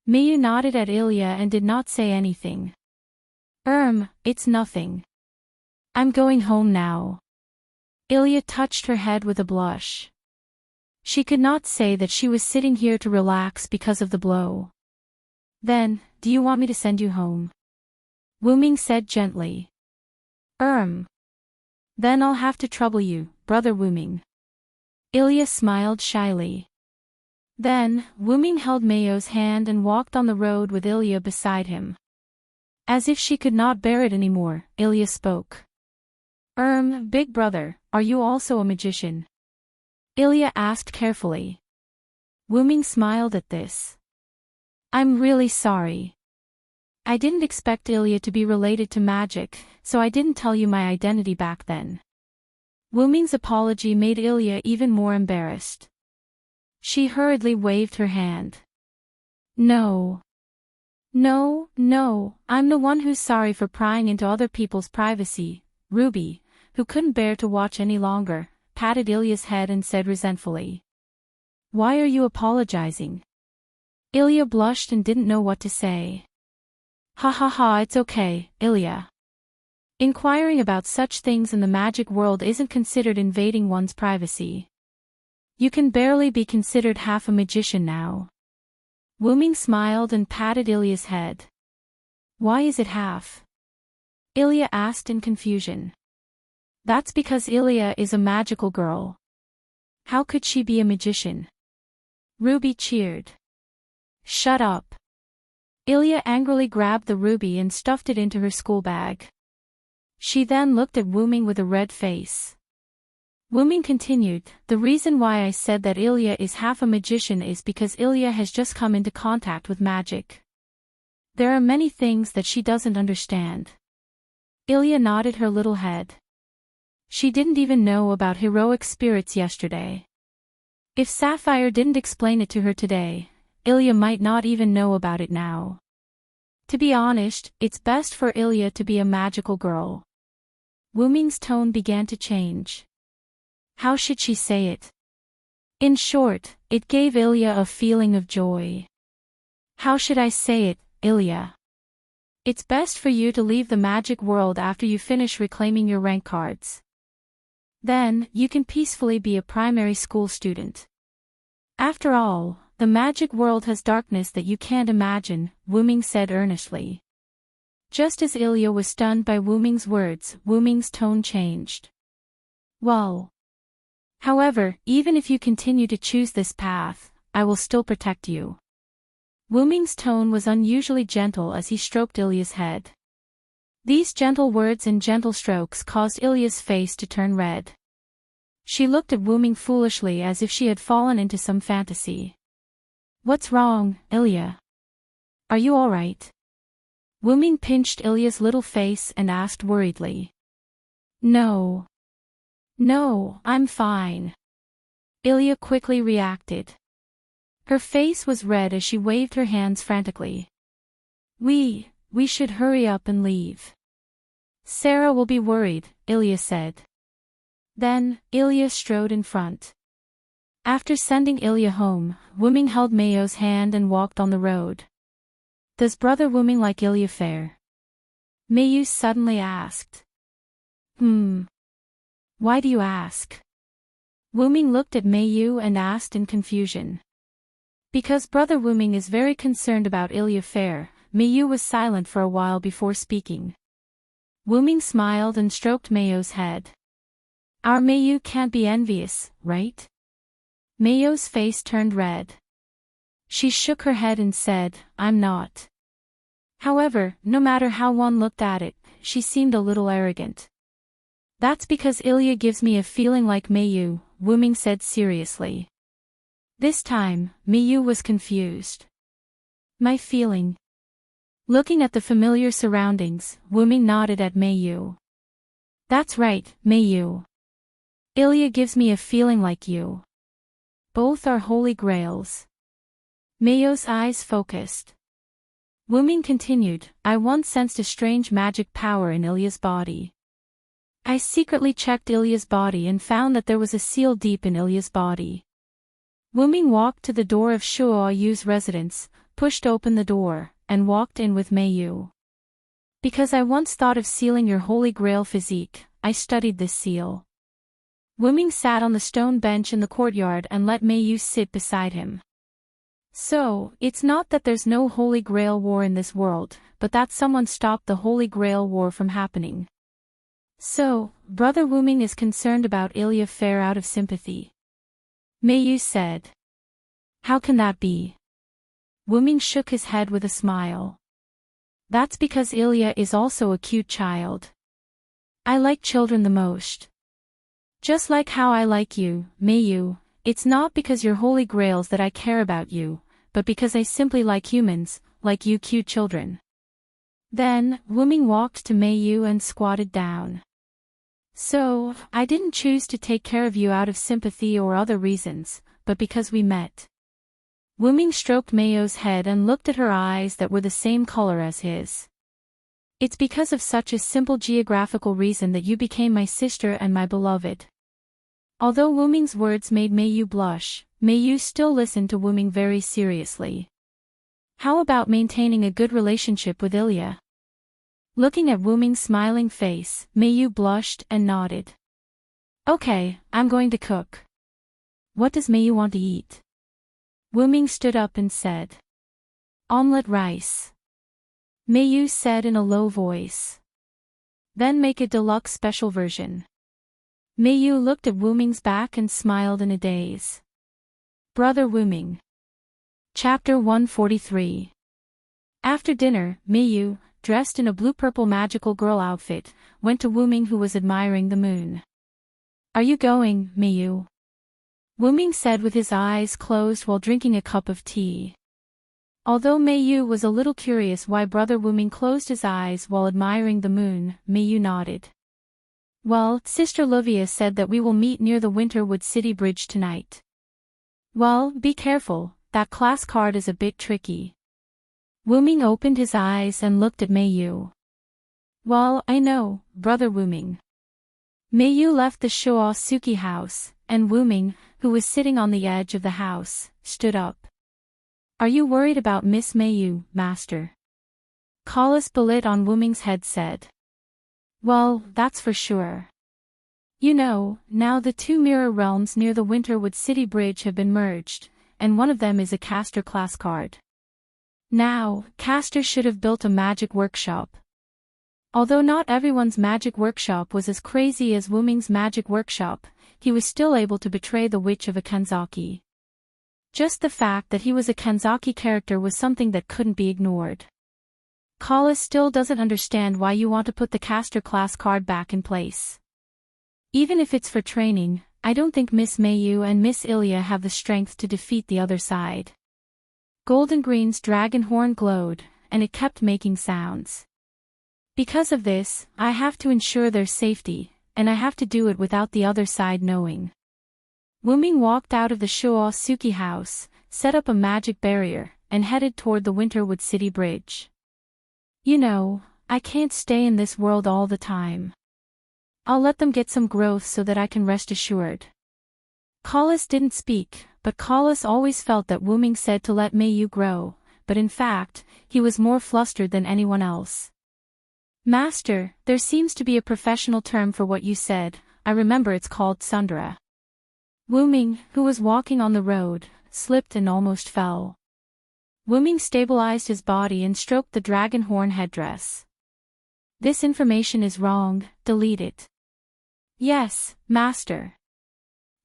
Mayu nodded at Ilya and did not say anything. It's nothing. I'm going home now. Ilya touched her head with a blush. She could not say that she was sitting here to relax because of the blow. Then, do you want me to send you home? Wuming said gently. Then I'll have to trouble you, Brother Wuming. Ilya smiled shyly. Then, Wuming held Mayo's hand and walked on the road with Ilya beside him. As if she could not bear it anymore, Ilya spoke. Big brother, are you also a magician? Ilya asked carefully. Wuming smiled at this. I'm really sorry. I didn't expect Ilya to be related to magic, so I didn't tell you my identity back then. Wuming's apology made Ilya even more embarrassed. She hurriedly waved her hand. No. No, I'm the one who's sorry for prying into other people's privacy. Ruby, who couldn't bear to watch any longer, patted Ilya's head and said resentfully. Why are you apologizing? Ilya blushed and didn't know what to say. Ha, it's okay, Ilya. Inquiring about such things in the magic world isn't considered invading one's privacy. You can barely be considered half a magician now. Wuming smiled and patted Ilya's head. Why is it half? Ilya asked in confusion. That's because Ilya is a magical girl. How could she be a magician? Ruby cheered. Shut up. Ilya angrily grabbed the ruby and stuffed it into her school bag. She then looked at Wuming with a red face. Wuming continued, the reason why I said that Ilya is half a magician is because Ilya has just come into contact with magic. There are many things that she doesn't understand. Ilya nodded her little head. She didn't even know about heroic spirits yesterday. If Sapphire didn't explain it to her today, Ilya might not even know about it now. To be honest, it's best for Ilya to be a magical girl. Wuming's tone began to change. How should she say it? In short, it gave Ilya a feeling of joy. How should I say it, Ilya? It's best for you to leave the magic world after you finish reclaiming your rank cards. Then, you can peacefully be a primary school student. After all, the magic world has darkness that you can't imagine, Wuming said earnestly. Just as Ilya was stunned by Wuming's words, Wuming's tone changed. Well. However, even if you continue to choose this path, I will still protect you. Wuming's tone was unusually gentle as he stroked Ilya's head. These gentle words and gentle strokes caused Ilya's face to turn red. She looked at Wuming foolishly as if she had fallen into some fantasy. What's wrong, Ilya? Are you all right? Wuming pinched Ilya's little face and asked worriedly. No, I'm fine. Ilya quickly reacted. Her face was red as she waved her hands frantically. We should hurry up and leave. Sarah will be worried, Ilya said. Then, Ilya strode in front. After sending Ilya home, Wuming held Mayo's hand and walked on the road. Does brother Wuming like Ilya fair? Mayu suddenly asked. Why do you ask? Wuming looked at Mayu and asked in confusion. Because brother Wuming is very concerned about Ilya fair. Mayu was silent for a while before speaking. Wuming smiled and stroked Mayo's head. Our Mayu can't be envious, right? Mayo's face turned red. She shook her head and said, I'm not. However, no matter how one looked at it, she seemed a little arrogant. That's because Ilya gives me a feeling like Mayu, Wuming said seriously. This time, Mayu was confused. My feeling. Looking at the familiar surroundings, Wuming nodded at Mayu. That's right, Mayu. Ilya gives me a feeling like you. Both are holy grails. Mayu's eyes focused. Wuming continued, I once sensed a strange magic power in Ilya's body. I secretly checked Ilya's body and found that there was a seal deep in Ilya's body. Wuming walked to the door of Shuo Yu's residence, pushed open the door, and walked in with Mayu. Because I once thought of sealing your holy grail physique, I studied this seal. Wuming sat on the stone bench in the courtyard and let Mayu sit beside him. So, it's not that there's no holy grail war in this world, but that someone stopped the holy grail war from happening. So, brother Wuming is concerned about Ilya fair out of sympathy. Mayu said. How can that be? Wuming shook his head with a smile. That's because Ilya is also a cute child. I like children the most. Just like how I like you, Mayu. It's not because you're holy grails that I care about you, but because I simply like humans, like you cute children. Then, Wuming walked to Mayu and squatted down. So, I didn't choose to take care of you out of sympathy or other reasons, but because we met. Wuming stroked Mayu's head and looked at her eyes that were the same color as his. It's because of such a simple geographical reason that you became my sister and my beloved. Although Wuming's words made Mayu blush, Mayu still listened to Wuming very seriously. How about maintaining a good relationship with Ilya? Looking at Wuming's smiling face, Mayu blushed and nodded. Okay, I'm going to cook. What does Mayu want to eat? Wuming stood up and said. Omelette rice. Mayu said in a low voice. Then make a deluxe special version. Mayu looked at Wuming's back and smiled in a daze. Brother Wuming. Chapter 143. After dinner, Mayu, dressed in a blue-purple magical girl outfit, went to Wuming who was admiring the moon. Are you going, Mayu? Wuming said with his eyes closed while drinking a cup of tea. Although Mayu was a little curious why Brother Wuming closed his eyes while admiring the moon, Mayu nodded. Well, Sister Livia said that we will meet near the Winterwood City Bridge tonight. Well, be careful, that class card is a bit tricky. Wuming opened his eyes and looked at Mayu. Well, I know, Brother Wuming. Mayu left the Shoasuki house, and Wuming, who was sitting on the edge of the house, stood up. Are you worried about Miss Mayu, Master? Collis Balit on Wuming's head said. Well, that's for sure. You know, now the two mirror realms near the Winterwood City Bridge have been merged, and one of them is a caster class card. Now, Castor should have built a magic workshop. Although not everyone's magic workshop was as crazy as Wuming's magic workshop, he was still able to betray the witch of a Kanzaki. Just the fact that he was a Kanzaki character was something that couldn't be ignored. Collis still doesn't understand why you want to put the caster class card back in place. Even if it's for training, I don't think Miss Mayu and Miss Ilya have the strength to defeat the other side. Golden Green's dragon horn glowed, and it kept making sounds. Because of this, I have to ensure their safety, and I have to do it without the other side knowing. Wuming walked out of the Shoasuki house, set up a magic barrier, and headed toward the Winterwood City Bridge. You know, I can't stay in this world all the time. I'll let them get some growth so that I can rest assured. Collis didn't speak, but Collis always felt that Wuming said to let Mayu grow, but in fact, he was more flustered than anyone else. Master, there seems to be a professional term for what you said, I remember it's called tsundere. Wuming, who was walking on the road, slipped and almost fell. Wuming stabilized his body and stroked the dragon horn headdress. This information is wrong, delete it. Yes, Master.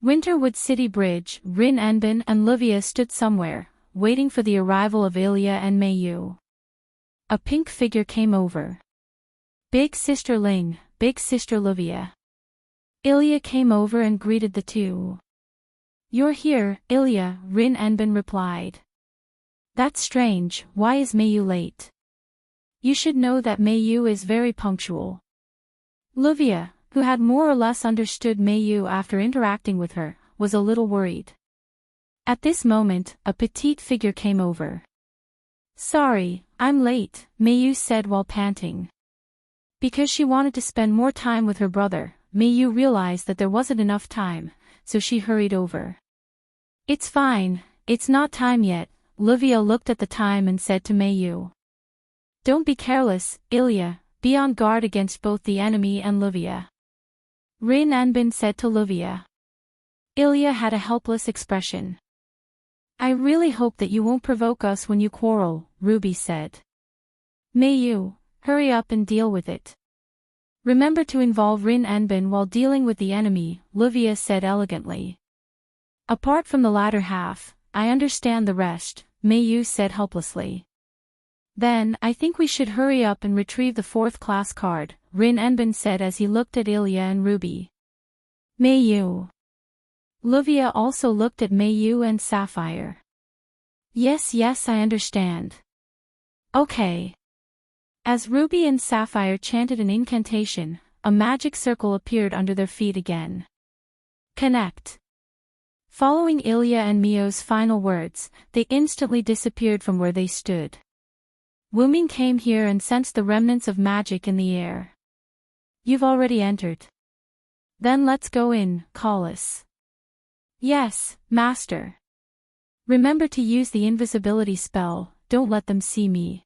Winterwood City Bridge, Rin Enbin and Livia stood somewhere, waiting for the arrival of Ilya and Mayu. A pink figure came over. Big Sister Ling, Big Sister Livia. Ilya came over and greeted the two. You're here, Ilya, Rin Enbin replied. That's strange, why is Mayu late? You should know that Mayu is very punctual. Livia, who had more or less understood Mayu after interacting with her, was a little worried. At this moment, a petite figure came over. Sorry, I'm late, Mayu said while panting. Because she wanted to spend more time with her brother, Mayu realized that there wasn't enough time, so she hurried over. It's fine, it's not time yet, Livia looked at the time and said to Mayu. Don't be careless, Ilya, be on guard against both the enemy and Livia. Rin Enbin said to Livia. Ilya had a helpless expression. I really hope that you won't provoke us when you quarrel, Ruby said. Mayu, hurry up and deal with it. Remember to involve Rin Enbin while dealing with the enemy, Livia said elegantly. Apart from the latter half, I understand the rest, Mayu said helplessly. Then I think we should hurry up and retrieve the 4th class card, Rin Enbin said as he looked at Ilya and Ruby. Meiyu. Luvia also looked at Meiyu and Sapphire. Yes, I understand. Okay. As Ruby and Sapphire chanted an incantation, a magic circle appeared under their feet again. Connect. Following Ilya and Mio's final words, they instantly disappeared from where they stood. Wuming came here and sensed the remnants of magic in the air. You've already entered. Then let's go in, Collis. Yes, Master. Remember to use the invisibility spell, don't let them see me.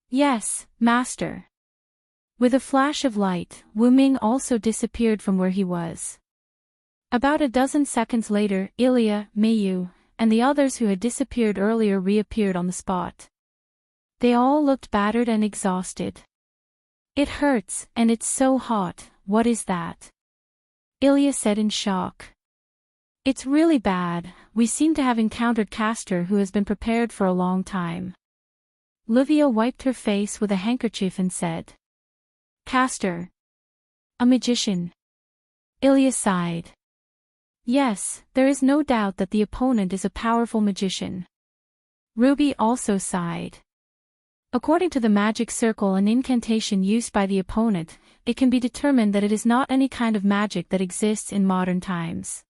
Yes, Master. With a flash of light, Wuming also disappeared from where he was. About a dozen seconds later, Ilya, Meiyu, and the others who had disappeared earlier reappeared on the spot. They all looked battered and exhausted. It hurts, and it's so hot, what is that? Ilya said in shock. It's really bad, we seem to have encountered Castor who has been prepared for a long time. Luvia wiped her face with a handkerchief and said. Castor. A magician. Ilya sighed. Yes, there is no doubt that the opponent is a powerful magician. Ruby also sighed. According to the magic circle and incantation used by the opponent, it can be determined that it is not any kind of magic that exists in modern times.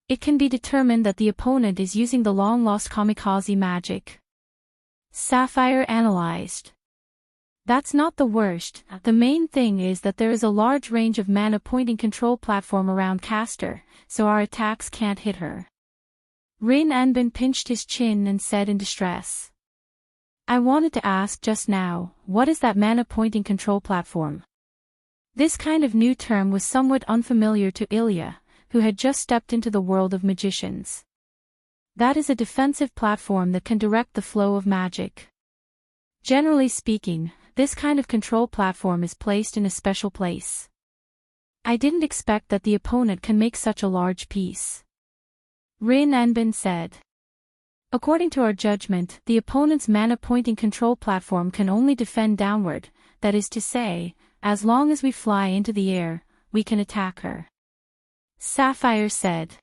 It can be determined that the opponent is using the long-lost kamikaze magic. Sapphire analyzed. That's not the worst, the main thing is that there is a large range of mana-pointing control platform around Castor, so our attacks can't hit her. Rin Enbin pinched his chin and said in distress. I wanted to ask just now, what is that mana-pointing control platform? This kind of new term was somewhat unfamiliar to Ilya, who had just stepped into the world of magicians. That is a defensive platform that can direct the flow of magic. Generally speaking, this kind of control platform is placed in a special place. I didn't expect that the opponent can make such a large piece. Rin Enbin said. According to our judgment, the opponent's mana-pointing control platform can only defend downward, that is to say, as long as we fly into the air, we can attack her. Sapphire said.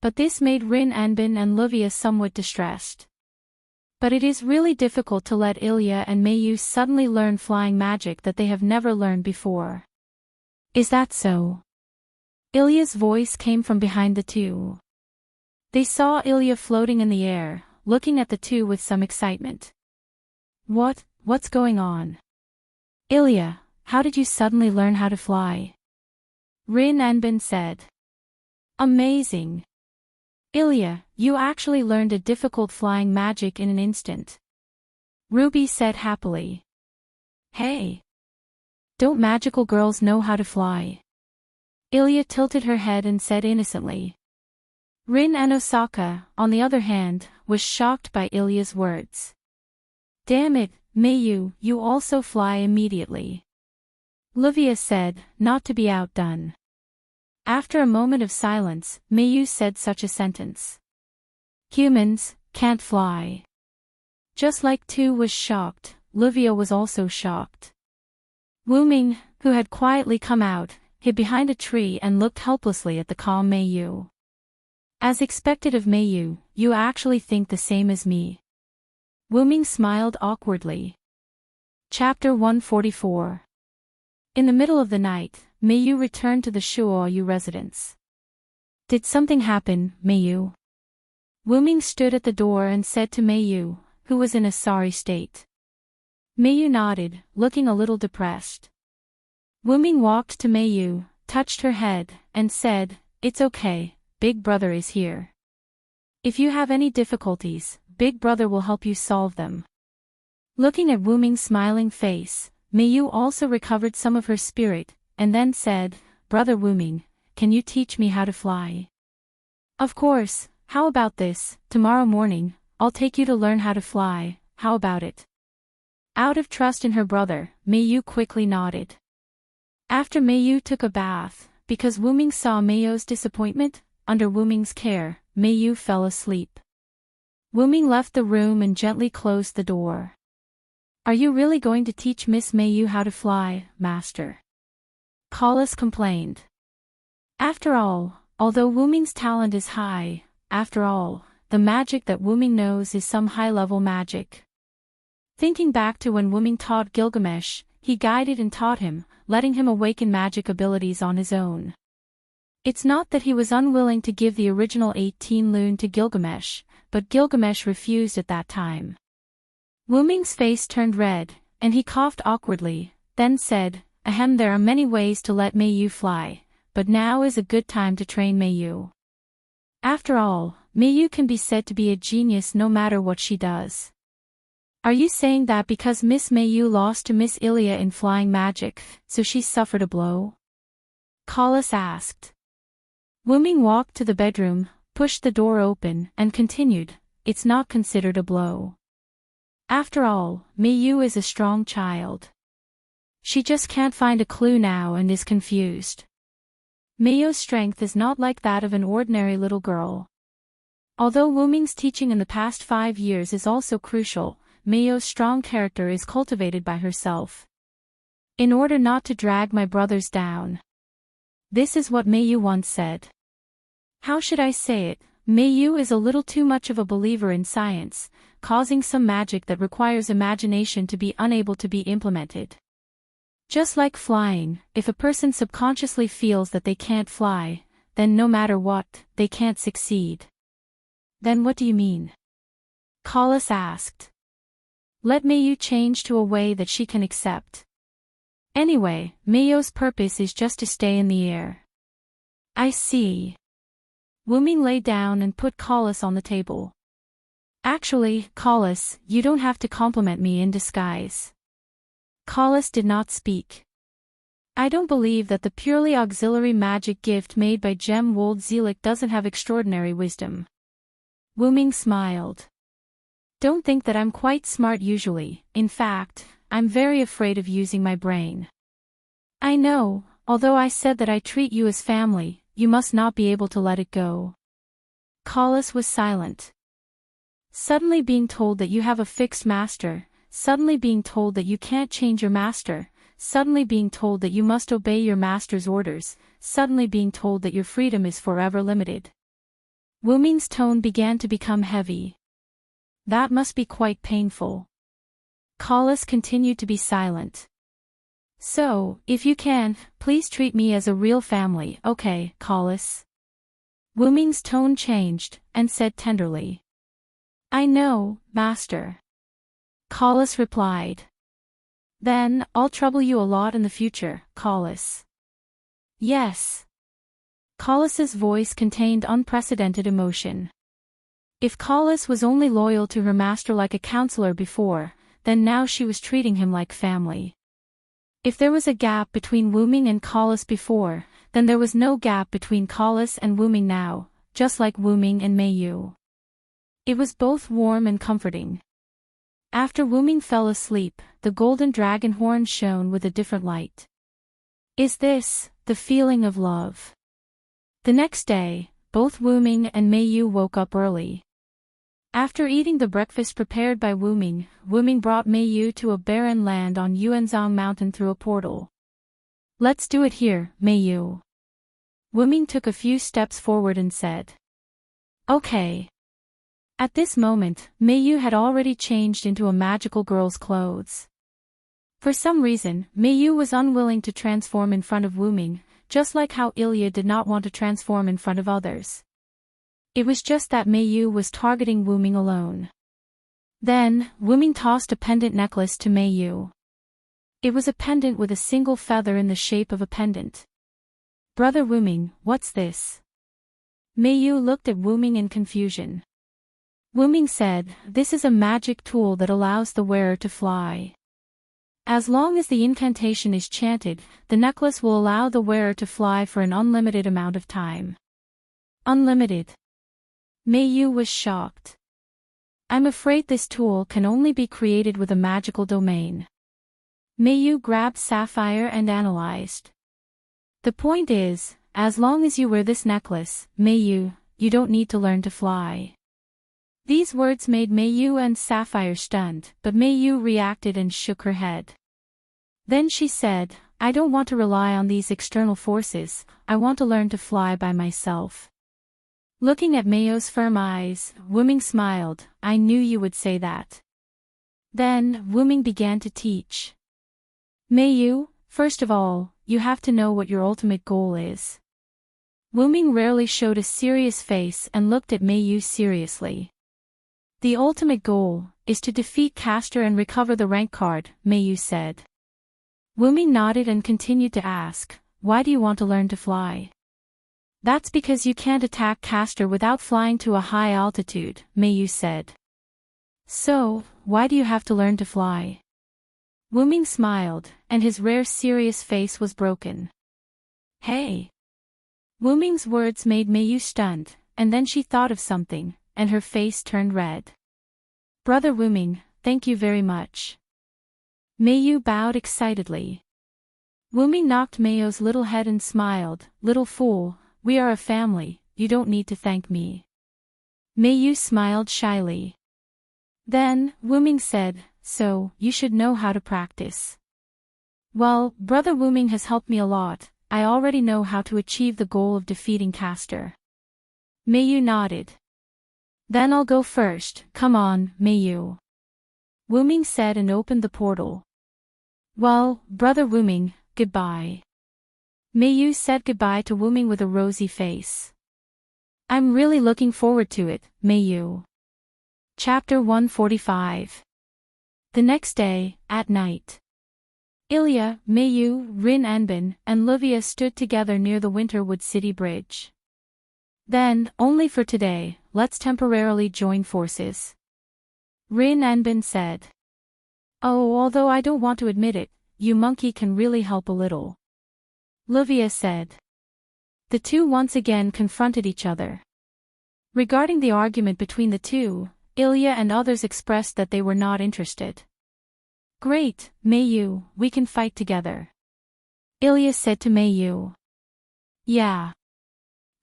But this made Rin Enbin and Luvia somewhat distressed. But it is really difficult to let Ilya and Meiyu suddenly learn flying magic that they have never learned before. Is that so? Ilya's voice came from behind the two. They saw Ilya floating in the air, looking at the two with some excitement. What's going on? Ilya, how did you suddenly learn how to fly? Rin Enbin said. Amazing. Ilya, you actually learned a difficult flying magic in an instant. Ruby said happily. Hey. Don't magical girls know how to fly? Ilya tilted her head and said innocently. Rin and Osaka, on the other hand, was shocked by Ilya's words. Damn it, Meiyu, you also fly immediately. Luvia said, not to be outdone. After a moment of silence, Meiyu said such a sentence. Humans can't fly. Just like Tu was shocked, Luvia was also shocked. Wuming, who had quietly come out, hid behind a tree and looked helplessly at the calm Meiyu. As expected of Meiyu, you actually think the same as me. Wuming smiled awkwardly. Chapter 144. In the middle of the night, Meiyu returned to the Shuoyu residence. Did something happen, Meiyu? Wuming stood at the door and said to Meiyu, who was in a sorry state. Meiyu nodded, looking a little depressed. Wuming walked to Meiyu, touched her head, and said, It's okay, Big Brother is here. If you have any difficulties, Big Brother will help you solve them. Looking at Wuming's smiling face, Meiyu also recovered some of her spirit, and then said, Brother Wuming, can you teach me how to fly? Of course, how about this, tomorrow morning, I'll take you to learn how to fly, how about it? Out of trust in her brother, Meiyu quickly nodded. After Meiyu took a bath, because Wuming saw Meiyu's disappointment, under Wuming's care, Meiyu fell asleep. Wuming left the room and gently closed the door. Are you really going to teach Miss Mayu how to fly, Master? Collis complained. After all, although Wu Ming's talent is high, after all, the magic that Wu Ming knows is some high-level magic. Thinking back to when Wu Ming taught Gilgamesh, he guided and taught him, letting him awaken magic abilities on his own. It's not that he was unwilling to give the original 18 lune to Gilgamesh, but Gilgamesh refused at that time. Wu Ming's face turned red, and he coughed awkwardly, then said, "Ahem, there are many ways to let Mayu fly, but now is a good time to train Mayu. After all, Mayu can be said to be a genius no matter what she does." Are you saying that because Miss Mayu lost to Miss Ilya in flying magic, so she suffered a blow? Collis asked. Wu Ming walked to the bedroom, pushed the door open, and continued, "It's not considered a blow. After all, Mayu is a strong child. She just can't find a clue now and is confused. Mayu's strength is not like that of an ordinary little girl. Although Wu Ming's teaching in the past 5 years is also crucial, Mayu's strong character is cultivated by herself. In order not to drag my brothers down." This is what Mayu once said. How should I say it? Mayu is a little too much of a believer in science, causing some magic that requires imagination to be unable to be implemented. Just like flying, if a person subconsciously feels that they can't fly, then no matter what, they can't succeed. Then what do you mean? Collis asked. Let Mayu change to a way that she can accept. Anyway, Mayu's purpose is just to stay in the air. I see. Wu Ming lay down and put Collis on the table. Actually, Collis, you don't have to compliment me in disguise. Collis did not speak. I don't believe that the purely auxiliary magic gift made by Gem Wold Zelik doesn't have extraordinary wisdom. Wu Ming smiled. Don't think that I'm quite smart usually, in fact, I'm very afraid of using my brain. I know, although I said that I treat you as family, you must not be able to let it go. Collis was silent. Suddenly being told that you have a fixed master, suddenly being told that you can't change your master, suddenly being told that you must obey your master's orders, suddenly being told that your freedom is forever limited. Wu Ming's tone began to become heavy. That must be quite painful. Collis continued to be silent. So, if you can, please treat me as a real family, okay, Collis? Wu Ming's tone changed, and said tenderly. I know, Master. Collis replied. Then, I'll trouble you a lot in the future, Collis. Yes. Collis's voice contained unprecedented emotion. If Collis was only loyal to her master like a counselor before, then now she was treating him like family. If there was a gap between Wu Ming and Collis before, then there was no gap between Collis and Wu Ming now, just like Wu Ming and Mayu. It was both warm and comforting. After Wu Ming fell asleep, the golden dragon horn shone with a different light. Is this the feeling of love? The next day, both Wu Ming and Mayu woke up early. After eating the breakfast prepared by Wu Ming brought Mayu to a barren land on Yuanzhang Mountain through a portal. Let's do it here, Mayu. Wu Ming took a few steps forward and said. Okay. At this moment, Mayu had already changed into a magical girl's clothes. For some reason, Mayu was unwilling to transform in front of Wu Ming, just like how Ilya did not want to transform in front of others. It was just that Mayu was targeting Wu Ming alone. Then, Wu Ming tossed a pendant necklace to Mayu. It was a pendant with a single feather in the shape of a pendant. Brother Wu Ming, what's this? Mayu looked at Wu Ming in confusion. Wu Ming said, this is a magic tool that allows the wearer to fly. As long as the incantation is chanted, the necklace will allow the wearer to fly for an unlimited amount of time. Unlimited. Mayu was shocked. I'm afraid this tool can only be created with a magical domain. Mayu grabbed Sapphire and analyzed. The point is, as long as you wear this necklace, Mayu, you don't need to learn to fly. These words made Mayu and Sapphire stunned, but Mayu reacted and shook her head. Then she said, I don't want to rely on these external forces, I want to learn to fly by myself. Looking at Mayu's firm eyes, Wuming smiled, I knew you would say that. Then, Wuming began to teach. Mayu, first of all, you have to know what your ultimate goal is. Wuming rarely showed a serious face and looked at Mayu seriously. The ultimate goal is to defeat Castor and recover the rank card, Mayu said. Wuming nodded and continued to ask, why do you want to learn to fly? That's because you can't attack Castor without flying to a high altitude, Mayu said. So, why do you have to learn to fly? Wuming smiled, and his rare serious face was broken. Hey! Wuming's words made Mayu stunned, and then she thought of something, and her face turned red. Brother Wuming, thank you very much. Mayu bowed excitedly. Wuming knocked Mayu's little head and smiled, little fool, we are a family, you don't need to thank me. Mayu smiled shyly. Then, Wuming said, so, you should know how to practice. Well, Brother Wuming has helped me a lot, I already know how to achieve the goal of defeating Castor. Mayu nodded. Then I'll go first, come on, Mayu. Wuming said and opened the portal. Well, Brother Wuming, goodbye. Mayu said goodbye to Wuming with a rosy face. I'm really looking forward to it, Mayu. Chapter 145. The next day, at night. Ilya, Mayu, Rin Anbin, and Livia stood together near the Winterwood City Bridge. Then, only for today, let's temporarily join forces. Rin Anbin said. Oh, although I don't want to admit it, you monkey can really help a little. Livia said. The two once again confronted each other. Regarding the argument between the two, Ilya and others expressed that they were not interested. Great, Mayu, we can fight together. Ilya said to Mayu. Yeah.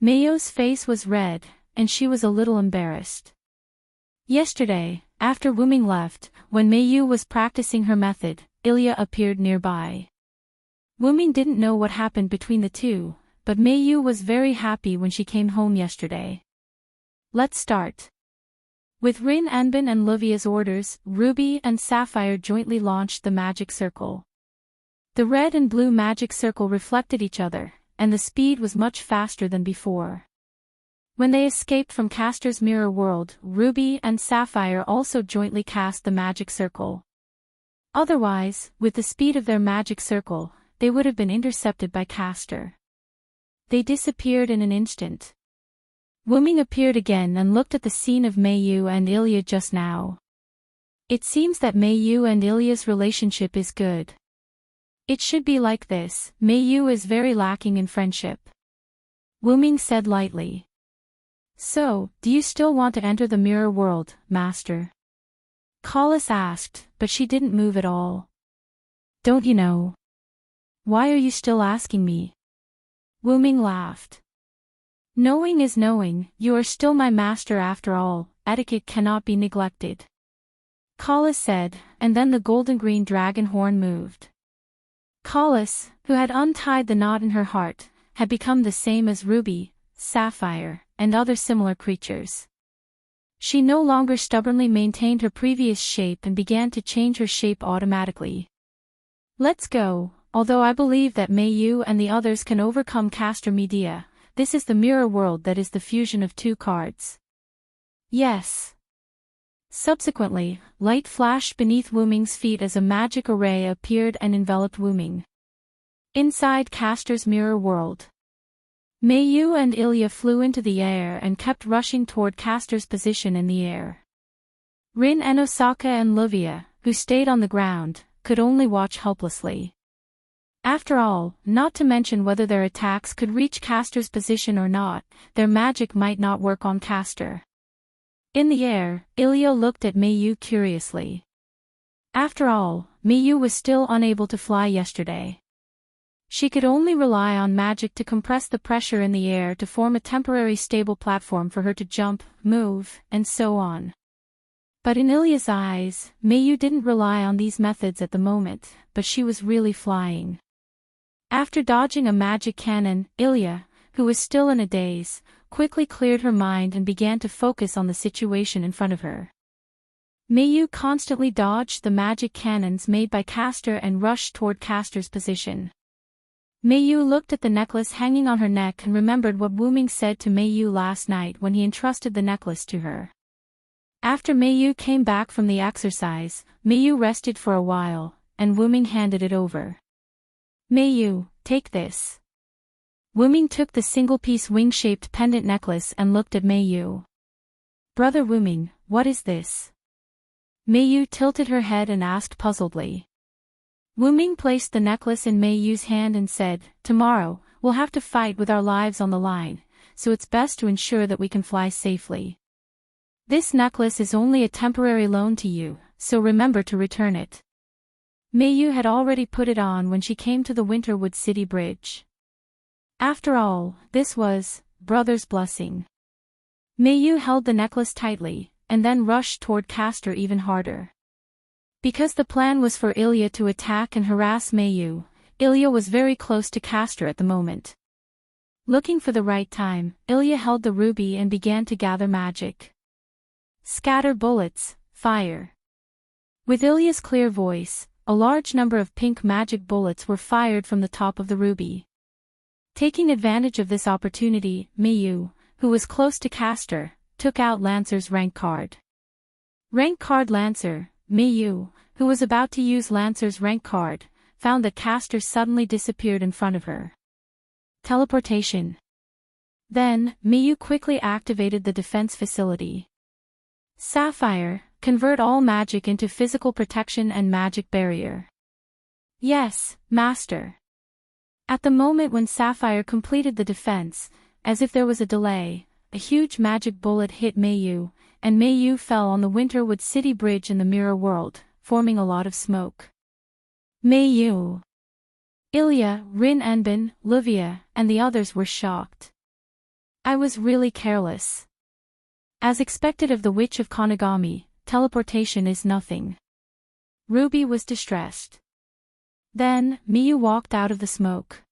Mayu's face was red, and she was a little embarrassed. Yesterday, after Wuming left, when Mayu was practicing her method, Ilya appeared nearby. Wuming didn't know what happened between the two, but Mayu was very happy when she came home yesterday. Let's start. With Rin Anbin and Livia's orders, Ruby and Sapphire jointly launched the magic circle. The red and blue magic circle reflected each other, and the speed was much faster than before. When they escaped from Castor's mirror world, Ruby and Sapphire also jointly cast the magic circle. Otherwise, with the speed of their magic circle, they would have been intercepted by Castor. They disappeared in an instant. Wuming appeared again and looked at the scene of Mayu and Ilya just now. It seems that Mayu and Ilya's relationship is good. It should be like this, Mayu is very lacking in friendship. Wuming said lightly. So, do you still want to enter the mirror world, Master? Collis asked, but she didn't move at all. Don't you know? Why are you still asking me? Wuming laughed. Knowing is knowing, you are still my master after all, etiquette cannot be neglected. Collis said, and then the golden-green dragon horn moved. Collis, who had untied the knot in her heart, had become the same as Ruby, Sapphire, and other similar creatures. She no longer stubbornly maintained her previous shape and began to change her shape automatically. Let's go, although I believe that Mayu and the others can overcome Castor Media. This is the mirror world that is the fusion of two cards. Yes. Subsequently, light flashed beneath Wuming's feet as a magic array appeared and enveloped Wuming. Inside Castor's mirror world. Mayu and Ilya flew into the air and kept rushing toward Castor's position in the air. Rin and Osaka and Livia, who stayed on the ground, could only watch helplessly. After all, not to mention whether their attacks could reach Castor's position or not, their magic might not work on Castor. In the air, Ilya looked at Mayu curiously. After all, Mayu was still unable to fly yesterday. She could only rely on magic to compress the pressure in the air to form a temporary stable platform for her to jump, move, and so on. But in Ilya's eyes, Mayu didn't rely on these methods at the moment, but she was really flying. After dodging a magic cannon, Ilya, who was still in a daze, quickly cleared her mind and began to focus on the situation in front of her. Mayu constantly dodged the magic cannons made by Castor and rushed toward Castor's position. Mayu looked at the necklace hanging on her neck and remembered what Wuming said to Mayu last night when he entrusted the necklace to her. After Mayu came back from the exercise, Mayu rested for a while, and Wuming handed it over. Mayu, take this. Wuming took the single-piece wing-shaped pendant necklace and looked at Mayu. Brother Wuming, what is this? Mayu tilted her head and asked puzzledly. Wuming placed the necklace in Mayu's hand and said, tomorrow, we'll have to fight with our lives on the line, so it's best to ensure that we can fly safely. This necklace is only a temporary loan to you, so remember to return it. Mayu had already put it on when she came to the Winterwood City Bridge. After all, this was brother's blessing. Mayu held the necklace tightly, and then rushed toward Castor even harder. Because the plan was for Ilya to attack and harass Mayu, Ilya was very close to Castor at the moment. Looking for the right time, Ilya held the ruby and began to gather magic. Scatter bullets, fire. With Ilya's clear voice, a large number of pink magic bullets were fired from the top of the ruby. Taking advantage of this opportunity, Mayu, who was close to Castor, took out Lancer's rank card. Rank card Lancer. Mayu, who was about to use Lancer's rank card, found that Castor suddenly disappeared in front of her. Teleportation. Then, Mayu quickly activated the defense facility. Sapphire, convert all magic into physical protection and magic barrier. Yes, Master. At the moment when Sapphire completed the defense, as if there was a delay, a huge magic bullet hit Mayu, and Mayu fell on the Winterwood City Bridge in the mirror world, forming a lot of smoke. Mayu. Ilya, Rin Enbin, Livia, and the others were shocked. I was really careless. As expected of the Witch of Konagami, teleportation is nothing. Ruby was distressed. Then, Mayu walked out of the smoke.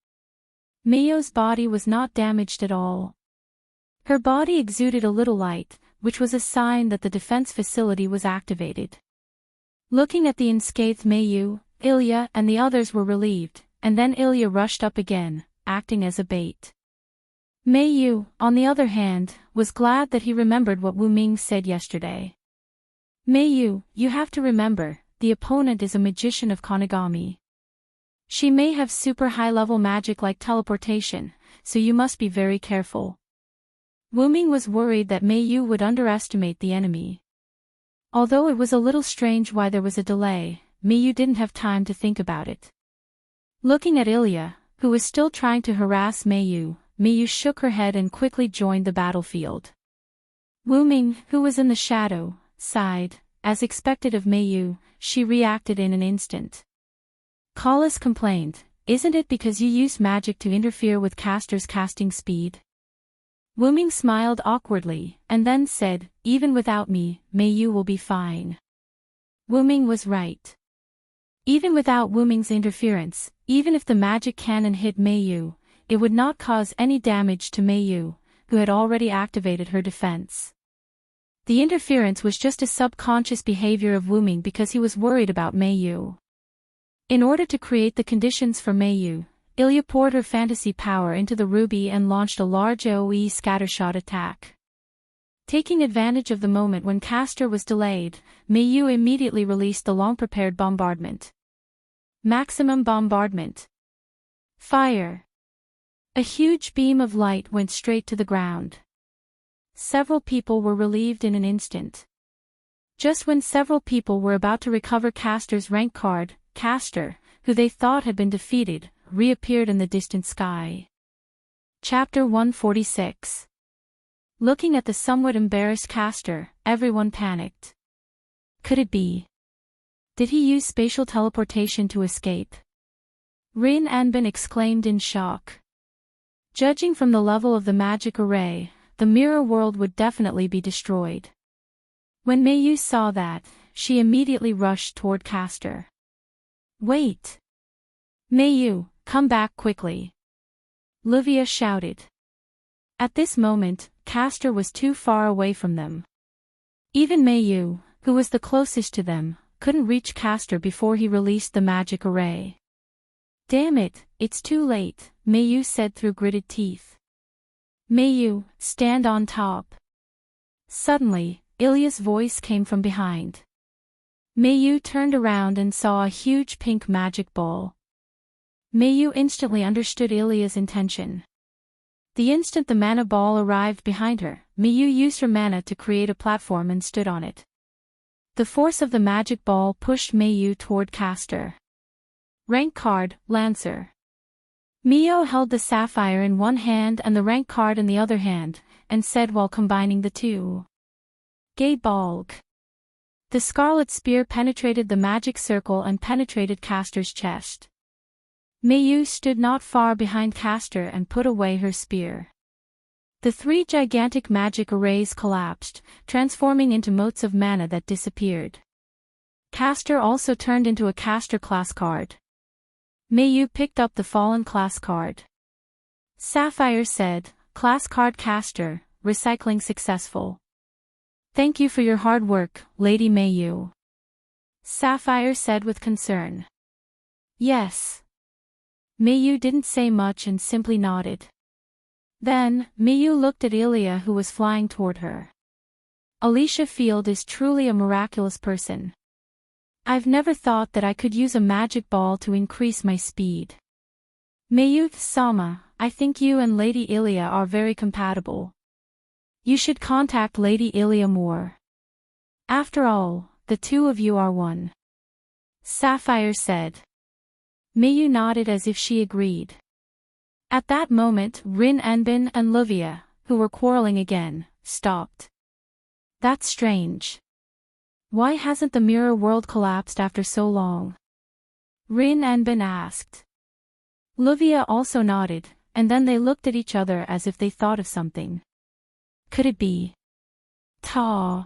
Mayu's body was not damaged at all. Her body exuded a little light, which was a sign that the defense facility was activated. Looking at the unscathed Mayu, Ilya and the others were relieved, and then Ilya rushed up again, acting as a bait. Mayu, on the other hand, was glad that he remembered what Wuming said yesterday. Mayu, you have to remember, the opponent is a magician of Konagami. She may have super high-level magic like teleportation, so you must be very careful. Wuming was worried that Mayu would underestimate the enemy. Although it was a little strange why there was a delay, Mayu didn't have time to think about it. Looking at Ilya, who was still trying to harass Mayu, Mayu shook her head and quickly joined the battlefield. Wuming, who was in the shadow, sighed. As expected of Mayu, she reacted in an instant. Collis complained, isn't it because you used magic to interfere with Castor's casting speed? Wuming smiled awkwardly, and then said, even without me, Mayu will be fine. Wuming was right. Even without Wuming's interference, even if the magic cannon hit Mayu, it would not cause any damage to Mayu, who had already activated her defense. The interference was just a subconscious behavior of Wuming because he was worried about Mayu. In order to create the conditions for Mayu, Ilya poured her fantasy power into the ruby and launched a large AoE scattershot attack. Taking advantage of the moment when Castor was delayed, Mayu immediately released the long-prepared bombardment. Maximum bombardment. Fire. A huge beam of light went straight to the ground. Several people were relieved in an instant. Just when several people were about to recover Castor's rank card, Castor, who they thought had been defeated, reappeared in the distant sky. Chapter 146. Looking at the somewhat embarrassed Castor, everyone panicked. Could it be? Did he use spatial teleportation to escape? Rin Anbin exclaimed in shock. Judging from the level of the magic array, the mirror world would definitely be destroyed. When Meiyu saw that, she immediately rushed toward Castor. Wait! Meiyu, come back quickly! Livia shouted. At this moment, Castor was too far away from them. Even Meiyu, who was the closest to them, couldn't reach Castor before he released the magic array. Damn it, it's too late, Meiyu said through gritted teeth. Meiyu, stand on top. Suddenly, Ilya's voice came from behind. Meiyu turned around and saw a huge pink magic ball. Meiyu instantly understood Ilya's intention. The instant the mana ball arrived behind her, Meiyu used her mana to create a platform and stood on it. The force of the magic ball pushed Meiyu toward Castor. Rank card, Lancer. Meiyu held the sapphire in one hand and the rank card in the other hand, and said while combining the two. Gay Balg. The scarlet spear penetrated the magic circle and penetrated Castor's chest. Meiyu stood not far behind Castor and put away her spear. The three gigantic magic arrays collapsed, transforming into motes of mana that disappeared. Castor also turned into a Castor class card. Meiyu picked up the fallen class card. Sapphire said, Class card Castor, recycling successful. Thank you for your hard work, Lady Meiyu. Sapphire said with concern. Yes. Meiyu didn't say much and simply nodded. Then, Meiyu looked at Ilya who was flying toward her. Alicia Field is truly a miraculous person. I've never thought that I could use a magic ball to increase my speed. Meiyu-sama, I think you and Lady Ilya are very compatible. You should contact Lady Ilya more. After all, the two of you are one. Sapphire said. Meiyu nodded as if she agreed. At that moment, Rin Anbin and Livia, who were quarreling again, stopped. That's strange. Why hasn't the mirror world collapsed after so long? Rin Anbin asked. Livia also nodded, and then they looked at each other as if they thought of something. Could it be? Ta.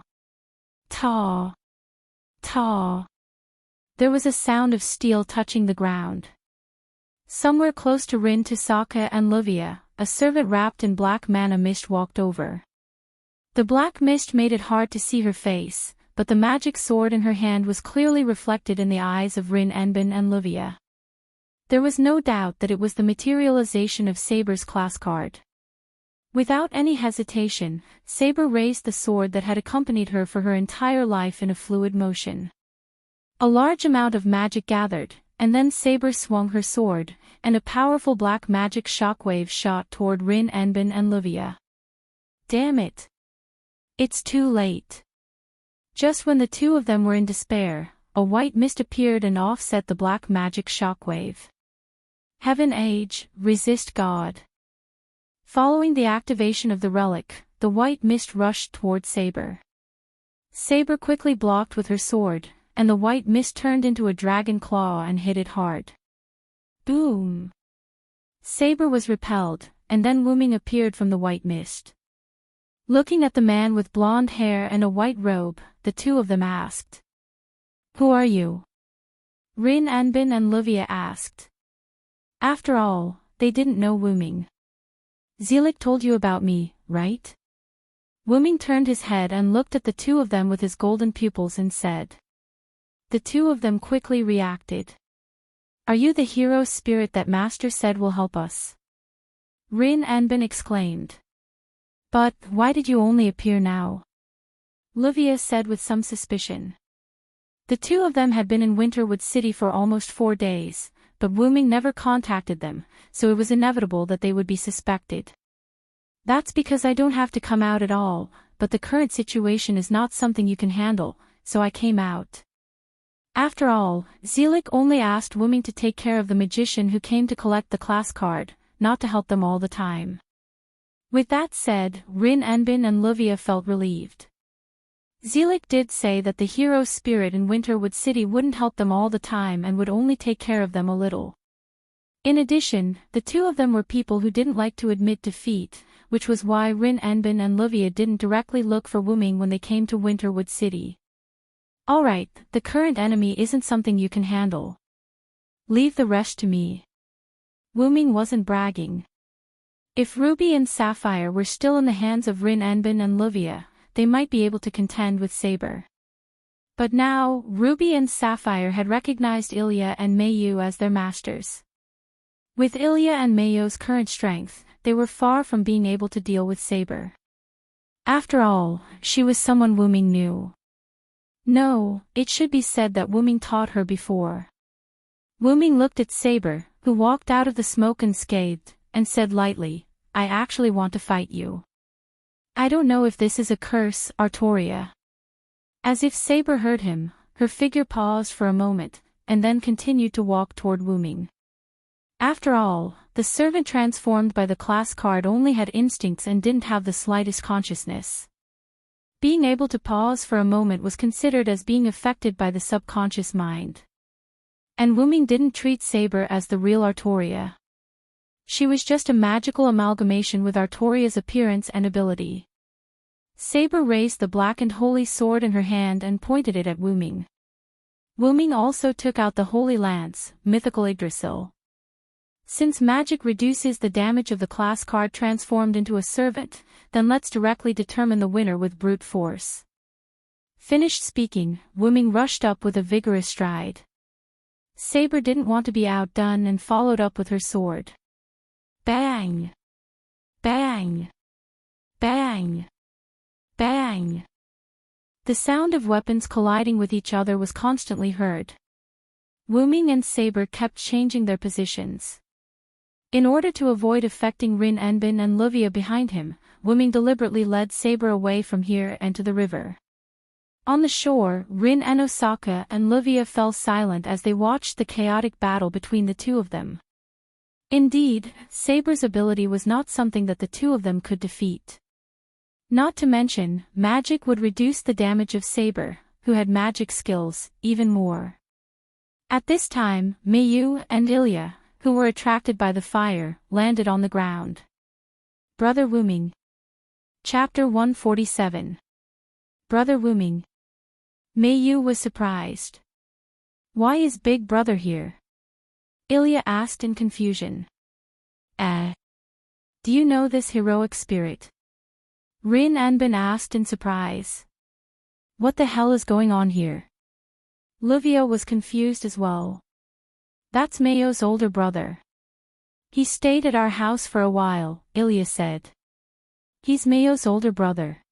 Ta. Ta. There was a sound of steel touching the ground. Somewhere close to Rin Tasaka and Livia, a servant wrapped in black mana mist walked over. The black mist made it hard to see her face, but the magic sword in her hand was clearly reflected in the eyes of Rin Anbin and Livia. There was no doubt that it was the materialization of Saber's class card. Without any hesitation, Saber raised the sword that had accompanied her for her entire life in a fluid motion. A large amount of magic gathered, and then Saber swung her sword, and a powerful black magic shockwave shot toward Rin Anbin and Livia. Damn it! It's too late. Just when the two of them were in despair, a white mist appeared and offset the black magic shockwave. Heaven Age, resist God. Following the activation of the relic, the white mist rushed toward Saber. Saber quickly blocked with her sword, and the white mist turned into a dragon claw and hit it hard. Boom! Saber was repelled, and then Wuming appeared from the white mist. Looking at the man with blonde hair and a white robe, the two of them asked. Who are you? Rin Anbin and Livia asked. After all, they didn't know Wuming. Zelik told you about me, right? Wuming turned his head and looked at the two of them with his golden pupils and said. The two of them quickly reacted. Are you the hero spirit that Master said will help us? Rin Anbin exclaimed. But, why did you only appear now? Livia said with some suspicion. The two of them had been in Winterwood City for almost 4 days, but Wuming never contacted them, so it was inevitable that they would be suspected. That's because I don't have to come out at all, but the current situation is not something you can handle, so I came out. After all, Zelik only asked Wuming to take care of the magician who came to collect the class card, not to help them all the time. With that said, Rin Anbin and Livia felt relieved. Zelik did say that the hero spirit in Winterwood City wouldn't help them all the time and would only take care of them a little. In addition, the two of them were people who didn't like to admit defeat, which was why Rin Enbin and Livia didn't directly look for Wu Ming when they came to Winterwood City. Alright, the current enemy isn't something you can handle. Leave the rest to me. Wu Ming wasn't bragging. If Ruby and Sapphire were still in the hands of Rin Enbin and Livia, they might be able to contend with Saber. But now, Ruby and Sapphire had recognized Ilya and Meiyu as their masters. With Ilya and Meiyu's current strength, they were far from being able to deal with Saber. After all, she was someone Wu Ming knew. No, it should be said that Wu Ming taught her before. Wu Ming looked at Saber, who walked out of the smoke unscathed, and said lightly, I actually want to fight you. I don't know if this is a curse, Artoria. As if Saber heard him, her figure paused for a moment, and then continued to walk toward Wu Ming. After all, the servant transformed by the class card only had instincts and didn't have the slightest consciousness. Being able to pause for a moment was considered as being affected by the subconscious mind. And Wu Ming didn't treat Saber as the real Artoria. She was just a magical amalgamation with Artoria's appearance and ability. Saber raised the blackened holy sword in her hand and pointed it at Wu Ming. Wu Ming also took out the holy lance, mythical Yggdrasil. Since magic reduces the damage of the class card transformed into a servant, then let's directly determine the winner with brute force. Finished speaking, Wu Ming rushed up with a vigorous stride. Saber didn't want to be outdone and followed up with her sword. Bang! Bang! Bang! Bang! The sound of weapons colliding with each other was constantly heard. Wu Ming and Saber kept changing their positions. In order to avoid affecting Rin Enbin and Livia behind him, Wu Ming deliberately led Saber away from here and to the river. On the shore, Rin and Osaka and Livia fell silent as they watched the chaotic battle between the two of them. Indeed, Saber's ability was not something that the two of them could defeat. Not to mention, magic would reduce the damage of Saber, who had magic skills, even more. At this time, Meiyu and Ilya, who were attracted by the fire, landed on the ground. Brother Wu Ming. Chapter 147. Brother Wu Ming. Meiyu was surprised. Why is Big Brother here? Ilya asked in confusion. Do you know this heroic spirit? Rin Enbin asked in surprise. What the hell is going on here? Livia was confused as well. That's Meiyu's older brother. He stayed at our house for a while, Ilya said. He's Meiyu's older brother.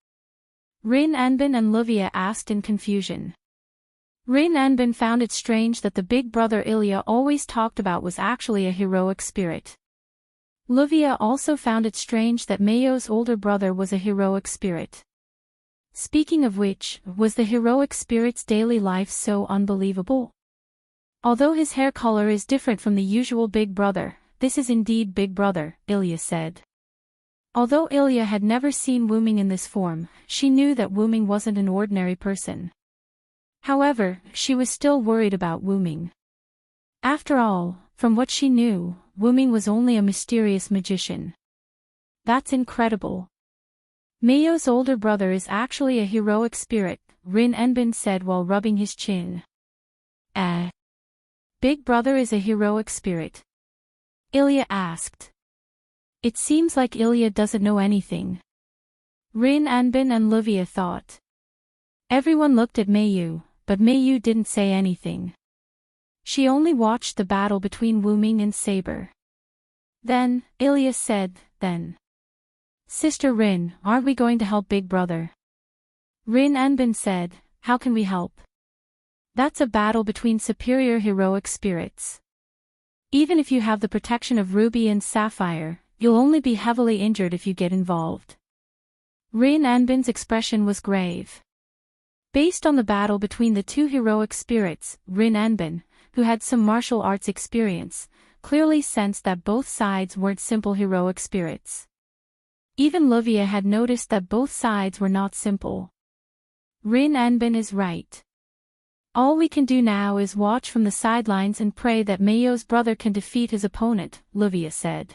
Rin Enbin and Livia asked in confusion. Rin Enbin found it strange that the big brother Ilya always talked about was actually a heroic spirit. Livia also found it strange that Meiyu's older brother was a heroic spirit. Speaking of which, was the heroic spirit's daily life so unbelievable? Although his hair color is different from the usual big brother, this is indeed Big Brother, Ilya said. Although Ilya had never seen Wu Ming in this form, she knew that Wu Ming wasn't an ordinary person. However, she was still worried about Wu Ming. After all, from what she knew, Wu Ming was only a mysterious magician. That's incredible. Meiyu's older brother is actually a heroic spirit, Rin Enbin said while rubbing his chin. Big Brother is a heroic spirit? Ilya asked. It seems like Ilya doesn't know anything. Rin Enbin and Livia thought. Everyone looked at Meiyu, but Meiyu didn't say anything. She only watched the battle between Wu Ming and Saber. Then, Ilya said, Sister Rin, aren't we going to help Big Brother? Rin Enbin said, how can we help? That's a battle between superior heroic spirits. Even if you have the protection of Ruby and Sapphire, you'll only be heavily injured if you get involved. Rin Enbin's expression was grave. Based on the battle between the two heroic spirits, Rin Enbin, who had some martial arts experience, clearly sensed that both sides weren't simple heroic spirits. Even Livia had noticed that both sides were not simple. Rin Enbin is right. All we can do now is watch from the sidelines and pray that Mayo's brother can defeat his opponent, Livia said.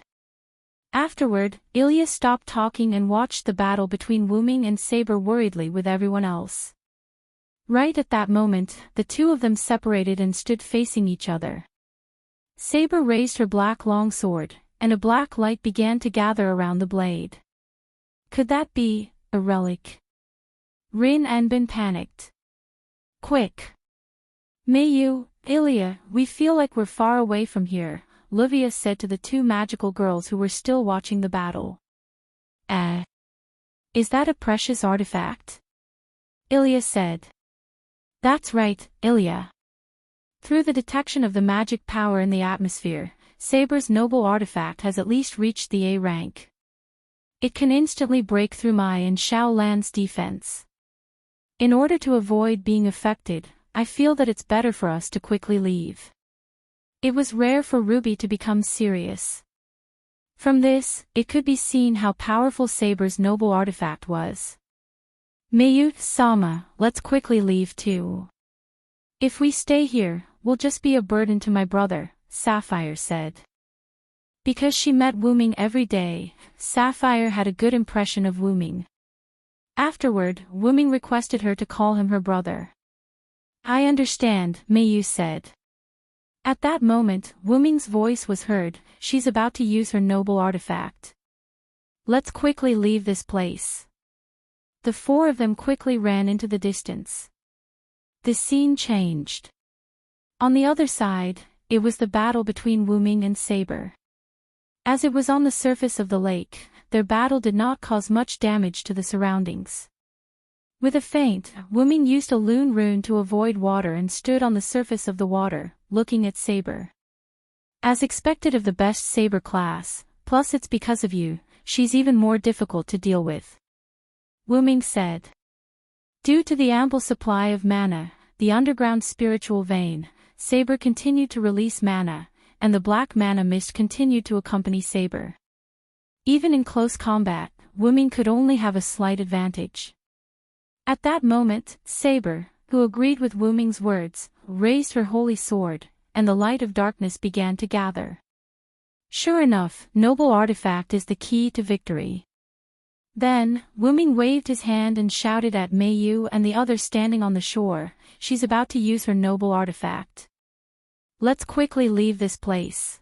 Afterward, Ilya stopped talking and watched the battle between Wuming and Saber worriedly with everyone else. Right at that moment, the two of them separated and stood facing each other. Saber raised her black long sword, and a black light began to gather around the blade. Could that be a relic? Rin and Bin panicked. Quick! Mayu, Ilya, we feel like we're far away from here, Livia said to the two magical girls who were still watching the battle. Is that a precious artifact? Ilya said. That's right, Ilya. Through the detection of the magic power in the atmosphere, Saber's noble artifact has at least reached the A rank. It can instantly break through Mai and Xiao Lan's defense. In order to avoid being affected, I feel that it's better for us to quickly leave. It was rare for Ruby to become serious. From this, it could be seen how powerful Saber's noble artifact was. Mayu, Sama, let's quickly leave too. If we stay here, we'll just be a burden to my brother, Sapphire said. Because she met Wuming every day, Sapphire had a good impression of Wuming. Afterward, Wuming requested her to call him her brother. I understand, Mayu said. At that moment, Wuming's voice was heard. She's about to use her noble artifact. Let's quickly leave this place. The four of them quickly ran into the distance. The scene changed. On the other side, it was the battle between Wuming and Saber. As it was on the surface of the lake, their battle did not cause much damage to the surroundings. With a feint, Wuming used a Lune rune to avoid water and stood on the surface of the water, looking at Saber. As expected of the best Saber class, plus it's because of you, she's even more difficult to deal with. Wuming said. Due to the ample supply of mana, the underground spiritual vein, Saber continued to release mana, and the black mana mist continued to accompany Saber. Even in close combat, Wuming could only have a slight advantage. At that moment, Saber, who agreed with Wuming's words, raised her holy sword, and the light of darkness began to gather. Sure enough, noble artifact is the key to victory. Then, Wuming waved his hand and shouted at Mayu and the others standing on the shore, she's about to use her noble artifact. Let's quickly leave this place.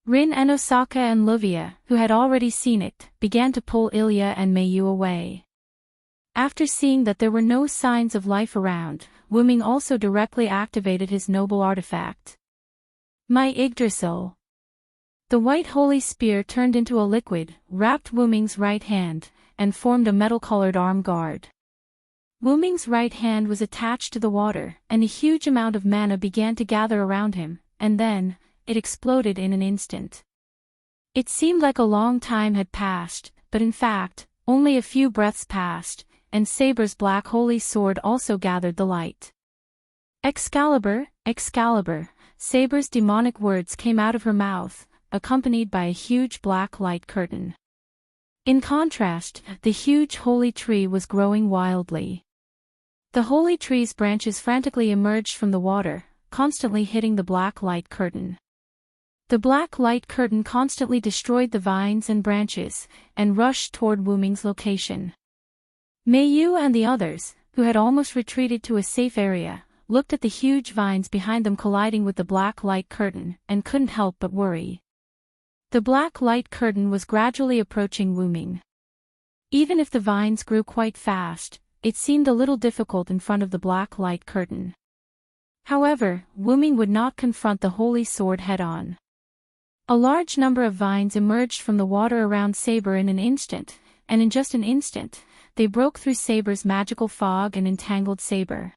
Rin and Osaka and Livia, who had already seen it, began to pull Ilya and Mayu away. After seeing that there were no signs of life around, Wuming also directly activated his noble artifact. My Yggdrasil. The white holy spear turned into a liquid, wrapped Wuming's right hand, and formed a metal-colored arm guard. Wuming's right hand was attached to the water, and a huge amount of mana began to gather around him, and then, it exploded in an instant. It seemed like a long time had passed, but in fact, only a few breaths passed, and Saber's black holy sword also gathered the light. Excalibur, Excalibur, Saber's demonic words came out of her mouth, accompanied by a huge black light curtain. In contrast, the huge holy tree was growing wildly. The holy tree's branches frantically emerged from the water, constantly hitting the black light curtain. The black light curtain constantly destroyed the vines and branches, and rushed toward Wuming's location. Mayu and the others, who had almost retreated to a safe area, looked at the huge vines behind them colliding with the black light curtain, and couldn't help but worry. The black light curtain was gradually approaching Wuming. Even if the vines grew quite fast, it seemed a little difficult in front of the black light curtain. However, Wuming would not confront the holy sword head-on. A large number of vines emerged from the water around Saber in an instant, and in just an instant, they broke through Saber's magical fog and entangled Saber.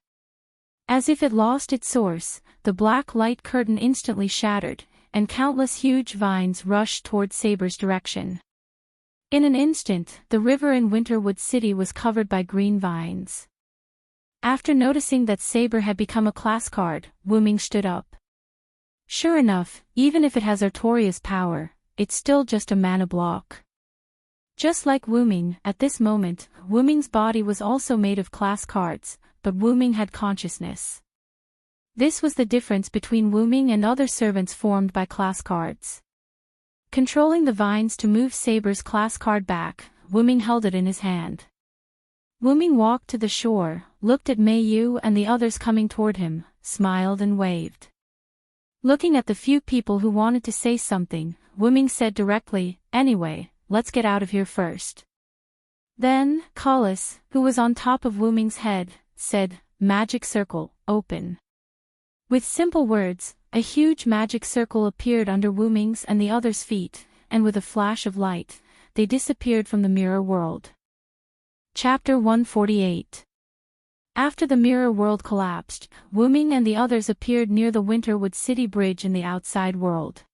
As if it lost its source, the black light curtain instantly shattered, and countless huge vines rushed toward Saber's direction. In an instant, the river in Winterwood City was covered by green vines. After noticing that Saber had become a class card, Wuming stood up. Sure enough, even if it has Artoria's power, it's still just a mana block. Just like Wuming, at this moment, Wuming's body was also made of class cards, but Wuming had consciousness. This was the difference between Wu Ming and other servants formed by class cards. Controlling the vines to move Saber's class card back, Wu Ming held it in his hand. Wu Ming walked to the shore, looked at Mei Yu and the others coming toward him, smiled and waved. Looking at the few people who wanted to say something, Wu Ming said directly, "Anyway, let's get out of here first." Then, Collis, who was on top of Wu Ming's head, said, "Magic circle, open." With simple words, a huge magic circle appeared under Wu Ming's and the others' feet, and with a flash of light, they disappeared from the mirror world. Chapter 148. After the mirror world collapsed, Wu Ming and the others appeared near the Winterwood City Bridge in the outside world.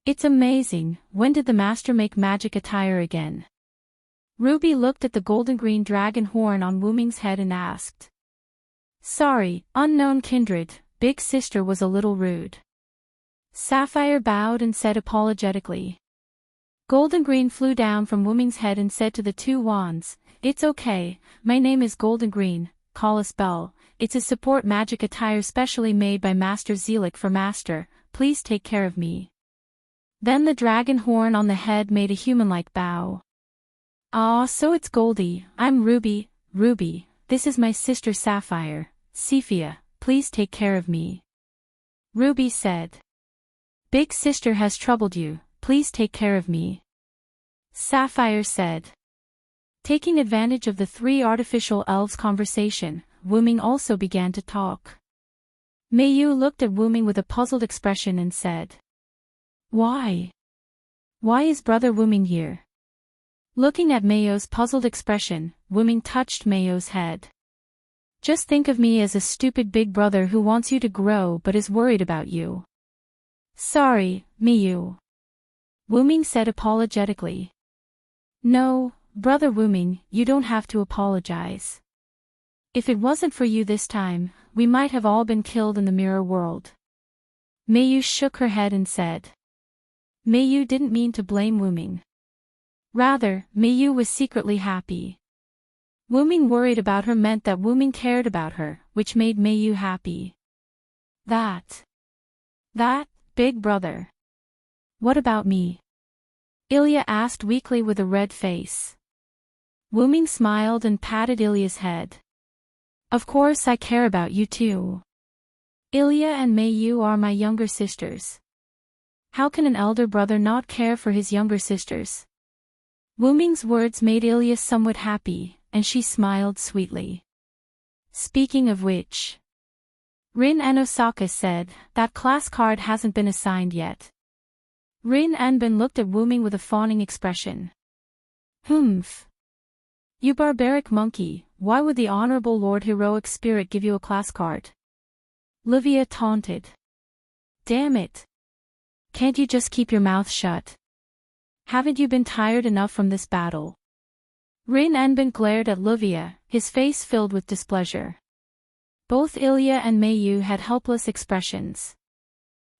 "It's amazing, when did the master make magic attire again?" Ruby looked at the golden-green dragon horn on Wu Ming's head and asked. "Sorry, unknown kindred, Big Sister was a little rude." Sapphire bowed and said apologetically. Golden-green flew down from Wu Ming's head and said to the two wands, "It's okay, my name is Golden-green, Collis Bell, it's a support magic attire specially made by Master Zelik for Master, please take care of me." Then the dragon horn on the head made a human-like bow. "Ah, so it's Goldie, I'm Ruby, Ruby, this is my sister Sapphire, Cephia, please take care of me." Ruby said. "Big Sister has troubled you, please take care of me." Sapphire said. Taking advantage of the three artificial elves' conversation, Wu Ming also began to talk. Mei Yu looked at Wu Ming with a puzzled expression and said, "Why? Why is brother Wu Ming here?" Looking at Mei Yu's puzzled expression, Wu Ming touched Mei Yu's head. "Just think of me as a stupid big brother who wants you to grow but is worried about you." "Sorry, Mei Yu," Wu Ming said apologetically. "No, brother Wu Ming, you don't have to apologize. If it wasn't for you this time, we might have all been killed in the mirror world." Mei Yu shook her head and said. Mei Yu didn't mean to blame Wu Ming. Rather, Mei Yu was secretly happy. Wu Ming worried about her meant that Wu Ming cared about her, which made Mei Yu happy. That, big brother. What about me?" Ilya asked weakly with a red face. Wu Ming smiled and patted Ilya's head. "Of course I care about you too. Ilya and Mei Yu are my younger sisters. How can an elder brother not care for his younger sisters?" Wu Ming's words made Ilya somewhat happy, and she smiled sweetly. "Speaking of which," Rin and Osaka said, "that class card hasn't been assigned yet." Rin Anbin looked at Wu Ming with a fawning expression. "Humph. You barbaric monkey, why would the Honorable Lord Heroic Spirit give you a class card?" Livia taunted. "Damn it. Can't you just keep your mouth shut? Haven't you been tired enough from this battle?" Rin Anbin glared at Livia, his face filled with displeasure. Both Ilya and Mei Yu had helpless expressions.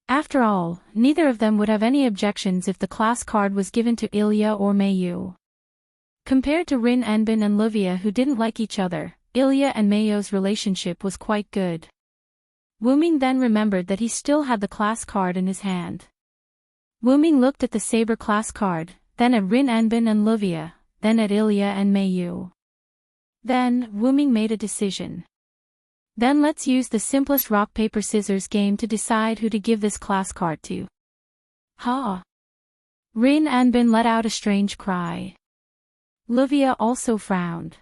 After all, neither of them would have any objections if the class card was given to Ilya or Mei Yu. Compared to Rin Anbin and Livia who didn't like each other, Ilya and Mei Yu's relationship was quite good. Wu Ming then remembered that he still had the class card in his hand. Wu Ming looked at the saber class card, then at Rin Anbin and Livia, then at Ilya and Mei Yu. Then, Wu Ming made a decision. "Then let's use the simplest rock-paper-scissors game to decide who to give this class card to." "Ha!" Rin Anbin let out a strange cry. Livia also frowned.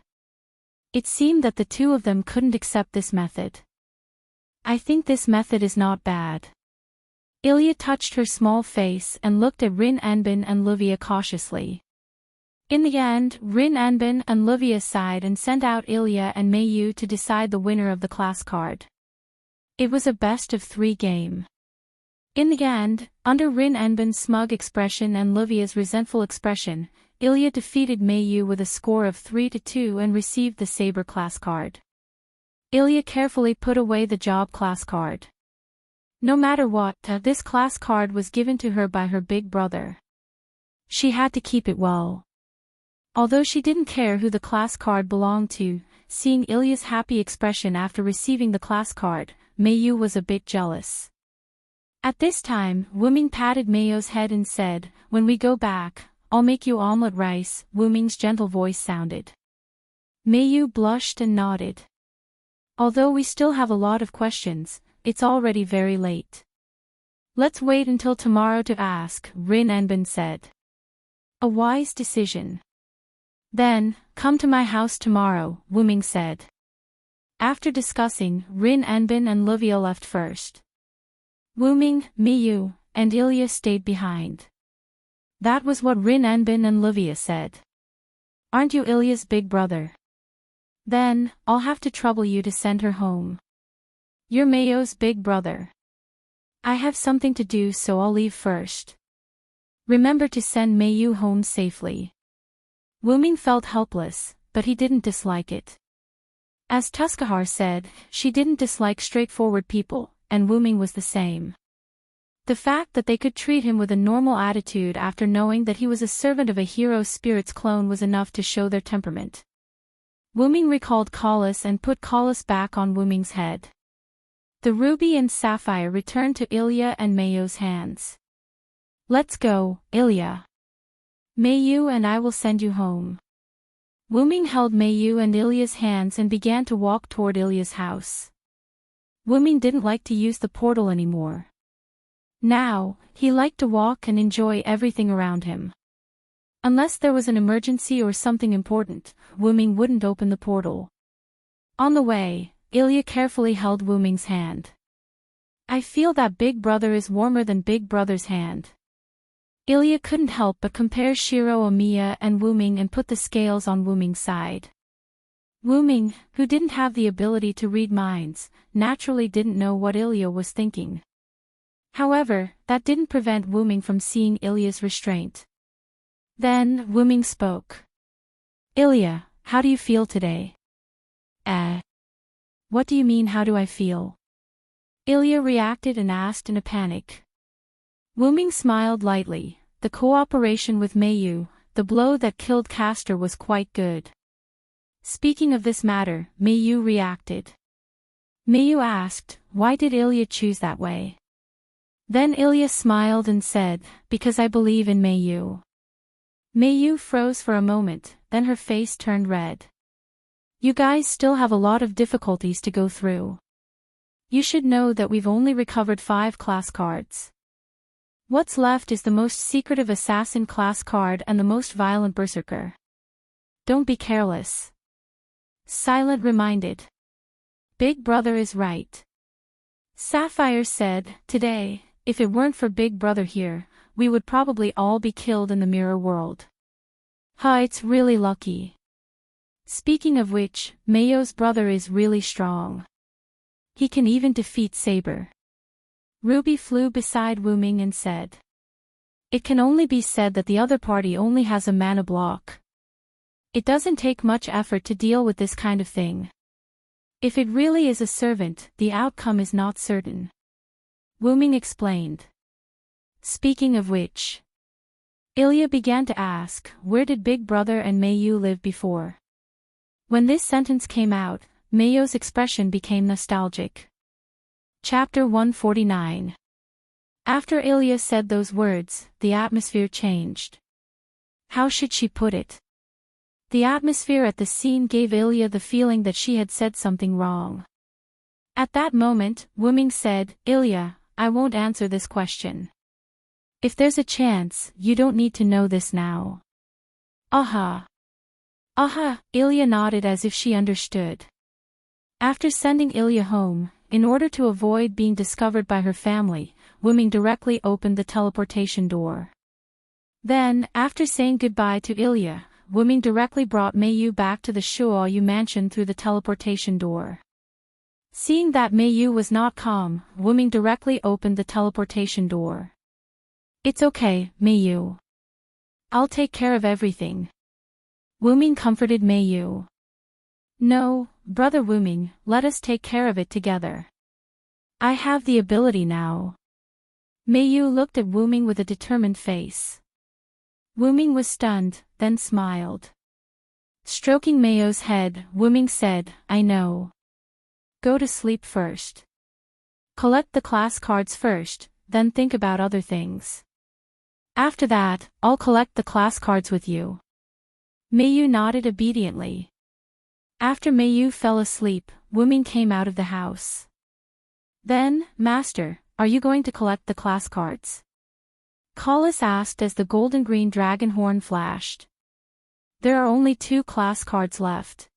It seemed that the two of them couldn't accept this method. "I think this method is not bad." Ilya touched her small face and looked at Rin Anbin and Livia cautiously. In the end, Rin Anbin and Livia sighed and sent out Ilya and Mei Yu to decide the winner of the class card. It was a best-of-3 game. In the end, under Rin Anbin's smug expression and Livia's resentful expression, Ilya defeated Mei Yu with a score of 3-2 and received the saber class card. Ilya carefully put away the job class card. No matter what, this class card was given to her by her big brother. She had to keep it well. Although she didn't care who the class card belonged to, seeing Ilya's happy expression after receiving the class card, Meiyu was a bit jealous. At this time, Wuming patted Meiyu's head and said, "When we go back, I'll make you omelette rice," Wuming's gentle voice sounded. Meiyu blushed and nodded. "Although we still have a lot of questions, it's already very late. Let's wait until tomorrow to ask," Rin Enbin said. "A wise decision." "Then, come to my house tomorrow," Wuming said. After discussing, Rin Enbin and Livia left first. Wuming, Meiyu, and Ilya stayed behind. That was what Rin Enbin and Livia said. "Aren't you Ilya's big brother? Then, I'll have to trouble you to send her home. You're Meiyu's big brother. I have something to do, so I'll leave first. Remember to send Meiyu home safely." Wuming felt helpless, but he didn't dislike it. As Tuskahar said, she didn't dislike straightforward people, and Wuming was the same. The fact that they could treat him with a normal attitude after knowing that he was a servant of a hero spirit's clone was enough to show their temperament. Wuming recalled Collis and put Collis back on Wuming's head. The ruby and sapphire returned to Ilya and Meiyu's hands. "Let's go, Ilya. Meiyu and I will send you home." Wuming held Meiyu and Ilya's hands and began to walk toward Ilya's house. Wuming didn't like to use the portal anymore. Now, he liked to walk and enjoy everything around him. Unless there was an emergency or something important, Wuming wouldn't open the portal. On the way, Ilya carefully held Wuming's hand. "I feel that Big Brother is warmer than Big Brother's hand." Ilya couldn't help but compare Shiro Omiya and Wuming and put the scales on Wuming's side. Wuming, who didn't have the ability to read minds, naturally didn't know what Ilya was thinking. However, that didn't prevent Wuming from seeing Ilya's restraint. Then, Wuming spoke. "Ilya, how do you feel today?" What do you mean, how do I feel?" Ilya reacted and asked in a panic. Wuming smiled lightly. The cooperation with Meiyu, the blow that killed Castor, was quite good. Speaking of this matter, Meiyu reacted. Meiyu asked, "Why did Ilya choose that way?" Then Ilya smiled and said, "Because I believe in Meiyu." Meiyu froze for a moment, then her face turned red. "You guys still have a lot of difficulties to go through. You should know that we've only recovered 5 class cards. What's left is the most secretive assassin class card and the most violent berserker. Don't be careless." Silent reminded. "Big Brother is right." Sapphire said, "Today, if it weren't for Big Brother here, we would probably all be killed in the mirror world. It's really lucky. Speaking of which, Meiyu's brother is really strong. He can even defeat Saber." Ruby flew beside Wuming and said. "It can only be said that the other party only has a mana block. It doesn't take much effort to deal with this kind of thing. If it really is a servant, the outcome is not certain." Wuming explained. Speaking of which, Ilya began to ask, where did Big Brother and Meiyu live before? When this sentence came out, Meiyu's expression became nostalgic. Chapter 149. After Ilya said those words, the atmosphere changed. How should she put it? The atmosphere at the scene gave Ilya the feeling that she had said something wrong. At that moment, Wuming said, "Ilya, I won't answer this question. If there's a chance, you don't need to know this now." "Aha." Ilya nodded as if she understood. After sending Ilya home, in order to avoid being discovered by her family, Wuming directly opened the teleportation door. Then, after saying goodbye to Ilya, Wuming directly brought Meiyu back to the Shuoyu mansion through the teleportation door. Seeing that Meiyu was not calm, Wuming directly opened the teleportation door. "It's okay, Meiyu. I'll take care of everything." Wuming comforted Meiyu. "No, brother Wuming, let us take care of it together. I have the ability now." Meiyu looked at Wuming with a determined face. Wuming was stunned, then smiled. Stroking Meiyu's head, Wuming said, "I know. Go to sleep first. Collect the class cards first, then think about other things. After that, I'll collect the class cards with you. Meiyu nodded obediently. After Meiyu fell asleep, Wuming came out of the house. Then, Master, are you going to collect the class cards? Collis asked as the golden-green dragon horn flashed. There are only 2 class cards left.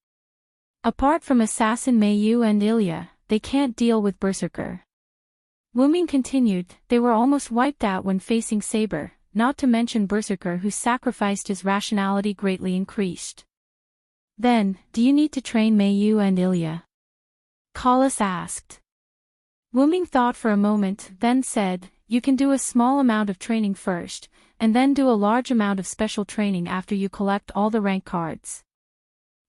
Apart from Assassin Meiyu and Ilya, they can't deal with Berserker. Wuming continued, they were almost wiped out when facing Saber, not to mention Berserker who sacrificed his rationality greatly increased. Then, do you need to train Meiyu and Ilya? Collis asked. Wuming thought for a moment, then said, you can do a small amount of training first, and then do a large amount of special training after you collect all the rank cards.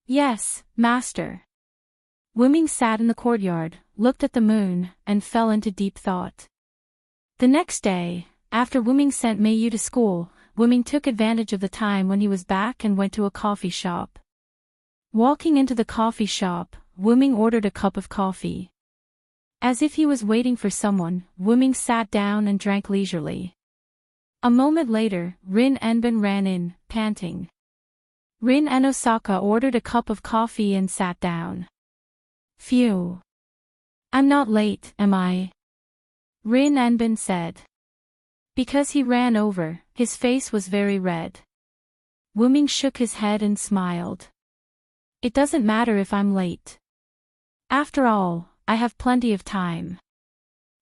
Yes, Master. Wuming sat in the courtyard, looked at the moon, and fell into deep thought. The next day, after Wuming sent Meiyu to school, Wuming took advantage of the time when he was back and went to a coffee shop. Walking into the coffee shop, Wuming ordered a cup of coffee. As if he was waiting for someone, Wuming sat down and drank leisurely. A moment later, Rin Enbin ran in, panting. Rin and Osaka ordered a cup of coffee and sat down. Phew. I'm not late, am I? Rin Enbin said. Because he ran over, his face was very red. Wuming shook his head and smiled. It doesn't matter if I'm late. After all, I have plenty of time.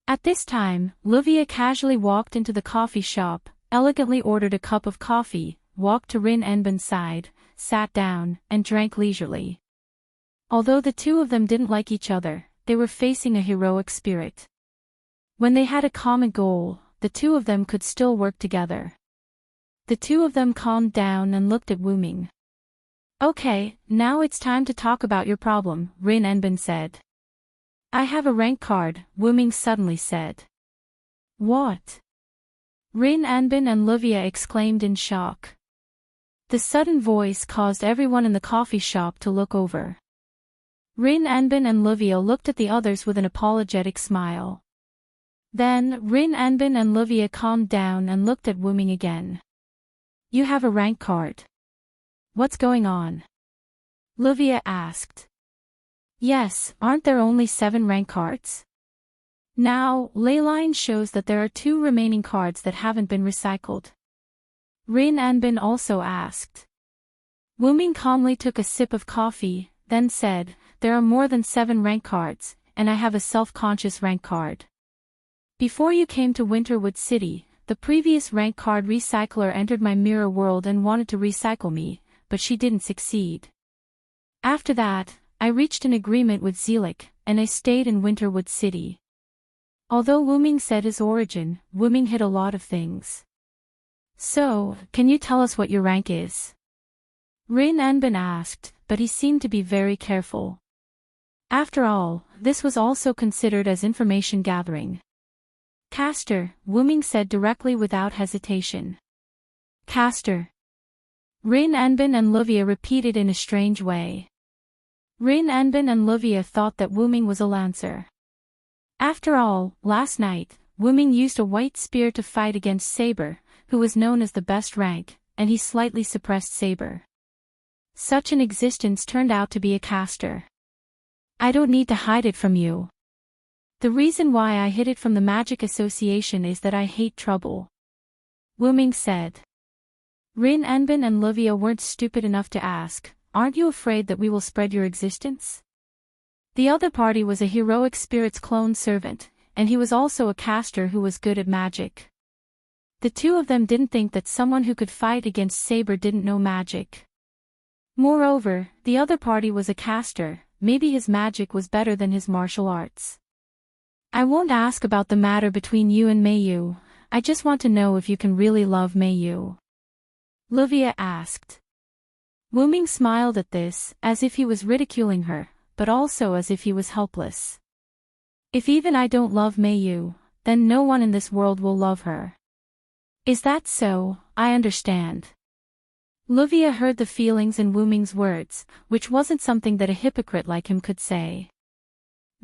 At this time, Livia casually walked into the coffee shop, elegantly ordered a cup of coffee, walked to Rin Enbin's side, sat down, and drank leisurely. Although the 2 of them didn't like each other, they were facing a heroic spirit. When they had a common goal, the 2 of them could still work together. The 2 of them calmed down and looked at Wuming. Okay, now it's time to talk about your problem, Rin Enbin said. I have a rank card, Wuming suddenly said. What? Rin Enbin and Livia exclaimed in shock. The sudden voice caused everyone in the coffee shop to look over. Rin Enbin and Livia looked at the others with an apologetic smile. Then, Rin Enbin and Livia calmed down and looked at Wuming again. You have a rank card. What's going on? Livia asked. Yes, aren't there only 7 rank cards? Now, Leyline shows that there are 2 remaining cards that haven't been recycled. Rin Enbin also asked. Wuming calmly took a sip of coffee, then said, there are more than 7 rank cards, and I have a self-conscious rank card. Before you came to Winterwood City, the previous rank card recycler entered my mirror world and wanted to recycle me, but she didn't succeed. After that, I reached an agreement with Zelik, and I stayed in Winterwood City. Although Wuming said his origin, Wuming hid a lot of things. So, can you tell us what your rank is? Rin Enbin asked, but he seemed to be very careful. After all, this was also considered as information gathering. Caster, Wuming said directly without hesitation. Caster. Rin Enbin and Livia repeated in a strange way. Rin Enbin and Livia thought that Wuming was a lancer. After all, last night, Wuming used a white spear to fight against Saber, who was known as the best rank, and he slightly suppressed Saber. Such an existence turned out to be a caster. I don't need to hide it from you. The reason why I hid it from the Magic Association is that I hate trouble. Wuming said. Rin Enbin and Livia weren't stupid enough to ask, aren't you afraid that we will spread your existence? The other party was a heroic spirit's clone servant, and he was also a caster who was good at magic. The 2 of them didn't think that someone who could fight against Saber didn't know magic. Moreover, the other party was a caster, maybe his magic was better than his martial arts. I won't ask about the matter between you and Meiyu, I just want to know if you can really love Meiyu. Livia asked. Wuming smiled at this, as if he was ridiculing her, but also as if he was helpless. If even I don't love Meiyu, then no one in this world will love her. Is that so? I understand. Livia heard the feelings in Wuming's words, which wasn't something that a hypocrite like him could say.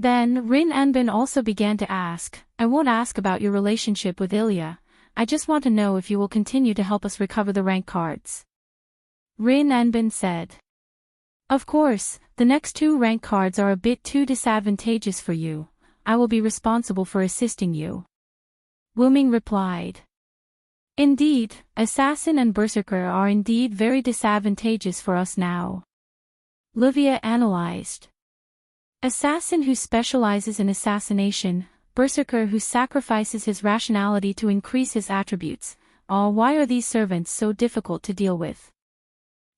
Then Rin Anbin also began to ask, I won't ask about your relationship with Ilya, I just want to know if you will continue to help us recover the rank cards. Rin Anbin said. Of course, the next 2 rank cards are a bit too disadvantageous for you, I will be responsible for assisting you. Wuming replied. Indeed, assassin and berserker are indeed very disadvantageous for us now. Livia analyzed. Assassin who specializes in assassination, berserker who sacrifices his rationality to increase his attributes. Oh, why are these servants so difficult to deal with?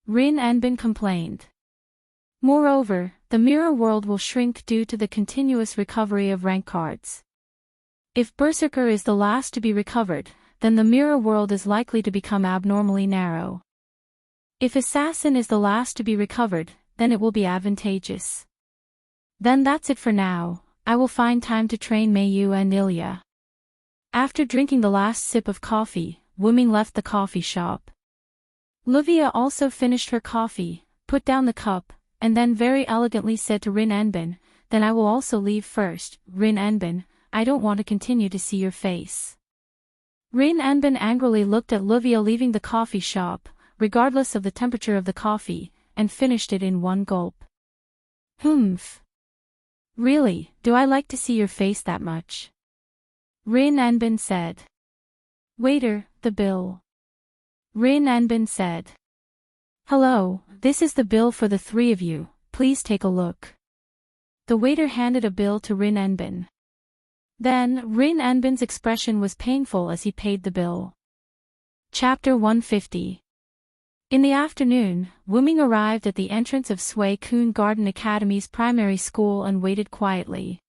Rin Anbin complained. Moreover, the mirror world will shrink due to the continuous recovery of rank cards. If berserker is the last to be recovered, then the mirror world is likely to become abnormally narrow. If assassin is the last to be recovered, then it will be advantageous. Then that's it for now, I will find time to train Meiyu and Ilya. After drinking the last sip of coffee, Wuming left the coffee shop. Livia also finished her coffee, put down the cup, and then very elegantly said to Rin Anbin, then I will also leave first, Rin Anbin, I don't want to continue to see your face. Rin Anbin angrily looked at Livia leaving the coffee shop, regardless of the temperature of the coffee, and finished it in one gulp. Humph. Really, do I like to see your face that much? Rin Anbin said. Waiter, the bill. Rin Anbin said. Hello, this is the bill for the 3 of you, please take a look. The waiter handed a bill to Rin Anbin. Then, Rin Anbin's expression was painful as he paid the bill. Chapter 150. In the afternoon, Wuming arrived at the entrance of Sui Kun Garden Academy's primary school and waited quietly.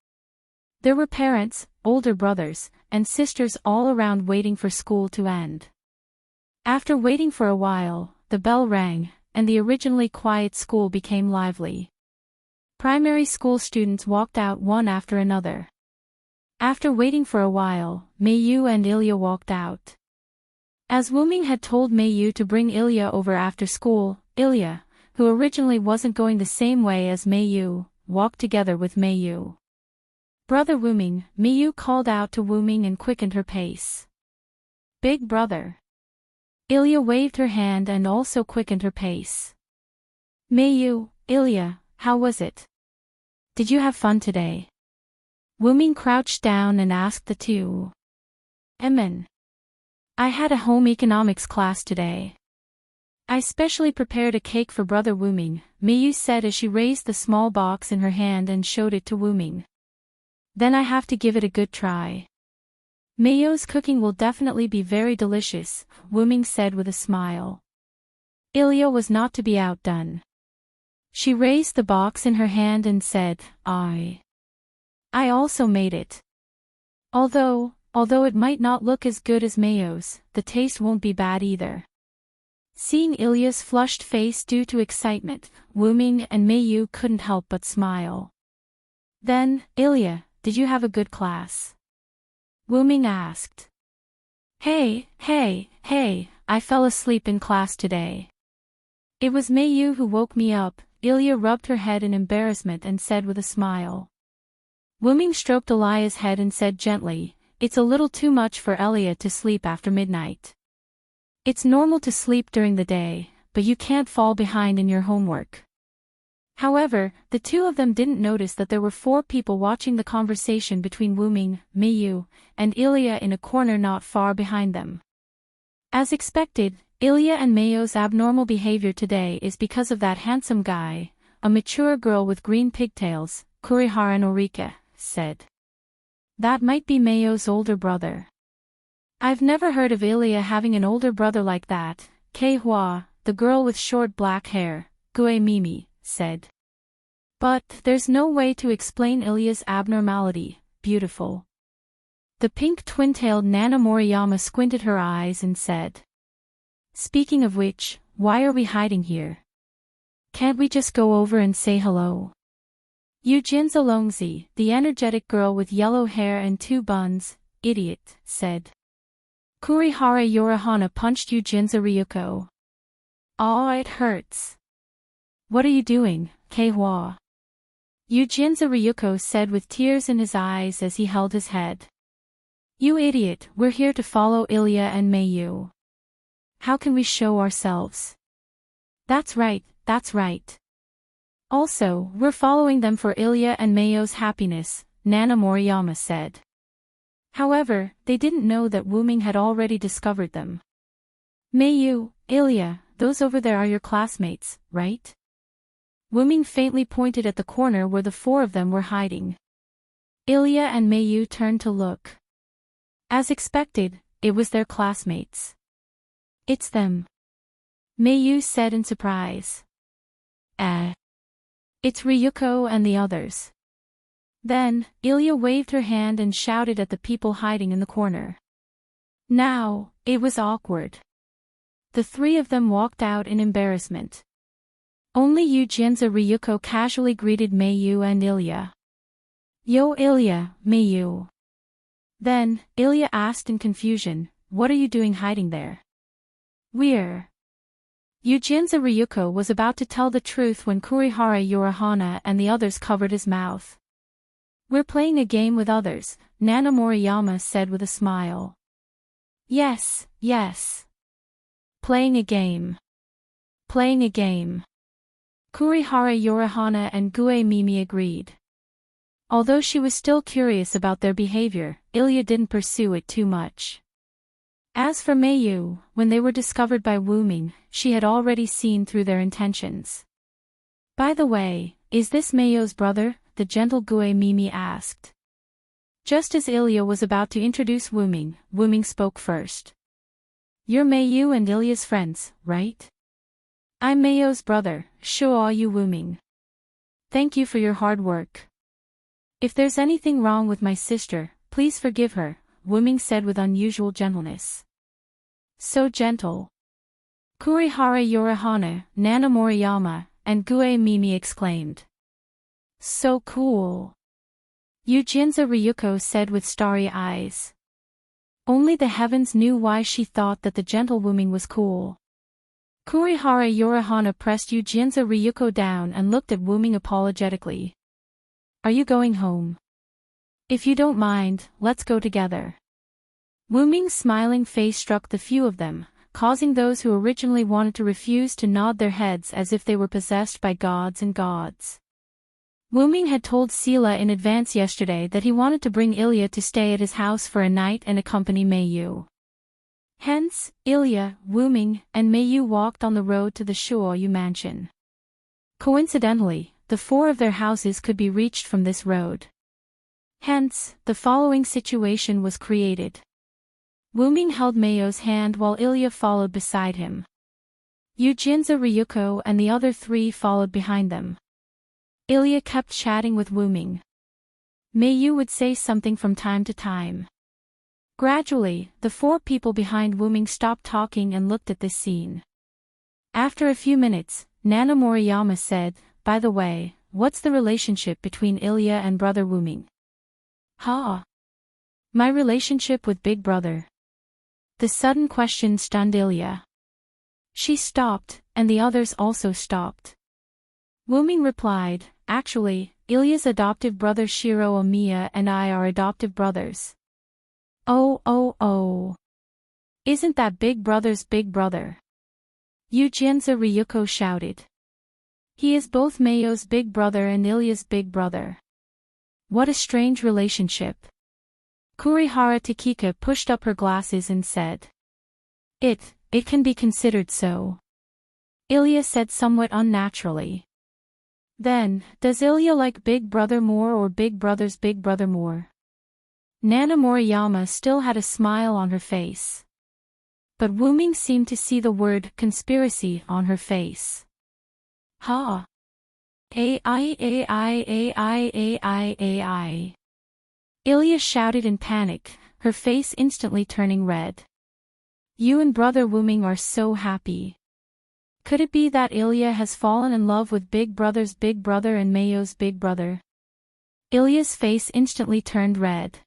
There were parents, older brothers, and sisters all around waiting for school to end. After waiting for a while, the bell rang, and the originally quiet school became lively. Primary school students walked out one after another. After waiting for a while, Meiyu and Ilya walked out. As Wuming had told Meiyu to bring Ilya over after school, Ilya, who originally wasn't going the same way as Meiyu, walked together with Meiyu. Brother Wuming, Meiyu called out to Wuming and quickened her pace. Big brother. Ilya waved her hand and also quickened her pace. Meiyu, Ilya, how was it? Did you have fun today? Wuming crouched down and asked the two. Emin. I had a home economics class today. I specially prepared a cake for Brother Wuming, Meiyu said as she raised the small box in her hand and showed it to Wuming. Then I have to give it a good try. Meiyu's cooking will definitely be very delicious, Wuming said with a smile. Ilya was not to be outdone. She raised the box in her hand and said, I also made it. Although it might not look as good as Meiyu's, the taste won't be bad either. Seeing Ilya's flushed face due to excitement, Wuming and Meiyu couldn't help but smile. Then, Ilya, did you have a good class? Wuming asked. Hey, I fell asleep in class today. It was Meiyu who woke me up, Ilya rubbed her head in embarrassment and said with a smile. Wuming stroked Ilya's head and said gently, it's a little too much for Ilya to sleep after midnight. It's normal to sleep during the day, but you can't fall behind in your homework. However, the two of them didn't notice that there were 4 people watching the conversation between Wuming, Meiyu, and Ilya in a corner not far behind them. As expected, Ilya and Meiyu's abnormal behavior today is because of that handsome guy, a mature girl with green pigtails, Kurihara Norika, said. That might be Meiyu's older brother. I've never heard of Ilya having an older brother like that, Kei-hwa, the girl with short black hair, Gue Mimi, said. But there's no way to explain Ilya's abnormality, beautiful. The pink twin-tailed Nana Moriyama squinted her eyes and said. Speaking of which, why are we hiding here? Can't we just go over and say hello? Yujinza Longzi, the energetic girl with yellow hair and 2 buns, idiot, said. Kurihara Yorihana punched Yujinza Ryuko. Aw, it hurts. What are you doing, Kei-hwa? Yujinza Ryuko said with tears in his eyes as he held his head. You idiot, we're here to follow Ilya and Mayu. How can we show ourselves? That's right, that's right. Also, we're following them for Ilya and Mayu's happiness, Nana Moriyama said. However, they didn't know that Wuming had already discovered them. Mayu, Ilya, those over there are your classmates, right? Wuming faintly pointed at the corner where the four of them were hiding. Ilya and Mayu turned to look. As expected, it was their classmates. It's them. Mayu said in surprise. It's Ryuko and the others. Then, Ilya waved her hand and shouted at the people hiding in the corner. Now, it was awkward. The three of them walked out in embarrassment. Only Yujinza Ryuko casually greeted Mayu and Ilya. Yo Ilya, Mayu. Then, Ilya asked in confusion, what are you doing hiding there? We're. Yujinza Ryuko was about to tell the truth when Kurihara Yorihana and the others covered his mouth. We're playing a game with others, Nana Moriyama said with a smile. Yes, yes. Playing a game. Playing a game. Kurihara Yorihana and Gue Mimi agreed. Although she was still curious about their behavior, Ilya didn't pursue it too much. As for Mayu, when they were discovered by Wuming, she had already seen through their intentions. By the way, is this Mayu's brother? The gentle Gue Mimi asked. Just as Ilya was about to introduce Wuming, Wuming spoke first. You're Mayu and Ilya's friends, right? I'm Mayu's brother, Shuo Yu Wuming. Thank you for your hard work. If there's anything wrong with my sister, please forgive her, Wuming said with unusual gentleness. So gentle. Kurihara Yorihana, Nana Moriyama, and Gue Mimi exclaimed. So cool. Yujinza Ryuko said with starry eyes. Only the heavens knew why she thought that the gentle Wuming was cool. Kurihara Yorihana pressed Yujinza Ryuko down and looked at Wuming apologetically. Are you going home? If you don't mind, let's go together. Wuming's smiling face struck the few of them, causing those who originally wanted to refuse to nod their heads as if they were possessed by gods and gods. Wuming had told Sila in advance yesterday that he wanted to bring Ilya to stay at his house for a night and accompany Mayu. Hence, Ilya, Wuming, and Mayu walked on the road to the Shuoyu mansion. Coincidentally, the four of their houses could be reached from this road. Hence, the following situation was created. Wuming held Mayu's hand while Ilya followed beside him. Yujinza Ryuko and the other three followed behind them. Ilya kept chatting with Wuming. Mayu would say something from time to time. Gradually, the four people behind Wuming stopped talking and looked at this scene. After a few minutes, Nana Moriyama said, by the way, what's the relationship between Ilya and brother Wuming? My relationship with big brother. The sudden question stunned Ilya. She stopped, and the others also stopped. Wuming replied, actually, Ilya's adoptive brother Shiro Omiya and I are adoptive brothers. Oh. Isn't that big brother's big brother? Yujinza Ryuko shouted. He is both Mayu's big brother and Ilya's big brother. What a strange relationship. Kurihara Takika pushed up her glasses and said. It can be considered so. Ilya said somewhat unnaturally. Then, does Ilya like big brother more or big brother's big brother more? Nana Moriyama still had a smile on her face. But Wuming seemed to see the word conspiracy on her face. AI. Ilya shouted in panic, her face instantly turning red. You and brother Wuming are so happy. Could it be that Ilya has fallen in love with big brother's big brother and Mayu's big brother? Ilya's face instantly turned red.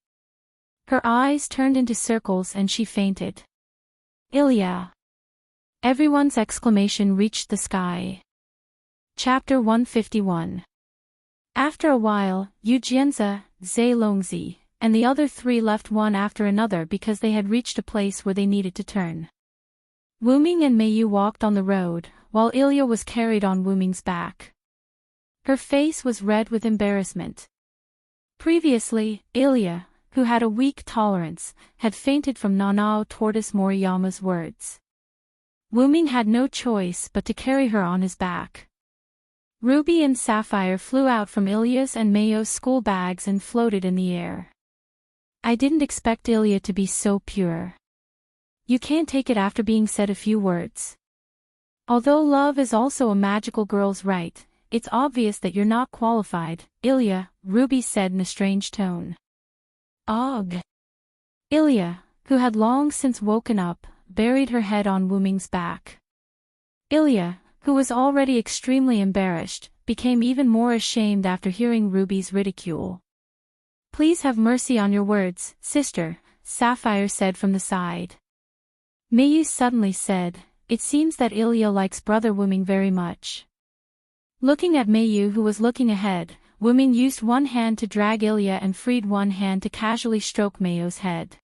Her eyes turned into circles and she fainted. Ilya! Everyone's exclamation reached the sky. Chapter 151. After a while, Yu Jianzi, Zhe Longzi, and the other three left one after another because they had reached a place where they needed to turn. Wu Ming and Mei Yu walked on the road, while Ilya was carried on Wu Ming's back. Her face was red with embarrassment. Previously, Ilya, who had a weak tolerance, had fainted from Nanao Tortoise Moriyama's words. Wu Ming had no choice but to carry her on his back. Ruby and Sapphire flew out from Ilya's and Mayo's school bags and floated in the air. I didn't expect Ilya to be so pure. You can't take it after being said a few words. Although love is also a magical girl's right, it's obvious that you're not qualified, Ilya, Ruby said in a strange tone. Ugh. Ilya, who had long since woken up, buried her head on Wu Ming's back. Ilya, who was already extremely embarrassed, became even more ashamed after hearing Ruby's ridicule. Please have mercy on your words, sister, Sapphire said from the side. Mei Yu suddenly said, it seems that Ilya likes brother Wu Ming very much. Looking at Mei Yu who was looking ahead, Wu Ming used one hand to drag Ilya and freed one hand to casually stroke Mayo's head.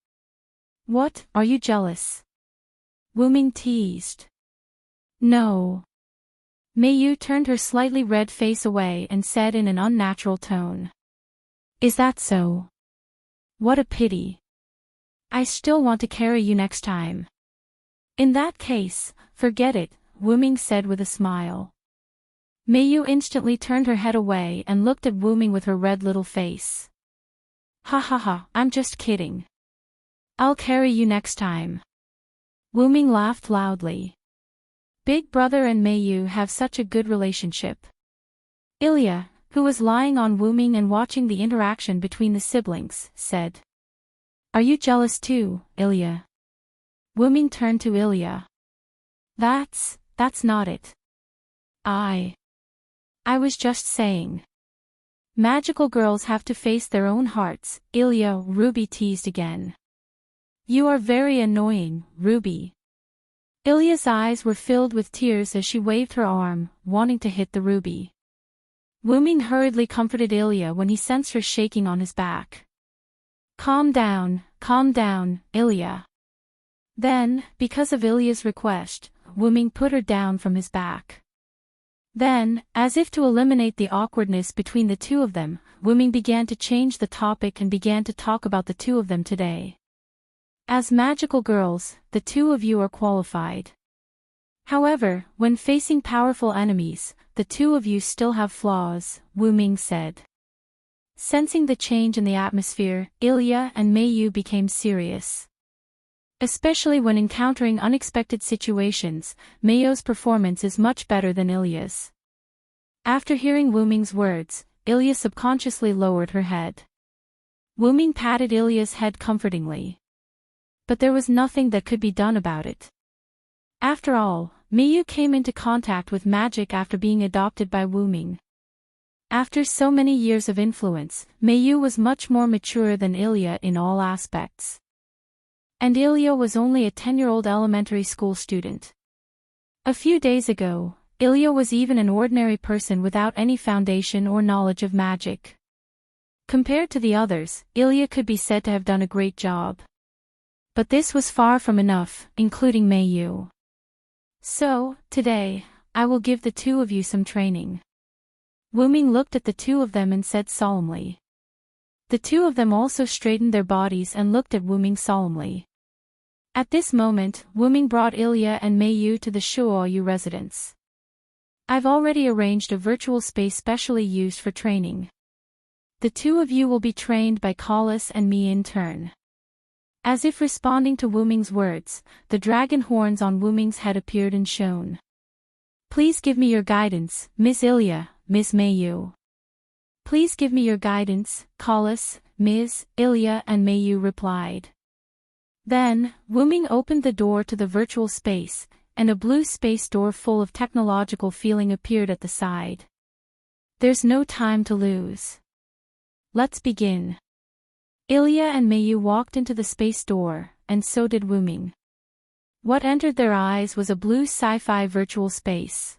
What, are you jealous? Wu Ming teased. No. Mei Yu turned her slightly red face away and said in an unnatural tone. Is that so? What a pity. I still want to carry you next time. In that case, forget it, Wu Ming said with a smile. Mei Yu instantly turned her head away and looked at Wu Ming with her red little face. Ha ha ha, I'm just kidding. I'll carry you next time. Wu Ming laughed loudly. Big brother and Mei Yu have such a good relationship. Ilya, who was lying on Wu Ming and watching the interaction between the siblings, said. Are you jealous too, Ilya? Wu Ming turned to Ilya. That's not it. I was just saying. Magical girls have to face their own hearts, Ilya, Ruby teased again. You are very annoying, Ruby. Ilya's eyes were filled with tears as she waved her arm, wanting to hit the Ruby. Wu Ming hurriedly comforted Ilya when he sensed her shaking on his back. Calm down, Ilya. Then, because of Ilya's request, Wu Ming put her down from his back. Then, as if to eliminate the awkwardness between the two of them, Wu Ming began to change the topic and began to talk about the two of them today. As magical girls, the two of you are qualified. However, when facing powerful enemies, the two of you still have flaws, Wu Ming said. Sensing the change in the atmosphere, Ilya and Mei Yu became serious. Especially when encountering unexpected situations, Mei Yu's performance is much better than Ilya's. After hearing Wu Ming's words, Ilya subconsciously lowered her head. Wu Ming patted Ilya's head comfortingly. But there was nothing that could be done about it. After all, Mei Yu came into contact with magic after being adopted by Wu Ming. After so many years of influence, Mei Yu was much more mature than Ilya in all aspects. And Ilya was only a 10-year-old elementary school student. A few days ago, Ilya was even an ordinary person without any foundation or knowledge of magic. Compared to the others, Ilya could be said to have done a great job. But this was far from enough, including Mei Yu. So, today, I will give the two of you some training. Wu Ming looked at the two of them and said solemnly. The two of them also straightened their bodies and looked at Wu Ming solemnly. At this moment, Wu Ming brought Ilya and Mei Yu to the Shuoyu residence. I've already arranged a virtual space specially used for training. The two of you will be trained by Kalas and me in turn. As if responding to Wu Ming's words, the dragon horns on Wu Ming's head appeared and shone. Please give me your guidance, Miss Ilya, Miss Mei Yu. Please give me your guidance, Kalas, Ms. Ilya and Mei Yu replied. Then, Wu Ming opened the door to the virtual space, and a blue space door full of technological feeling appeared at the side. There's no time to lose. Let's begin. Ilya and Mei Yu walked into the space door, and so did Wu Ming. What entered their eyes was a blue sci-fi virtual space.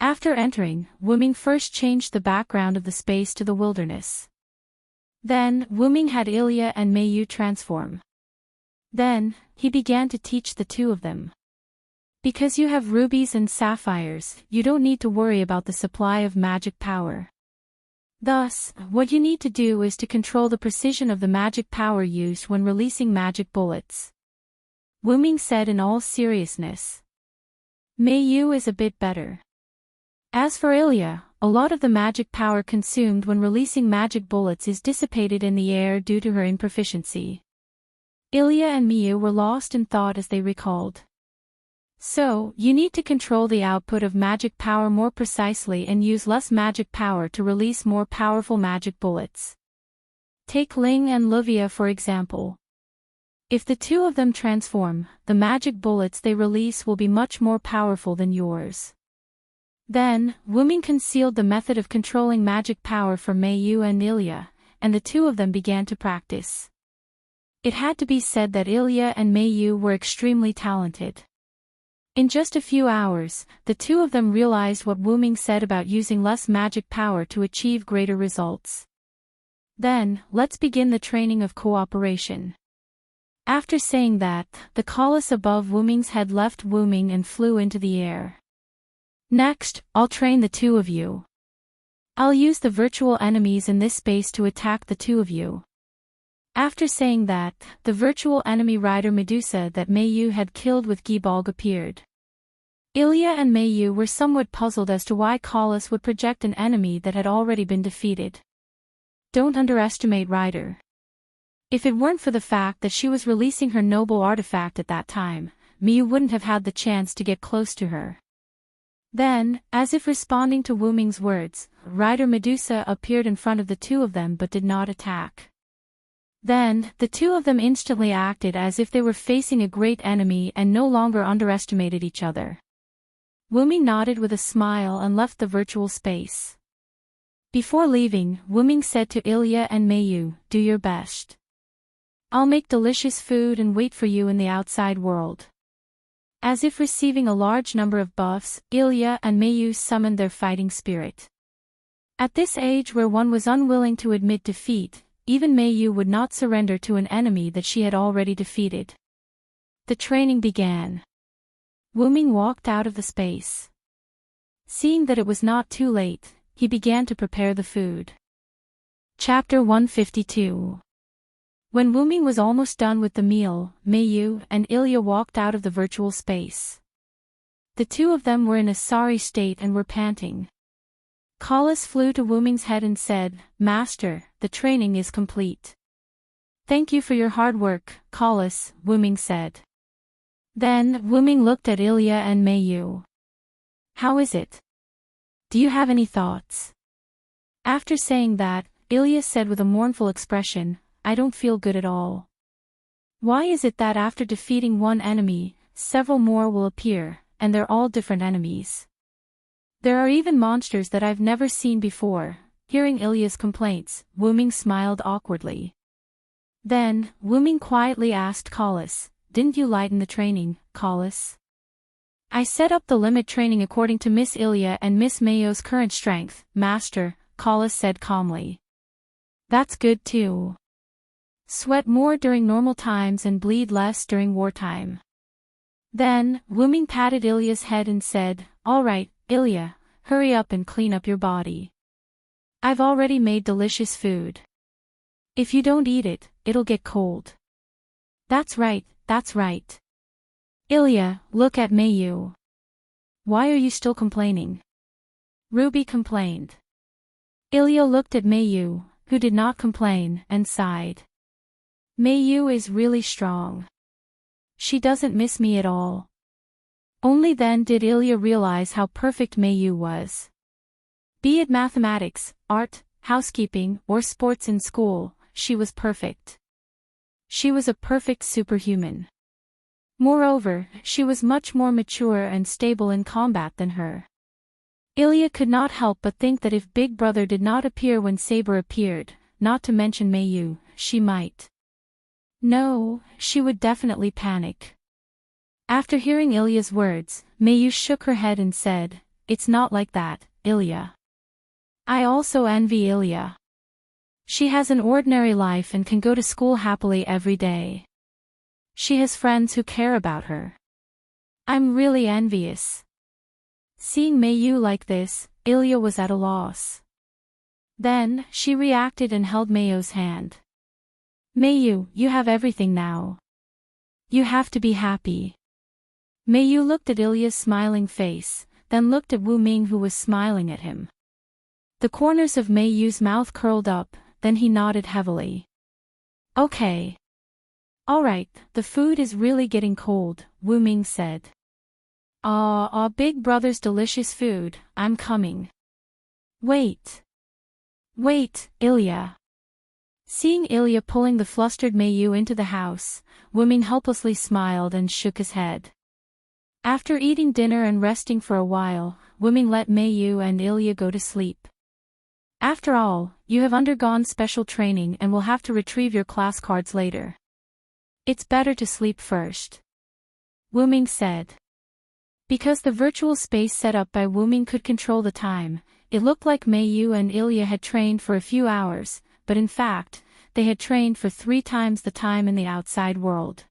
After entering, Wuming first changed the background of the space to the wilderness. Then, Wuming had Ilya and Meiyu transform. Then, he began to teach the two of them. Because you have rubies and sapphires, you don't need to worry about the supply of magic power. Thus, what you need to do is to control the precision of the magic power used when releasing magic bullets. Wuming said in all seriousness. Meiyu is a bit better. As for Ilya, a lot of the magic power consumed when releasing magic bullets is dissipated in the air due to her improficiency. Ilya and Meiyu were lost in thought as they recalled. So, you need to control the output of magic power more precisely and use less magic power to release more powerful magic bullets. Take Ling and Luvia for example. If the two of them transform, the magic bullets they release will be much more powerful than yours. Then, Wuming concealed the method of controlling magic power from Meiyu and Ilya, and the two of them began to practice. It had to be said that Ilya and Meiyu were extremely talented. In just a few hours, the two of them realized what Wuming said about using less magic power to achieve greater results. Then, let's begin the training of cooperation. After saying that, the colossus above Wuming's head left Wuming and flew into the air. Next, I'll train the two of you. I'll use the virtual enemies in this space to attack the two of you. After saying that, the virtual enemy rider Medusa that Meiyu had killed with Gibalg appeared. Ilya and Meiyu were somewhat puzzled as to why Colossus would project an enemy that had already been defeated. Don't underestimate Rider. If it weren't for the fact that she was releasing her noble artifact at that time, Meiyu wouldn't have had the chance to get close to her. Then, as if responding to Wuming's words, Rider Medusa appeared in front of the two of them but did not attack. Then, the two of them instantly acted as if they were facing a great enemy and no longer underestimated each other. Wuming nodded with a smile and left the virtual space. Before leaving, Wuming said to Ilya and Meiyu, "Do your best. I'll make delicious food and wait for you in the outside world." As if receiving a large number of buffs, Ilya and Meiyu summoned their fighting spirit. At this age where one was unwilling to admit defeat, even Meiyu would not surrender to an enemy that she had already defeated. The training began. Wuming walked out of the space. Seeing that it was not too late, he began to prepare the food. Chapter 152. When Wuming was almost done with the meal, Meiyu and Ilya walked out of the virtual space. The two of them were in a sorry state and were panting. Colossus flew to Wuming's head and said, "Master, the training is complete." "Thank you for your hard work, Colossus," Wuming said. Then, Wuming looked at Ilya and Meiyu. "How is it? Do you have any thoughts?" After saying that, Ilya said with a mournful expression, "I don't feel good at all. Why is it that after defeating one enemy, several more will appear, and they're all different enemies? There are even monsters that I've never seen before." Hearing Ilya's complaints, Wuming smiled awkwardly. Then, Wuming quietly asked Colossus, "Didn't you lighten the training, Colossus?" "I set up the limit training according to Miss Ilya and Miss Mayo's current strength, Master," Colossus said calmly. "That's good too. Sweat more during normal times and bleed less during wartime." Then, Wuming patted Ilya's head and said, "All right, Ilya, hurry up and clean up your body. I've already made delicious food. If you don't eat it, it'll get cold." That's right. "Ilya, look at Meiyu. Why are you still complaining?" Ruby complained. Ilya looked at Meiyu, who did not complain, and sighed. "Meiyu is really strong. She doesn't miss me at all." Only then did Ilya realize how perfect Meiyu was. Be it mathematics, art, housekeeping, or sports in school, she was perfect. She was a perfect superhuman. Moreover, she was much more mature and stable in combat than her. Ilya could not help but think that if Big Brother did not appear when Saber appeared, not to mention Meiyu, she might. No, she would definitely panic. After hearing Ilya's words, Meiyu shook her head and said, it's not like that, Ilya. I also envy Ilya. She has an ordinary life and can go to school happily every day. She has friends who care about her. I'm really envious. Seeing Mayu like this, Ilya was at a loss. Then, she reacted and held Mayu's hand. Mayu, you have everything now. You have to be happy. Mayu looked at Ilya's smiling face, then looked at Wu Ming who was smiling at him. The corners of Mayu's mouth curled up, then he nodded heavily. Okay. Alright, the food is really getting cold, Wu Ming said. Big brother's delicious food, I'm coming. Wait, Ilya. Seeing Ilya pulling the flustered Mayu into the house, Wu Ming helplessly smiled and shook his head. After eating dinner and resting for a while, Wu Ming let Mayu and Ilya go to sleep. After all, you have undergone special training and will have to retrieve your class cards later. It's better to sleep first. Wu Ming said. Because the virtual space set up by Wu Ming could control the time, it looked like Mayu and Ilya had trained for a few hours, but in fact, they had trained for 3 times the time in the outside world.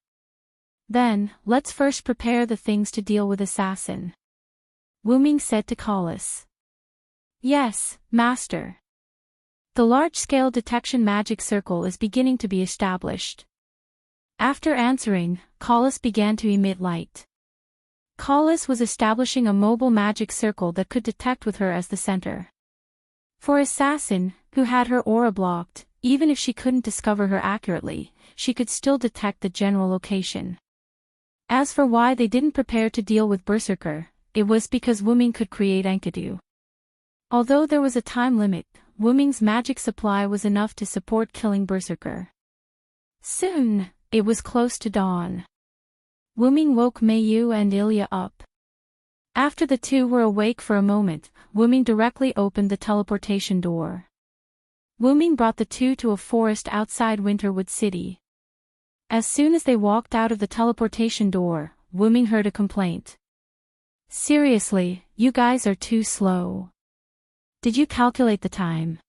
Then, let's first prepare the things to deal with Assassin. Wu Ming said to Collis. Yes, Master. The large-scale detection magic circle is beginning to be established. After answering, Collis began to emit light. Collis was establishing a mobile magic circle that could detect with her as the center. For Assassin, who had her aura blocked, even if she couldn't discover her accurately, she could still detect the general location. As for why they didn't prepare to deal with Berserker, it was because Wu Ming could create Enkidu. Although there was a time limit, Wu Ming's magic supply was enough to support killing Berserker. Soon, it was close to dawn. Wu Ming woke Mayu and Ilya up. After the two were awake for a moment, Wu Ming directly opened the teleportation door. Wu Ming brought the two to a forest outside Winterwood City. As soon as they walked out of the teleportation door, Wu Ming heard a complaint. Seriously, you guys are too slow. Did you calculate the time?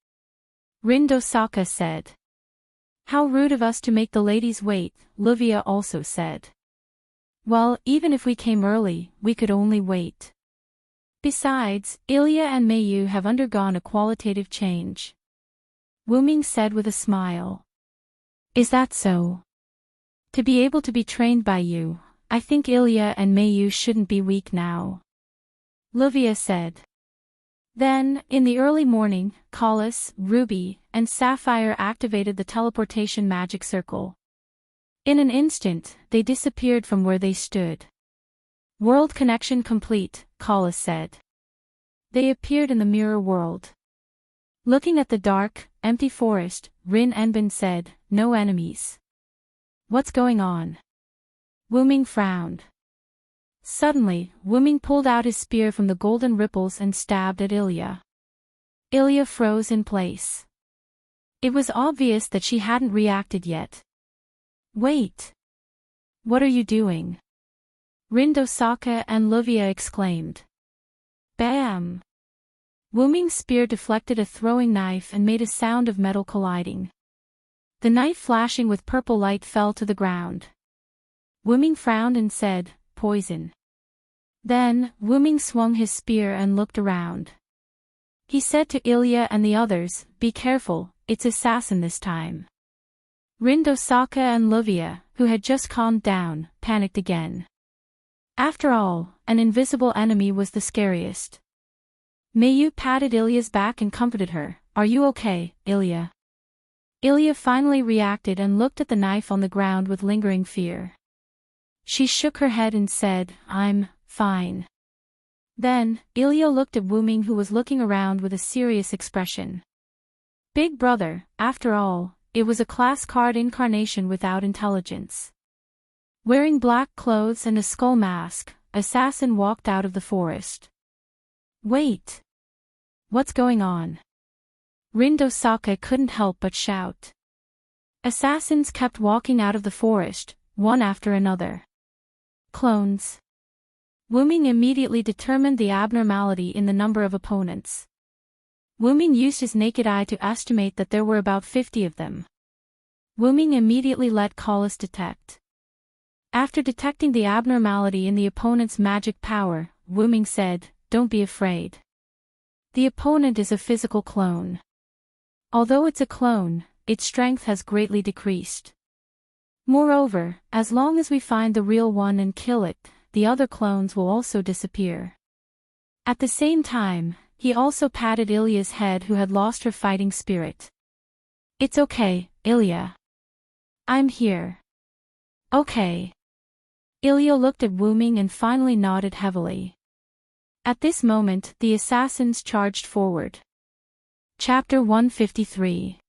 Rin Dosaka said. How rude of us to make the ladies wait, Livia also said. Well, even if we came early, we could only wait. Besides, Ilya and Mayu have undergone a qualitative change. Wu Ming said with a smile. Is that so? To be able to be trained by you, I think Ilya and Mayu shouldn't be weak now. Livia said. Then, in the early morning, Collis, Ruby, and Sapphire activated the teleportation magic circle. In an instant, they disappeared from where they stood. World connection complete, Collis said. They appeared in the mirror world. Looking at the dark, empty forest, Rin Enbin said, no enemies. What's going on? Wu Ming frowned. Suddenly, Wu Ming pulled out his spear from the golden ripples and stabbed at Ilya. Ilya froze in place. It was obvious that she hadn't reacted yet. Wait! What are you doing? Rin Dosaka and Livia exclaimed. Bam! Wu Ming's spear deflected a throwing knife and made a sound of metal colliding. The knife flashing with purple light fell to the ground. Wu Ming frowned and said, poison. Then, Wu Ming swung his spear and looked around. He said to Ilya and the others, be careful, it's Assassin this time. Rin Dosaka and Livia, who had just calmed down, panicked again. After all, an invisible enemy was the scariest. Mayu patted Ilya's back and comforted her, are you okay, Ilya? Ilya finally reacted and looked at the knife on the ground with lingering fear. She shook her head and said, I'm fine. Then, Ilya looked at Wu Ming who was looking around with a serious expression. Big brother, after all, it was a class card incarnation without intelligence. Wearing black clothes and a skull mask, Assassin walked out of the forest. Wait! What's going on? Rin Dosaka couldn't help but shout. Assassins kept walking out of the forest, one after another. Clones. Wu-Ming immediately determined the abnormality in the number of opponents. Wu-Ming used his naked eye to estimate that there were about 50 of them. Wu-Ming immediately let Collis detect. After detecting the abnormality in the opponent's magic power, Wu-Ming said, "Don't be afraid. The opponent is a physical clone. Although it's a clone, its strength has greatly decreased. Moreover, as long as we find the real one and kill it, the other clones will also disappear." At the same time, he also patted Ilya's head, who had lost her fighting spirit. "It's okay, Ilya. I'm here." "Okay." Ilya looked at Wu-Ming and finally nodded heavily. At this moment, the assassins charged forward. Chapter 153.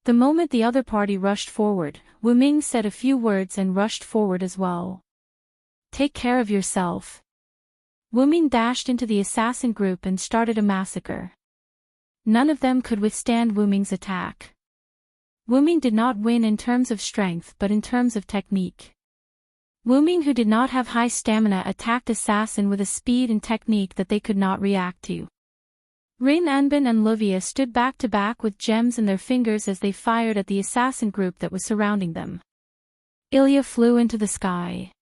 The moment the other party rushed forward, Wu-Ming said a few words and rushed forward as well. "Take care of yourself." Wu-Ming dashed into the assassin group and started a massacre. None of them could withstand Wu-Ming's attack. Wu-Ming did not win in terms of strength but in terms of technique. Wu-Ming, who did not have high stamina, attacked assassin with a speed and technique that they could not react to. Rin Enbin and Luvia stood back to back with gems in their fingers as they fired at the assassin group that was surrounding them. Ilya flew into the sky.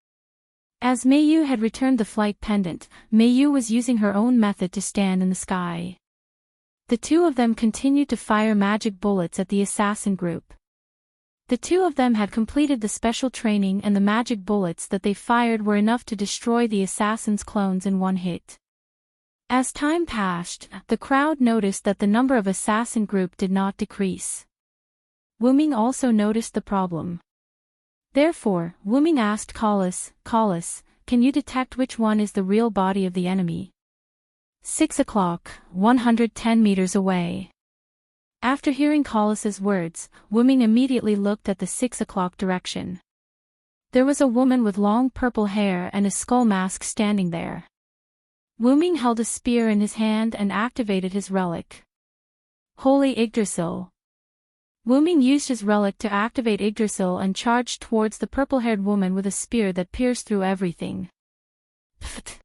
As Meiyu had returned the flight pendant, Meiyu was using her own method to stand in the sky. The two of them continued to fire magic bullets at the assassin group. The two of them had completed the special training, and the magic bullets that they fired were enough to destroy the assassin's clones in one hit. As time passed, the crowd noticed that the number of assassin group did not decrease. Wu-Ming also noticed the problem. Therefore, Wu-Ming asked Collis, "Collis, can you detect which one is the real body of the enemy?" 6 o'clock, 110 meters away. After hearing Collis's words, Wu-Ming immediately looked at the 6 o'clock direction. There was a woman with long purple hair and a skull mask standing there. Wu-Ming held a spear in his hand and activated his relic. Holy Yggdrasil. Wu-Ming used his relic to activate Yggdrasil and charged towards the purple-haired woman with a spear that pierced through everything. Pfft.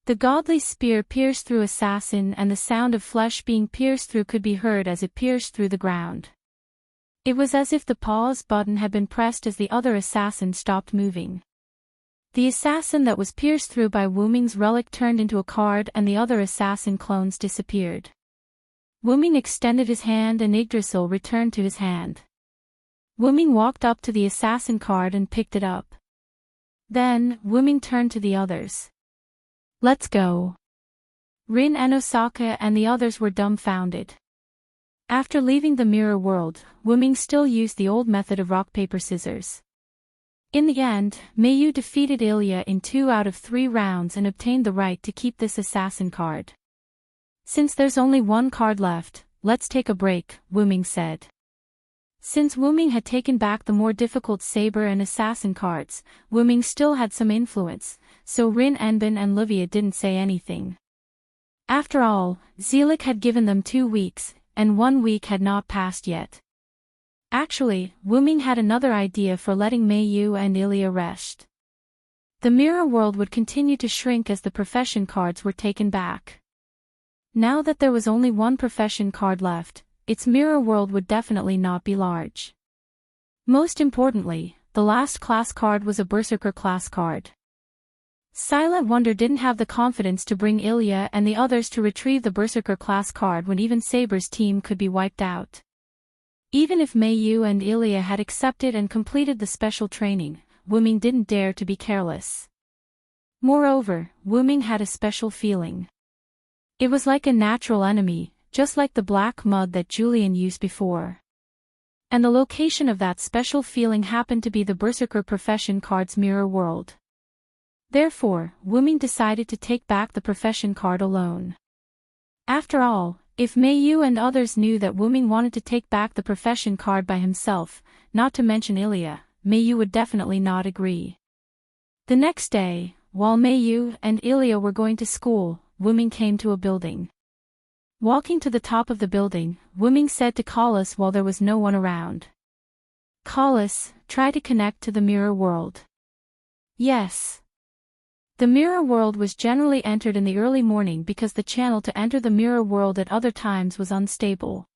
The godly spear pierced through assassin, and the sound of flesh being pierced through could be heard as it pierced through the ground. It was as if the pause button had been pressed as the other assassin stopped moving. The assassin that was pierced through by Wu-Ming's relic turned into a card, and the other assassin clones disappeared. Wu-Ming extended his hand and Yggdrasil returned to his hand. Wu-Ming walked up to the assassin card and picked it up. Then, Wu-Ming turned to the others. "Let's go." Rin and Osaka and the others were dumbfounded. After leaving the mirror world, Wu-Ming still used the old method of rock-paper-scissors. In the end, Meiyu defeated Ilya in 2 out of 3 rounds and obtained the right to keep this assassin card. "Since there's only one card left, let's take a break," Wu-Ming said. Since Wu-Ming had taken back the more difficult saber and assassin cards, Wu-Ming still had some influence, so Rin Enbin and Luvia didn't say anything. After all, Zelik had given them 2 weeks, and 1 week had not passed yet. Actually, Wu-Ming had another idea for letting Meiyu and Ilya rest. The mirror world would continue to shrink as the profession cards were taken back. Now that there was only one profession card left, its mirror world would definitely not be large. Most importantly, the last class card was a Berserker class card. Silent Wonder didn't have the confidence to bring Ilya and the others to retrieve the Berserker class card when even Saber's team could be wiped out. Even if Meiyu and Ilya had accepted and completed the special training, Wu-Ming didn't dare to be careless. Moreover, Wu-Ming had a special feeling. It was like a natural enemy, just like the black mud that Julian used before. And the location of that special feeling happened to be the Berserker profession card's mirror world. Therefore, Wu-Ming decided to take back the profession card alone. After all, if Meiyu and others knew that Wu-Ming wanted to take back the profession card by himself, not to mention Ilya, Meiyu would definitely not agree. The next day, while Meiyu and Ilya were going to school, Wu-Ming came to a building. Walking to the top of the building, Wu-Ming said to Collis while there was no one around. "Collis, try to connect to the mirror world." "Yes." The mirror world was generally entered in the early morning because the channel to enter the mirror world at other times was unstable.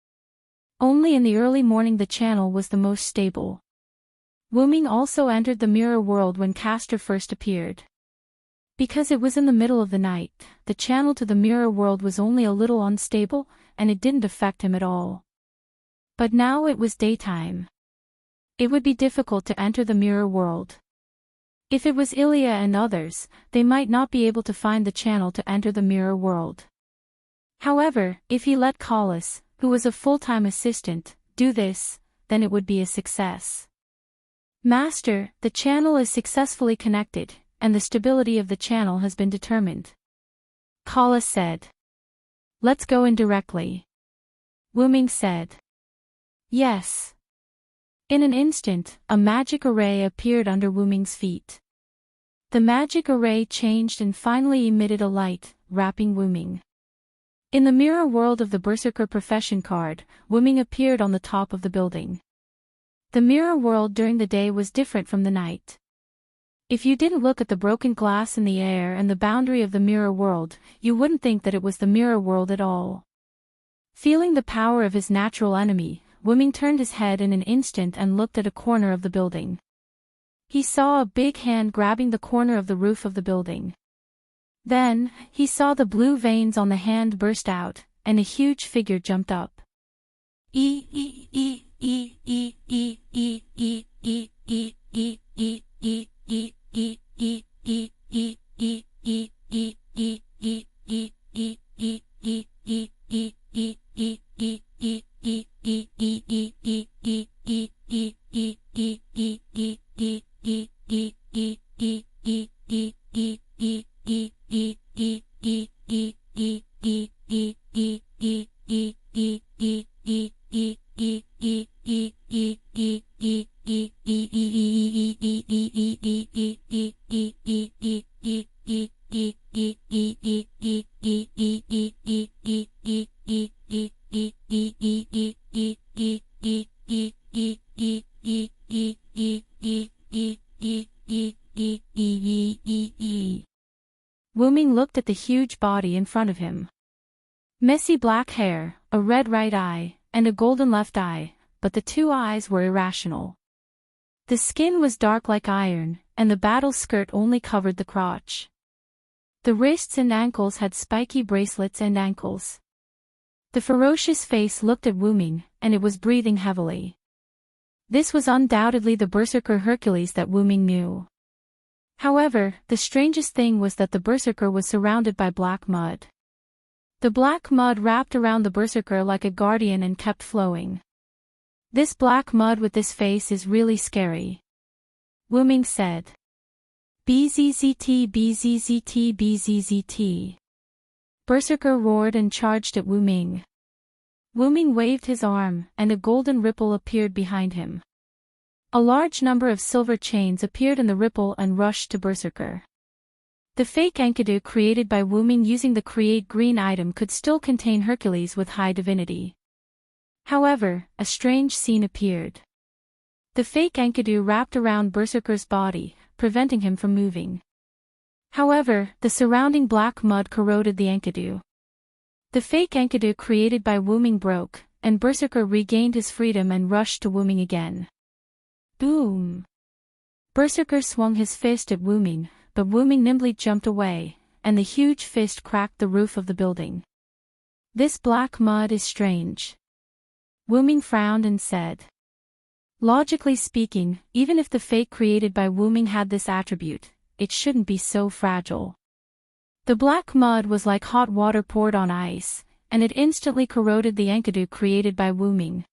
Only in the early morning the channel was the most stable. Wu-Ming also entered the mirror world when Castor first appeared. Because it was in the middle of the night, the channel to the mirror world was only a little unstable, and it didn't affect him at all. But now it was daytime. It would be difficult to enter the mirror world. If it was Ilya and others, they might not be able to find the channel to enter the mirror world. However, if he let Collis, who was a full-time assistant, do this, then it would be a success. Master, the channel is successfully connected, and the stability of the channel has been determined. Collis said. Let's go in directly. Wu-Ming said. Yes. In an instant, a magic array appeared under Wu-Ming's feet. The magic array changed and finally emitted a light, wrapping Wu-Ming. In the mirror world of the Berserker profession card, Wu-Ming appeared on the top of the building. The mirror world during the day was different from the night. If you didn't look at the broken glass in the air and the boundary of the mirror world, you wouldn't think that it was the mirror world at all. Feeling the power of his natural enemy, Wu-Ming turned his head in an instant and looked at a corner of the building. He saw a big hand grabbing the corner of the roof of the building. Then, he saw the blue veins on the hand burst out, and a huge figure jumped up. Wu-Ming looked at the huge body in front of him. Messy black hair, a red right eye, and a golden left eye, but the two eyes were irrational. The skin was dark like iron, and the battle skirt only covered the crotch. The wrists and ankles had spiky bracelets and ankles. The ferocious face looked at Wu-Ming, and it was breathing heavily. This was undoubtedly the Berserker Hercules that Wu-Ming knew. However, the strangest thing was that the Berserker was surrounded by black mud. The black mud wrapped around the Berserker like a guardian and kept flowing. This black mud with this face is really scary. Wu-Ming said. BZZT BZZT BZZT. Berserker roared and charged at Wu-Ming. Wu-Ming waved his arm, and a golden ripple appeared behind him. A large number of silver chains appeared in the ripple and rushed to Berserker. The fake Enkidu created by Wu-Ming using the Create Green item could still contain Hercules with high divinity. However, a strange scene appeared. The fake Enkidu wrapped around Berserker's body, preventing him from moving. However, the surrounding black mud corroded the Enkidu. The fake Enkidu created by Wu-Ming broke, and Berserker regained his freedom and rushed to Wu-Ming again. Boom! Berserker swung his fist at Wu-Ming, but Wu-Ming nimbly jumped away, and the huge fist cracked the roof of the building. This black mud is strange. Wu-Ming frowned and said. Logically speaking, even if the fake created by Wu-Ming had this attribute, it shouldn't be so fragile. The black mud was like hot water poured on ice, and it instantly corroded the Enkidu created by Wu-Ming.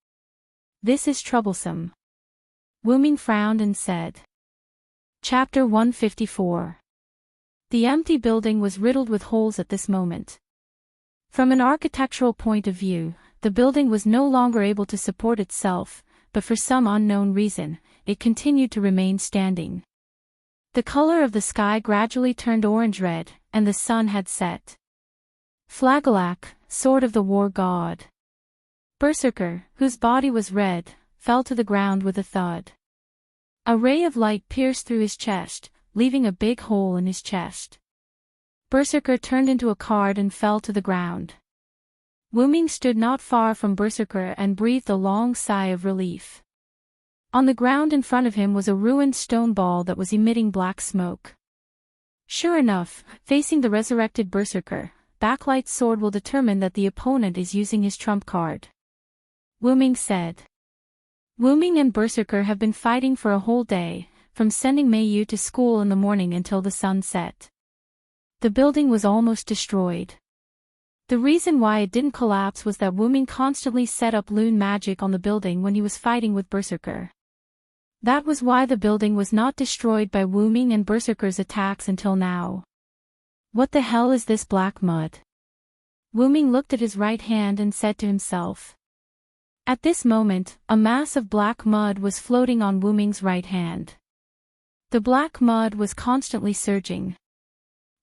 This is troublesome. Wu-Ming frowned and said. Chapter 154. The empty building was riddled with holes at this moment. From an architectural point of view, the building was no longer able to support itself, but for some unknown reason, it continued to remain standing. The color of the sky gradually turned orange-red, and the sun had set. Flagelak, sword of the war god. Berserker, whose body was red, fell to the ground with a thud. A ray of light pierced through his chest, leaving a big hole in his chest. Berserker turned into a card and fell to the ground. Wu-Ming stood not far from Berserker and breathed a long sigh of relief. On the ground in front of him was a ruined stone ball that was emitting black smoke. Sure enough, facing the resurrected Berserker, Backlight's sword will determine that the opponent is using his trump card. Wu-Ming said. Wu-Ming and Berserker have been fighting for a whole day, from sending Mei Yu to school in the morning until the sun set. The building was almost destroyed. The reason why it didn't collapse was that Wu-Ming constantly set up loon magic on the building when he was fighting with Berserker. That was why the building was not destroyed by Wu-Ming and Berserker's attacks until now. What the hell is this black mud? Wu-Ming looked at his right hand and said to himself. At this moment, a mass of black mud was floating on Wu-Ming's right hand. The black mud was constantly surging.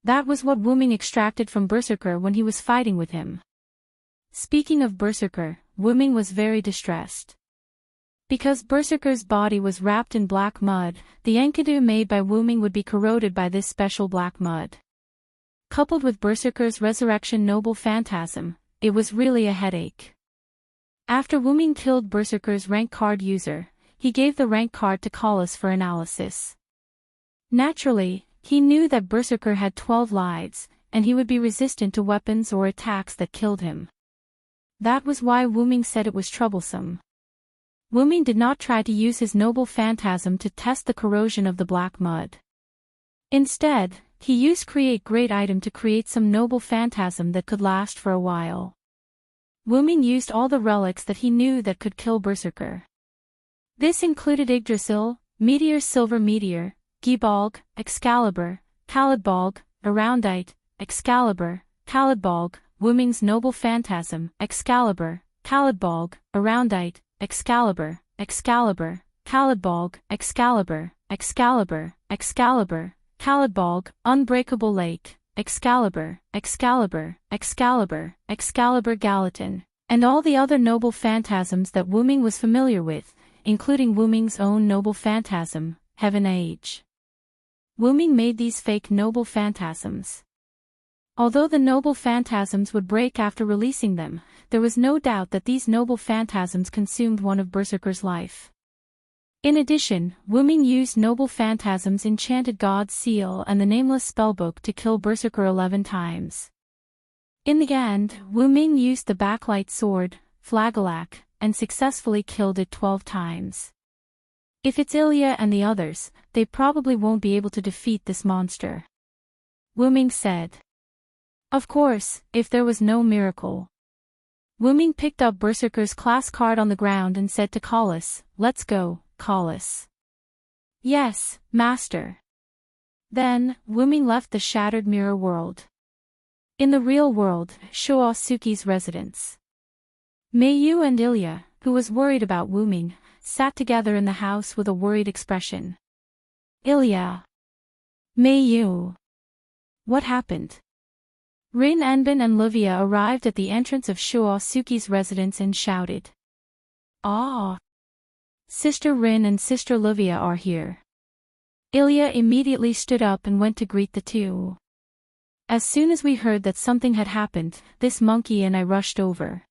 That was what Wu-Ming extracted from Berserker when he was fighting with him. Speaking of Berserker, Wu-Ming was very distressed. Because Berserker's body was wrapped in black mud, the Enkidu made by Wu-Ming would be corroded by this special black mud. Coupled with Berserker's resurrection noble phantasm, it was really a headache. After Wu-Ming killed Berserker's rank card user, he gave the rank card to Collis for analysis. Naturally, he knew that Berserker had 12 lives, and he would be resistant to weapons or attacks that killed him. That was why Wu-Ming said it was troublesome. Wu-Ming did not try to use his noble phantasm to test the corrosion of the black mud. Instead, he used create great item to create some noble phantasm that could last for a while. Wu-Ming used all the relics that he knew that could kill Berserker. This included Yggdrasil, Meteor Silver Meteor, Gibalg, Excalibur, Calidbalg, Aroundite, Excalibur, Calidbalg, Wu-Ming's noble phantasm, Excalibur, Calidbalg, Aroundite, Excalibur, Excalibur, Calidbalg, Excalibur, Excalibur, Excalibur, Calidbalg, Unbreakable Lake, Excalibur, Excalibur, Excalibur, Excalibur Gallatin, and all the other noble phantasms that Wu-Ming was familiar with, including Wu-Ming's own noble phantasm, Heaven Age. Wu-Ming made these fake noble phantasms. Although the noble phantasms would break after releasing them, there was no doubt that these noble phantasms consumed one of Berserker's life. In addition, Wu-Ming used noble phantasms Enchanted God's Seal and the Nameless Spellbook to kill Berserker 11 times. In the end, Wu-Ming used the Backlight Sword, Flagelak, and successfully killed it 12 times. If it's Ilya and the others, they probably won't be able to defeat this monster. Wu-Ming said. Of course, if there was no miracle. Wu-Ming picked up Berserker's class card on the ground and said to Collis, "Let's go, Collis." "Yes, master." Then, Wu-Ming left the shattered mirror world. In the real world, Shoasuke's residence. Mei Yu and Ilya, who was worried about Wu-Ming, sat together in the house with a worried expression. "Ilya. Mei Yu. What happened?" Rin Enbin and Livia arrived at the entrance of Shoasuke's residence and shouted. "Ah! Sister Rin and Sister Livia are here." Ilya immediately stood up and went to greet the two. "As soon as we heard that something had happened, this monkey and I rushed over."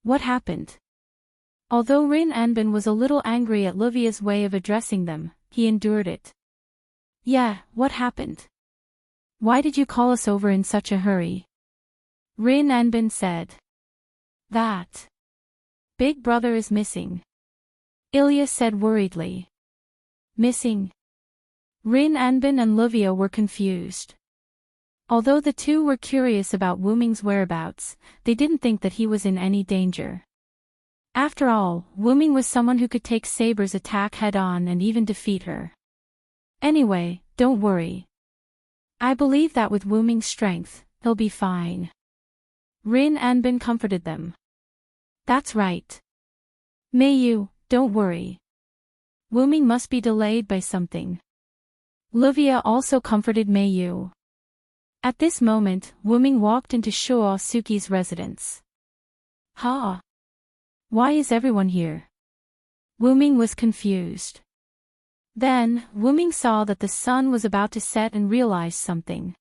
"What happened?" Although Rin Enbin was a little angry at Livia's way of addressing them, he endured it. "Yeah, what happened? Why did you call us over in such a hurry?" Rin Enbin said. "That big brother is missing," Ilya said worriedly. "Missing?" Rin Enbin and Livia were confused. Although the two were curious about Wu-Ming's whereabouts, they didn't think that he was in any danger. After all, Wu-Ming was someone who could take Saber's attack head-on and even defeat her. "Anyway, don't worry. I believe that with Wu-Ming's strength, he'll be fine." Rin Enbin comforted them. "That's right. Mei Yu, don't worry. Wu-Ming must be delayed by something." Livia also comforted Mei Yu. At this moment, Wu-Ming walked into Shoasuke's residence. "Ha! Why is everyone here?" Wu-Ming was confused. Then, Wuming saw that the sun was about to set and realized something.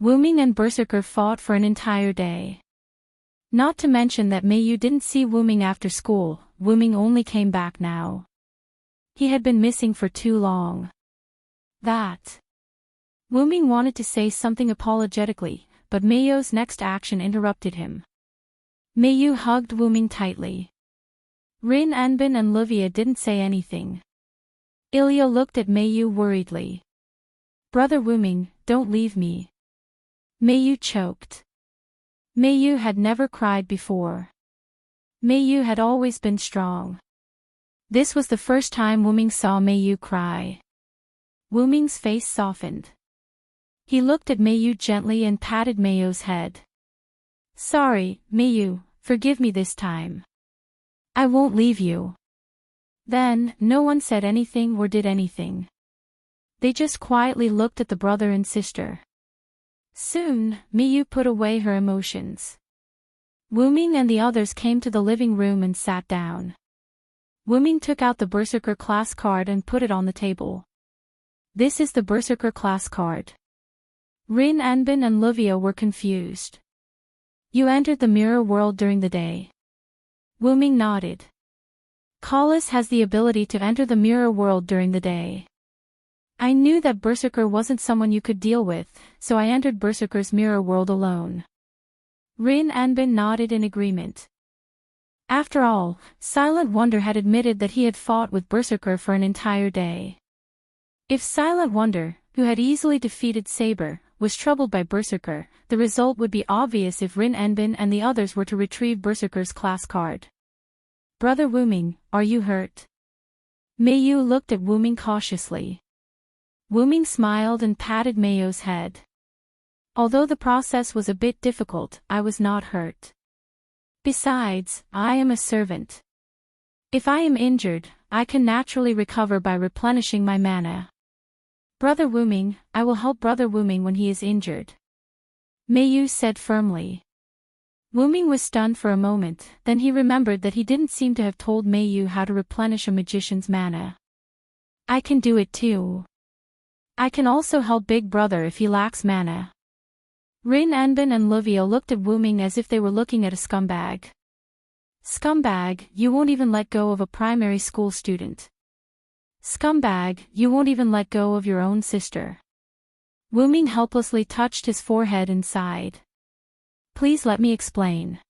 Wuming and Berserker fought for an entire day. Not to mention that Meiyu didn't see Wuming after school. Wuming only came back now. He had been missing for too long. Wuming wanted to say something apologetically, but Meiyu's next action interrupted him. Meiyu hugged Wuming tightly. Rin Anbin and Livia didn't say anything. Ilya looked at Meiyu worriedly. Brother Wuming, don't leave me. Meiyu choked. Meiyu had never cried before. Meiyu had always been strong. This was the first time Wuming saw Meiyu cry. Wuming's face softened. He looked at Meiyu gently and patted Meiyu's head. Sorry, Meiyu, forgive me this time. I won't leave you. Then, no one said anything or did anything. They just quietly looked at the brother and sister. Soon, Meiyu put away her emotions. Wuming and the others came to the living room and sat down. Wuming took out the Berserker class card and put it on the table. This is the Berserker class card. Rin Anbin and Livia were confused. You entered the mirror world during the day. Wuming nodded. Kalas has the ability to enter the mirror world during the day. I knew that Berserker wasn't someone you could deal with, so I entered Berserker's mirror world alone. Rin Anbin nodded in agreement. After all, Silent Wonder had admitted that he had fought with Berserker for an entire day. If Silent Wonder, who had easily defeated Saber, was troubled by Berserker, the result would be obvious if Rin Anbin and the others were to retrieve Berserker's class card. Brother Wuming, are you hurt? Meiyu looked at Wuming cautiously. Wuming smiled and patted Meiyu's head. Although the process was a bit difficult, I was not hurt. Besides, I am a servant. If I am injured, I can naturally recover by replenishing my mana. Brother Wuming, I will help Brother Wuming when he is injured. Meiyu said firmly. Wuming was stunned for a moment, then he remembered that he didn't seem to have told Meiyu how to replenish a magician's mana. I can do it too. I can also help Big Brother if he lacks mana. Rin Anbin and Livia looked at Wuming as if they were looking at a scumbag. Scumbag, you won't even let go of a primary school student. Scumbag, you won't even let go of your own sister. Wuming helplessly touched his forehead and sighed. Please let me explain.